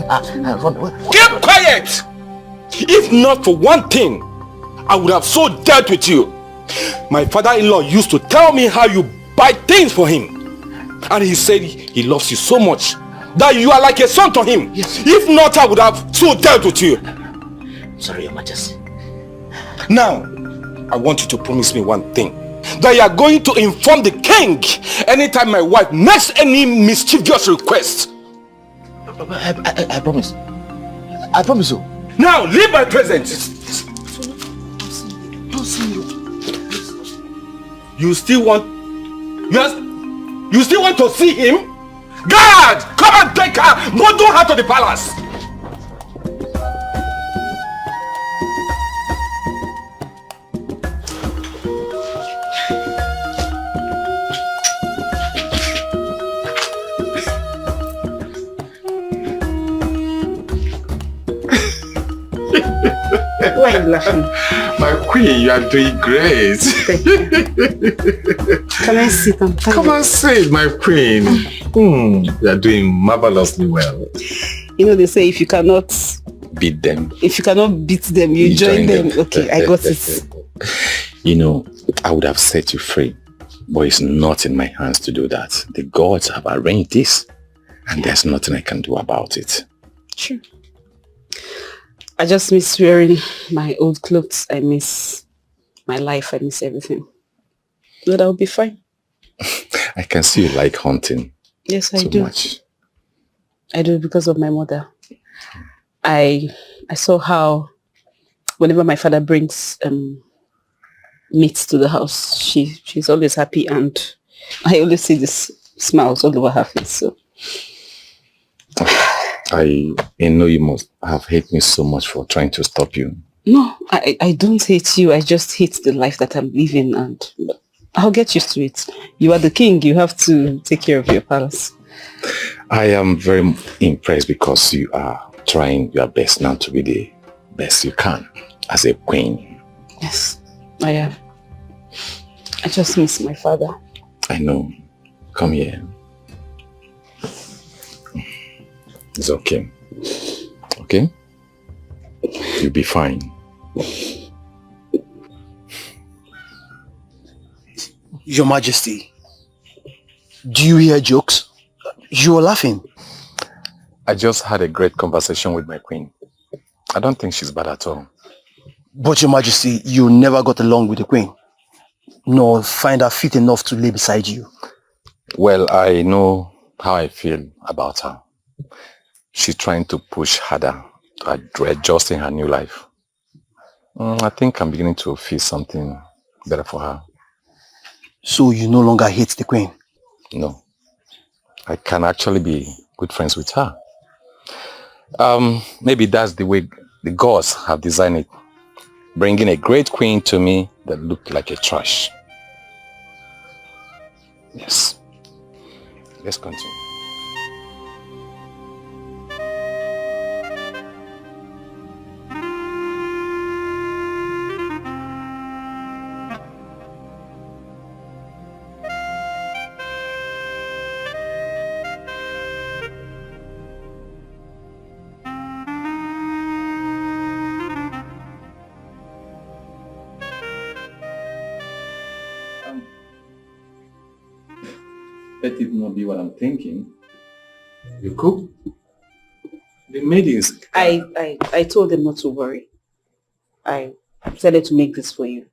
her and run away. Keep quiet! If not for one thing, I would have so dealt with you. My father-in-law used to tell me how you buy things for him. And he said he loves you so much that you are like a son to him. Yes. If not, I would have so dealt with you. Sorry, Your Majesty. Now, I want you to promise me one thing. That you are going to inform the king anytime my wife makes any mischievous request. I promise. I promise you. Now, leave my presence. Don't see you. You still want to see him? Guard! Come and take her! Bundle her to the palace! Why are you laughing? My queen, you are doing great. Can I sit? I'm tired. Come on, sit, my queen. You are doing marvelously well. You know, they say if you cannot Beat them. If you cannot beat them, you join them. Okay, I got it. You know, I would have set you free, but it's not in my hands to do that. The gods have arranged this, and there's nothing I can do about it. Sure. I just miss wearing my old clothes. I miss my life. I miss everything. But I'll be fine. I can see you like hunting. Yes, I so do. Much. I do because of my mother. I saw how whenever my father brings meat to the house, she's always happy, and I always see this smiles all over her face. So I know you must have hated me so much for trying to stop you. No, I don't hate you. I just hate the life that I'm living, and I'll get used to it. You are the king. You have to take care of your palace. I am very impressed because you are trying your best now to be the best you can as a queen. Yes, I am. I just miss my father. I know. Come here. It's okay. Okay? You'll be fine. Your Majesty, do you hear jokes? You are laughing. I just had a great conversation with my queen. I don't think she's bad at all. But Your Majesty, you never got along with the queen, nor find her fit enough to lay beside you. Well, I know how I feel about her. She's trying to push harder to adjust in her new life. I think I'm beginning to feel something better for her. So you no longer hate the queen? No. I can actually be good friends with her. Maybe that's the way the gods have designed it. Bringing a great queen to me that looked like a trash. Yes. Let's continue. Let it not be what I'm thinking. You cook? The maidens. I told them not to worry. I decided to make this for you.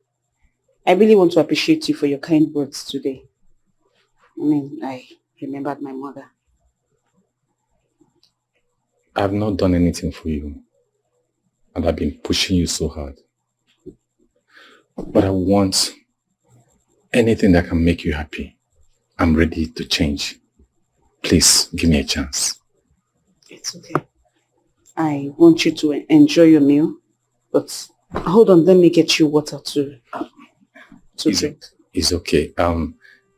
I really want to appreciate you for your kind words today. I mean, I remembered my mother. I've not done anything for you. And I've been pushing you so hard. But I want anything that can make you happy. I'm ready to change. Please, give me a chance. It's okay. I want you to enjoy your meal, but hold on, let me get you water to drink. It's okay.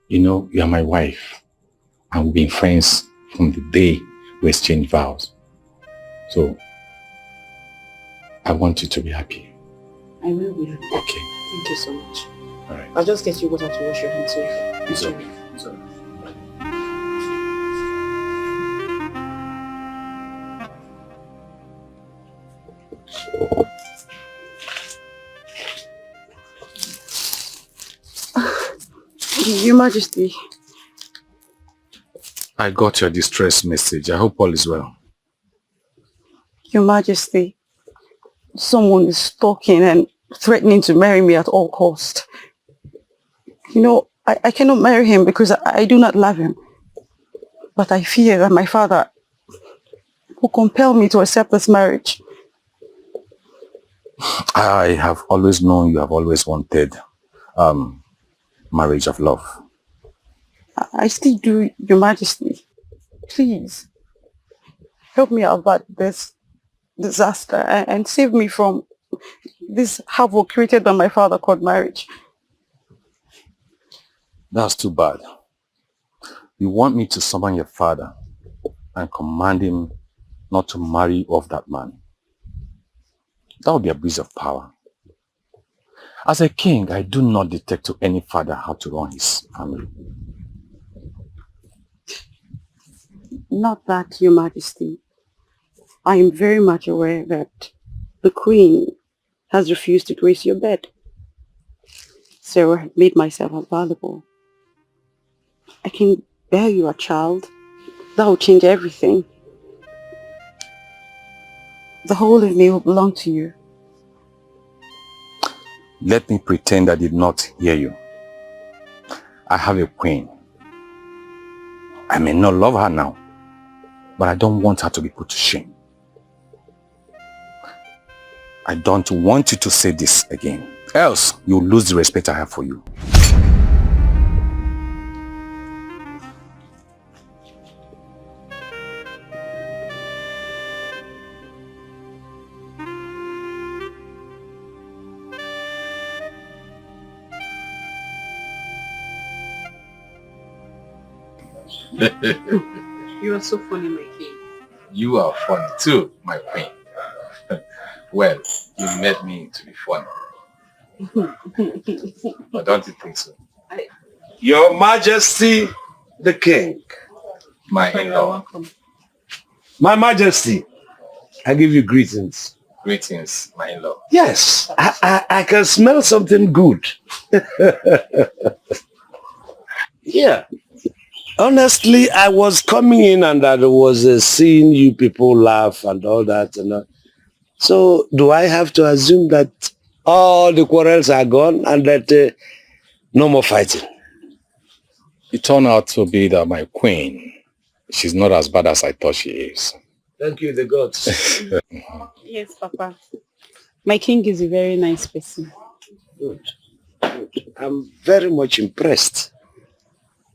You know, you are my wife. And we've been friends from the day we exchanged vows. So, I want you to be happy. I will be happy. Okay. Thank you so much. All right. I'll just get you water to wash your hands. So It's okay. It's okay. Your Majesty. I got your distress message. I hope all is well. Your Majesty, someone is stalking and threatening to marry me at all cost. You know, I cannot marry him because I do not love him. But I fear that my father will compel me to accept this marriage. I have always known you have always wanted marriage of love. I still do, Your Majesty. Please, help me about this disaster and save me from this havoc created by my father called marriage. That's too bad. You want me to summon your father and command him not to marry off that man. That would be abuse of power. As a king, I do not dictate to any father how to run his family. Not that, Your Majesty. I am very much aware that the Queen has refused to grace your bed. So I have made myself available. I can bear you a child. That will change everything. The whole of me will belong to you. Let me pretend I did not hear you. I have a queen. I may not love her now, but I don't want her to be put to shame. I don't want you to say this again. Else, you'll lose the respect I have for you. You are so funny, my king. You are funny too, my queen. Well, you made me to be funny. But don't you think so? Your Majesty, the King. My You are welcome. My Majesty, I give you greetings. Greetings, my in-law. Yes, I can smell something good. Yeah. Honestly, I was coming in and I was seeing you people laugh and all that. So do I have to assume that all the quarrels are gone and that no more fighting? It turned out to be that my queen, she's not as bad as I thought she is. Thank you, the gods. Yes, Papa. My king is a very nice person. Good. Good. I'm very much impressed.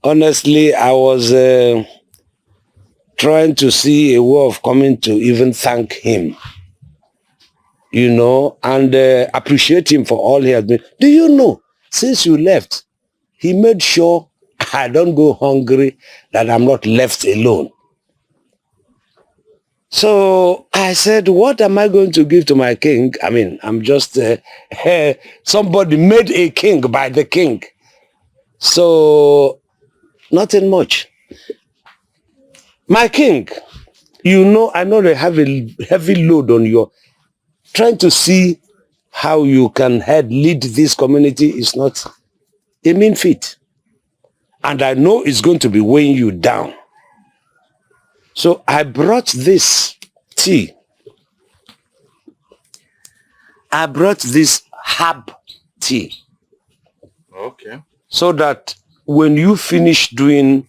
Honestly, I was trying to see a way of coming to even thank him, and appreciate him for all he has been. Do you know, since you left, he made sure I don't go hungry, that I'm not left alone. So I said, what am I going to give to my king? I mean, I'm just somebody made a king by the king. So nothing much. My king, I know they have a heavy load on you. Trying to see how you can lead this community is not a mean feat. And I know it's going to be weighing you down. So I brought this tea. I brought this herb tea. Okay. So that when you finish doing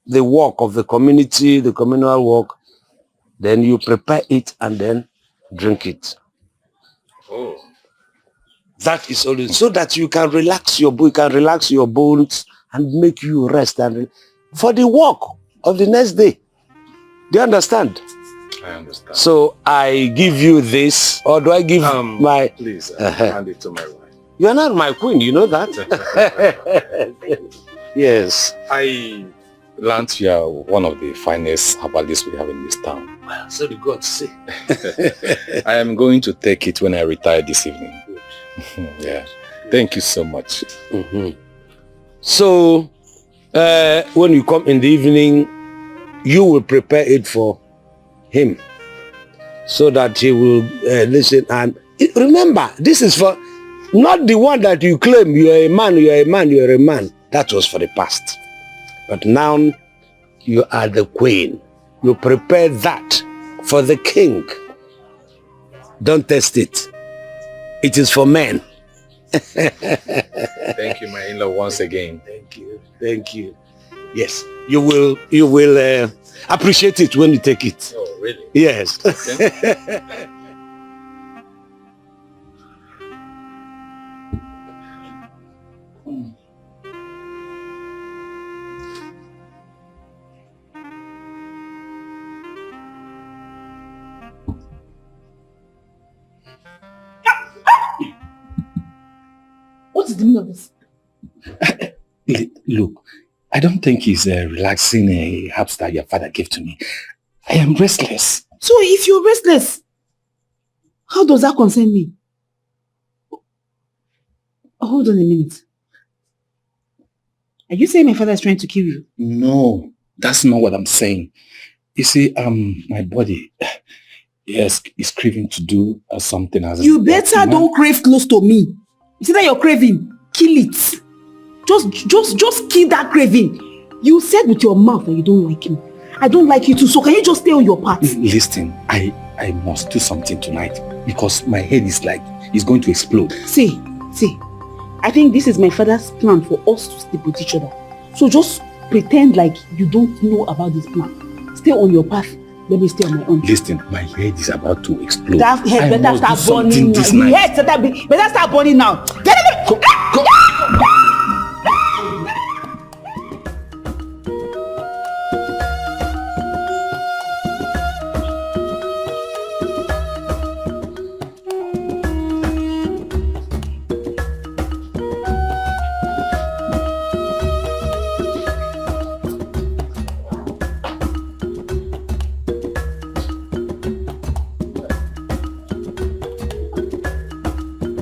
the work of the community, the communal work, then you prepare it and then drink it. Oh. That is always so that you can relax your bones and make you rest and for the work of the next day. Do you understand? I understand. So I give you this, or do I give my... Please, hand it to my wife. You're not my queen, you know that? Yes. I learned you are one of the finest herbalists we have in this town. Well, so the gods say. I am going to take it when I retire this evening. Yeah. Thank you so much. Mm-hmm. So, when you come in the evening, you will prepare it for him so that he will listen. And remember, this is for not the one that you claim you are a man, you are a man, you are a man. That was for the past. But now you are the queen. You prepare that for the king. Don't test it. It is for men. Thank you, my in-law, once again. Thank you. Thank you. Yes, you will appreciate it when you take it. Oh, really? Yes. Okay. What is the meaning of this? Look, I don't think he's relaxing herbs that your father gave to me. I am restless. So if you're restless, How does that concern me? Hold on a minute. Are you saying my father is trying to kill you? No, that's not what I'm saying. You see, my body, yes, is craving to do something as You better don't crave close to me. You see that you're craving? Kill it. Just kill that craving. You said with your mouth that you don't like me. I don't like you too, so can you just stay on your part? Listen, I must do something tonight because my head is like, it's going to explode. See, I think this is my father's plan for us to sleep with each other. So just pretend like you don't know about this plan. Stay on your path. Let me stay on my own. Listen, my head is about to explode. That head better start burning now. The head better start burning now. Go.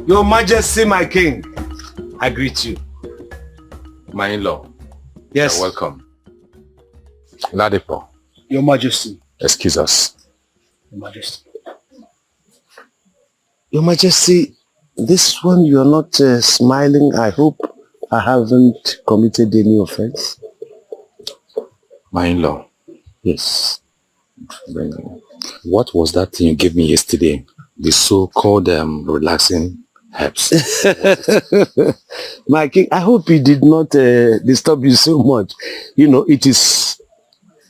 Your Majesty, my king, I greet you. My in-law. Yes. You're welcome. Ladipo. Your Majesty. Excuse us. Your Majesty. Your Majesty, this one you're not smiling. I hope I haven't committed any offense. My in-law. Yes. What was that thing you gave me yesterday? The so-called relaxing herbs. My king, I hope it did not disturb you so much. You know, it is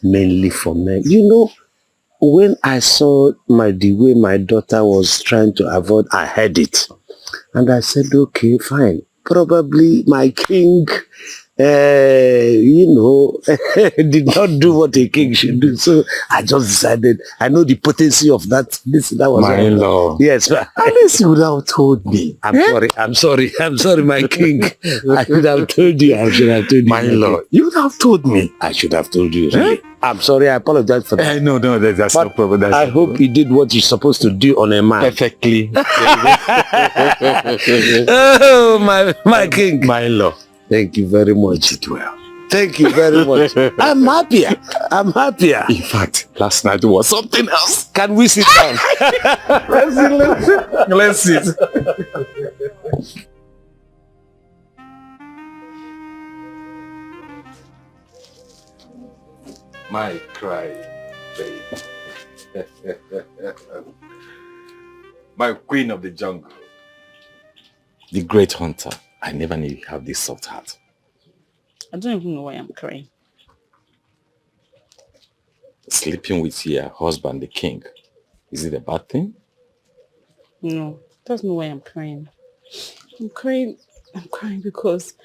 mainly for men. You know, when I saw the way my daughter was trying to avoid, I heard it. And I said, okay, fine. Probably my king, did not do what a king should do. So I just decided, I know the potency of that. That was my in-law. Yes. At least you would have told me. I'm sorry, my king. I should have told you. My in-law, you would have told me. I should have told you. Really. I'm sorry, I apologize for that. No, that's no problem. I hope you did what you're supposed to do on a man. Perfectly. Oh, my king. My in-law. Thank you very much. You did well. Thank you very much. I'm happier. In fact, last night was something else. Can we sit down? Let's sit. My cry, babe. My queen of the jungle. The great hunter. I never knew you have this soft heart. I don't even know why I'm crying. Sleeping with your husband, the king. Is it a bad thing? No, that's not why I'm crying. I'm crying because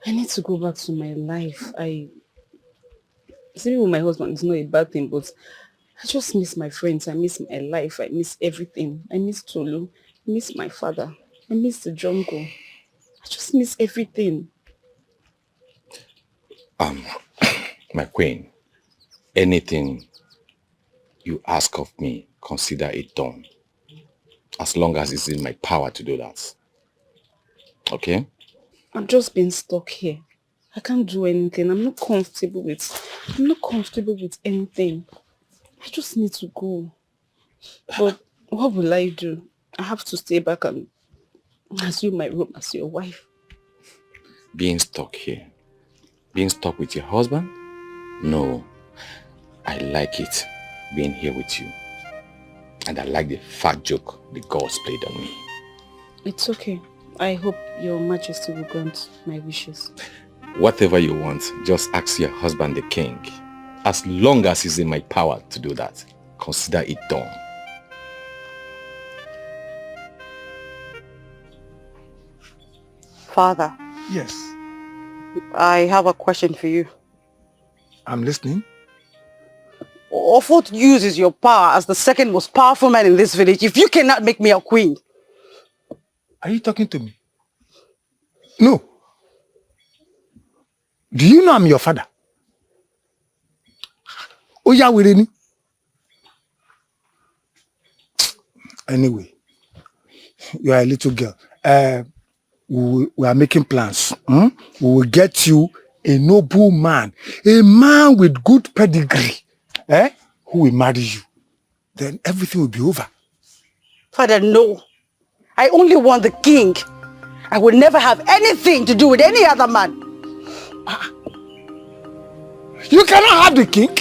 I need to go back to my life. Sleeping with my husband is not a bad thing, but I just miss my friends. I miss my life. I miss everything. I miss Tolu. I miss my father. I miss the jungle. I just miss everything. My queen, anything you ask of me, consider it done. As long as it's in my power to do that. Okay? I'm just being stuck here. I can't do anything. I'm not comfortable with anything. I just need to go. But what will I do? I have to stay back and assume my role as your wife. Being stuck here. Being stuck with your husband? No. I like it being here with you. And I like the fat joke the gods played on me. It's okay. I hope your majesty will grant my wishes. Whatever you want, just ask your husband the king. As long as it's in my power to do that, consider it done. Father. Yes. I have a question for you. I'm listening. Of what use is your power as the second most powerful man in this village if you cannot make me a queen? Are you talking to me? No. Do you know I'm your father? Oh yeah, Wireni. Anyway, You are a little girl. We are making plans. We will get you a noble man, a man with good pedigree, who will marry you. Then everything will be over. Father, no. I only want the king. I will never have anything to do with any other man. You cannot have the king.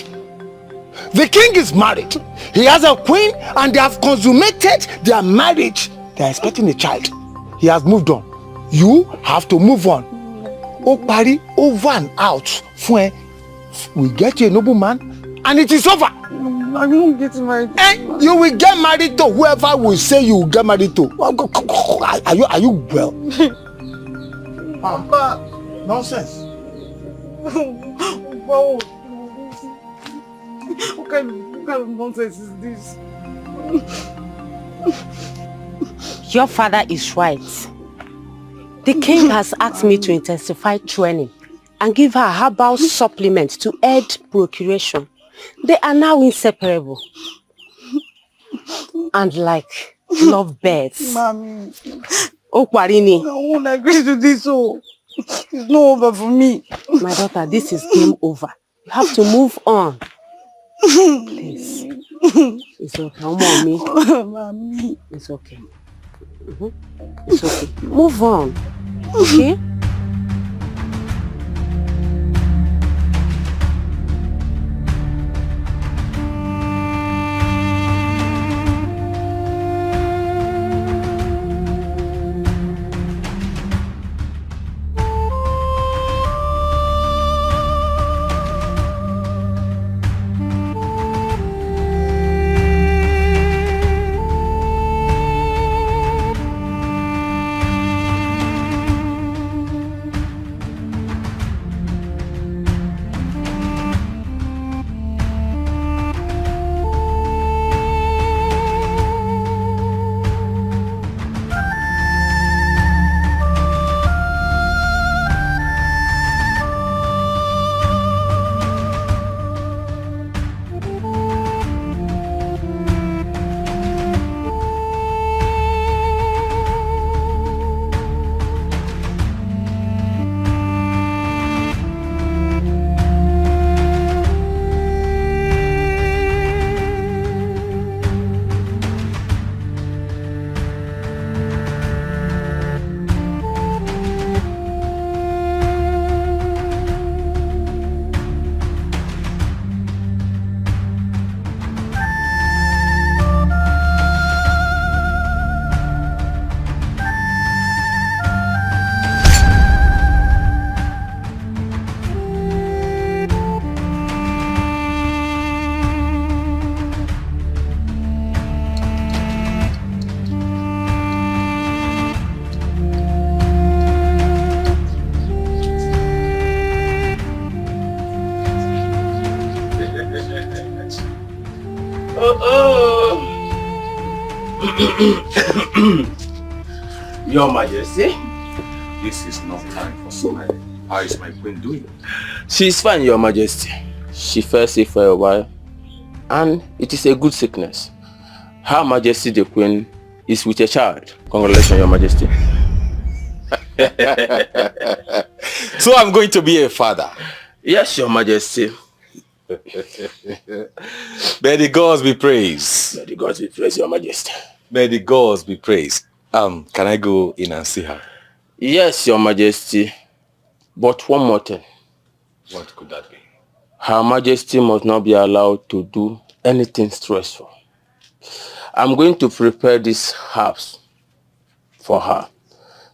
The king is married. He has a queen and they have consummated their marriage. They are expecting a child. He has moved on. You have to move on. Opari, over and out. We get you a noble man and it is over. I won't get married. And you will get married to whoever will say you will get married to. Are you well? Nonsense. What kind of nonsense is this? Your father is right. The king has asked me to intensify training and give her a herbal supplement to aid procuration. They are now inseparable. And like lovebirds. Mommy. Oh, Kwarini. I won't agree to this. It's not over for me. My daughter, this is game over. You have to move on. Please. It's okay. Mommy. Mommy. It's okay. It's okay. Move on. Okay? Your Majesty, this is not time for smiling. How is my queen doing? She's fine, Your Majesty. She fell sick for a while, and it is a good sickness. Her Majesty the Queen is with a child. Congratulations, Your Majesty. So I'm going to be a father. Yes, Your Majesty. May the gods be praised. May the gods be praised, Your Majesty. May the gods be praised. Can I go in and see her? Yes, Your Majesty. But one more thing. What could that be? Her Majesty must not be allowed to do anything stressful. I'm going to prepare this house for her.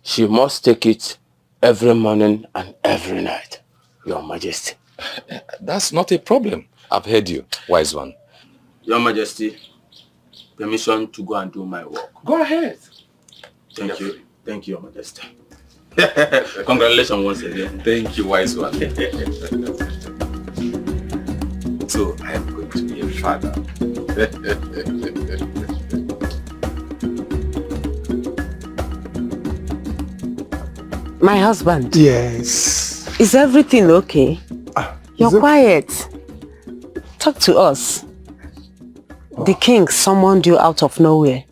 She must take it every morning and every night, Your Majesty. That's not a problem. I've heard you, wise one. Your Majesty, permission to go and do my work. Go ahead. Thank you. Thank you, Your Majesty. Congratulations once again. Thank you, wise one. So I am going to be a father. My husband. Yes. Is everything okay? You're quiet. Talk to us. The king summoned you out of nowhere.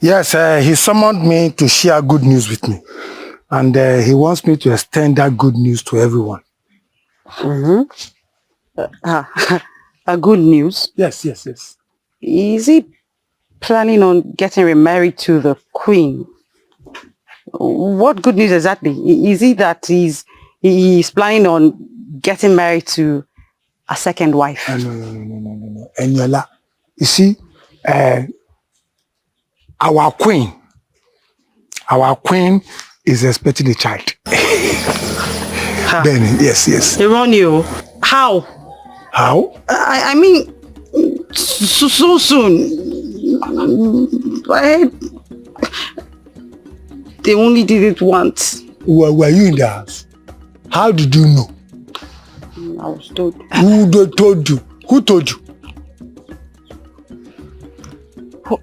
Yes, he summoned me to share good news with me. And he wants me to extend that good news to everyone. Mm-hmm. Good news? Yes. Is he planning on getting remarried to the queen? What good news exactly? Is it that he's planning on getting married to a second wife? No. Enola, you see, our queen is expecting a child. Benny, yes. Ironio, how? How? I mean, so soon. They only did it once. Were you in the house? How did you know? I was told. Who told you? Who told you?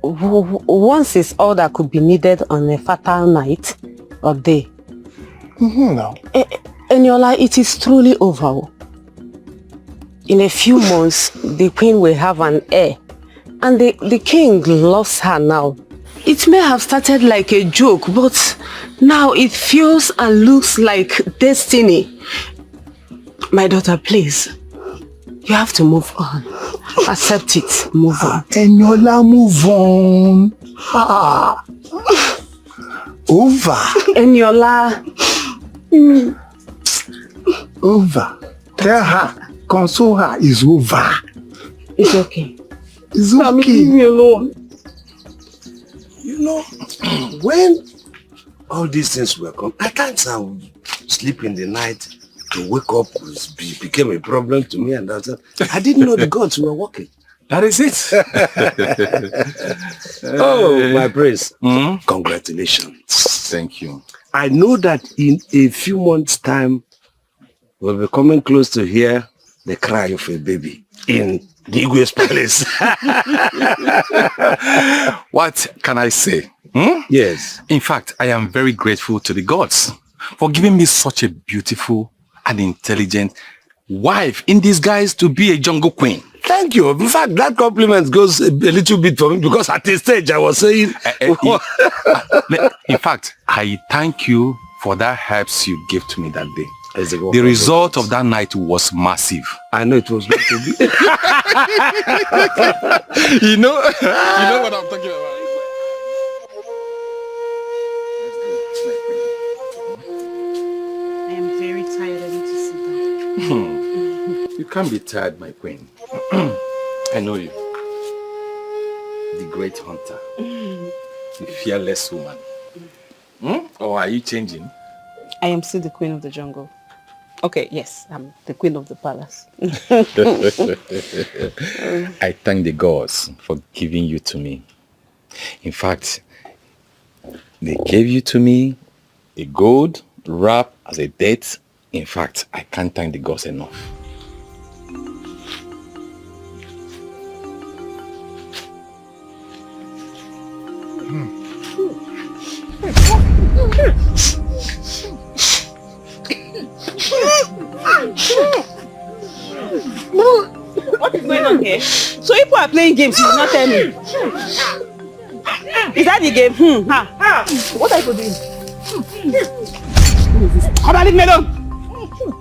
Once is all that could be needed on a fertile night or day. No. Enola, it is truly over. In a few months, the queen will have an heir. And the king loves her now. It may have started like a joke, but now it feels and looks like destiny. My daughter, please. You have to move on. Accept it. Move on. Enola, move on. Over. Enola. Over. Tell her. Console her. It's over. It's okay. It's okay. Leave me alone. You know, when all these things were come, at times I would sleep in the night. To wake up became a problem to me, and I didn't know the gods were working. That is it. Oh, my praise. Congratulations. Thank you. I know that in a few months' time, we'll be coming close to hear the cry of a baby in the Igwe's palace. What can I say? Yes. In fact, I am very grateful to the gods for giving me such a beautiful and intelligent wife in disguise to be a jungle queen. Thank you. In fact, that compliment goes a little bit for me because at a stage I was saying... In fact, I thank you for that helps you gave to me that day. The result of that night was massive. I know it was meant to be. You know what I'm talking about. I am very tired. I need to sit down. You can't be tired, my queen. I know you. The great hunter. The fearless woman. Or are you changing? I am still the queen of the jungle. Okay, yes, I'm the queen of the palace. I thank the gods for giving you to me. In fact, they gave you to me a gold wrap as a date. In fact, I can't thank the gods enough. What is going on here? So people are playing games, you did not tell me. Is that the game? What are you doing? Come on, leave me alone.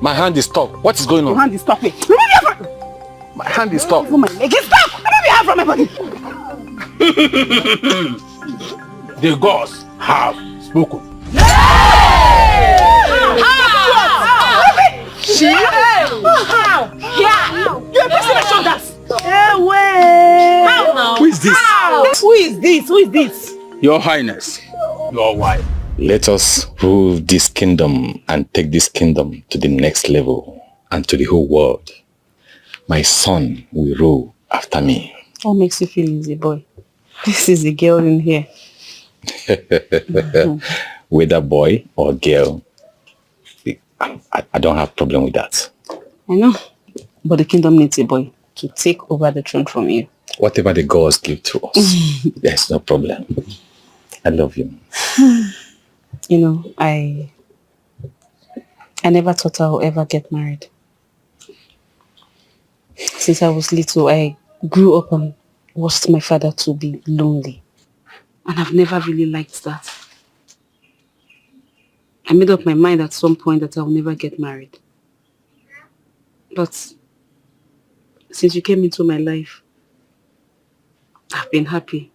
My hand is stuck. What is going on? Your hand is stuck. Remove your hand. My hand is stuck. My leg is stuck. Remove your hand from my body. The gods have spoken. You're missing my shoulders. Who is this? Who is this? Who is this? Your Highness, your wife. Let us rule this kingdom and take this kingdom to the next level and to the whole world. My son will rule after me. What makes you feel easy, boy? This is the girl in here. Whether boy or girl, I don't have problem with that. I know, but the kingdom needs a boy to take over the throne from you. Whatever the gods give to us, there's no problem. I love you. You know, I never thought I would ever get married. Since I was little, I grew up and watched my father to be lonely. And I've never really liked that. I made up my mind at some point that I'll never get married. But since you came into my life, I've been happy.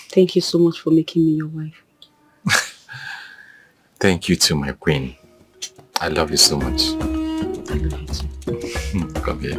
Thank you so much for making me your wife. Thank you too, my queen. I love you so much. I love you too. Come here.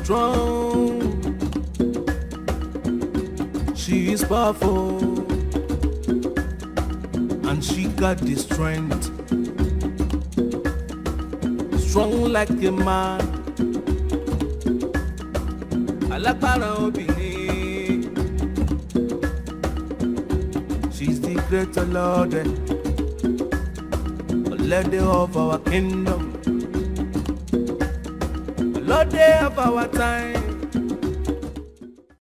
Strong, she is powerful, and she got the strength, strong like a man. Alágbára obìnrin, she's the greater Lord, lady of our kingdom. Lord of our time,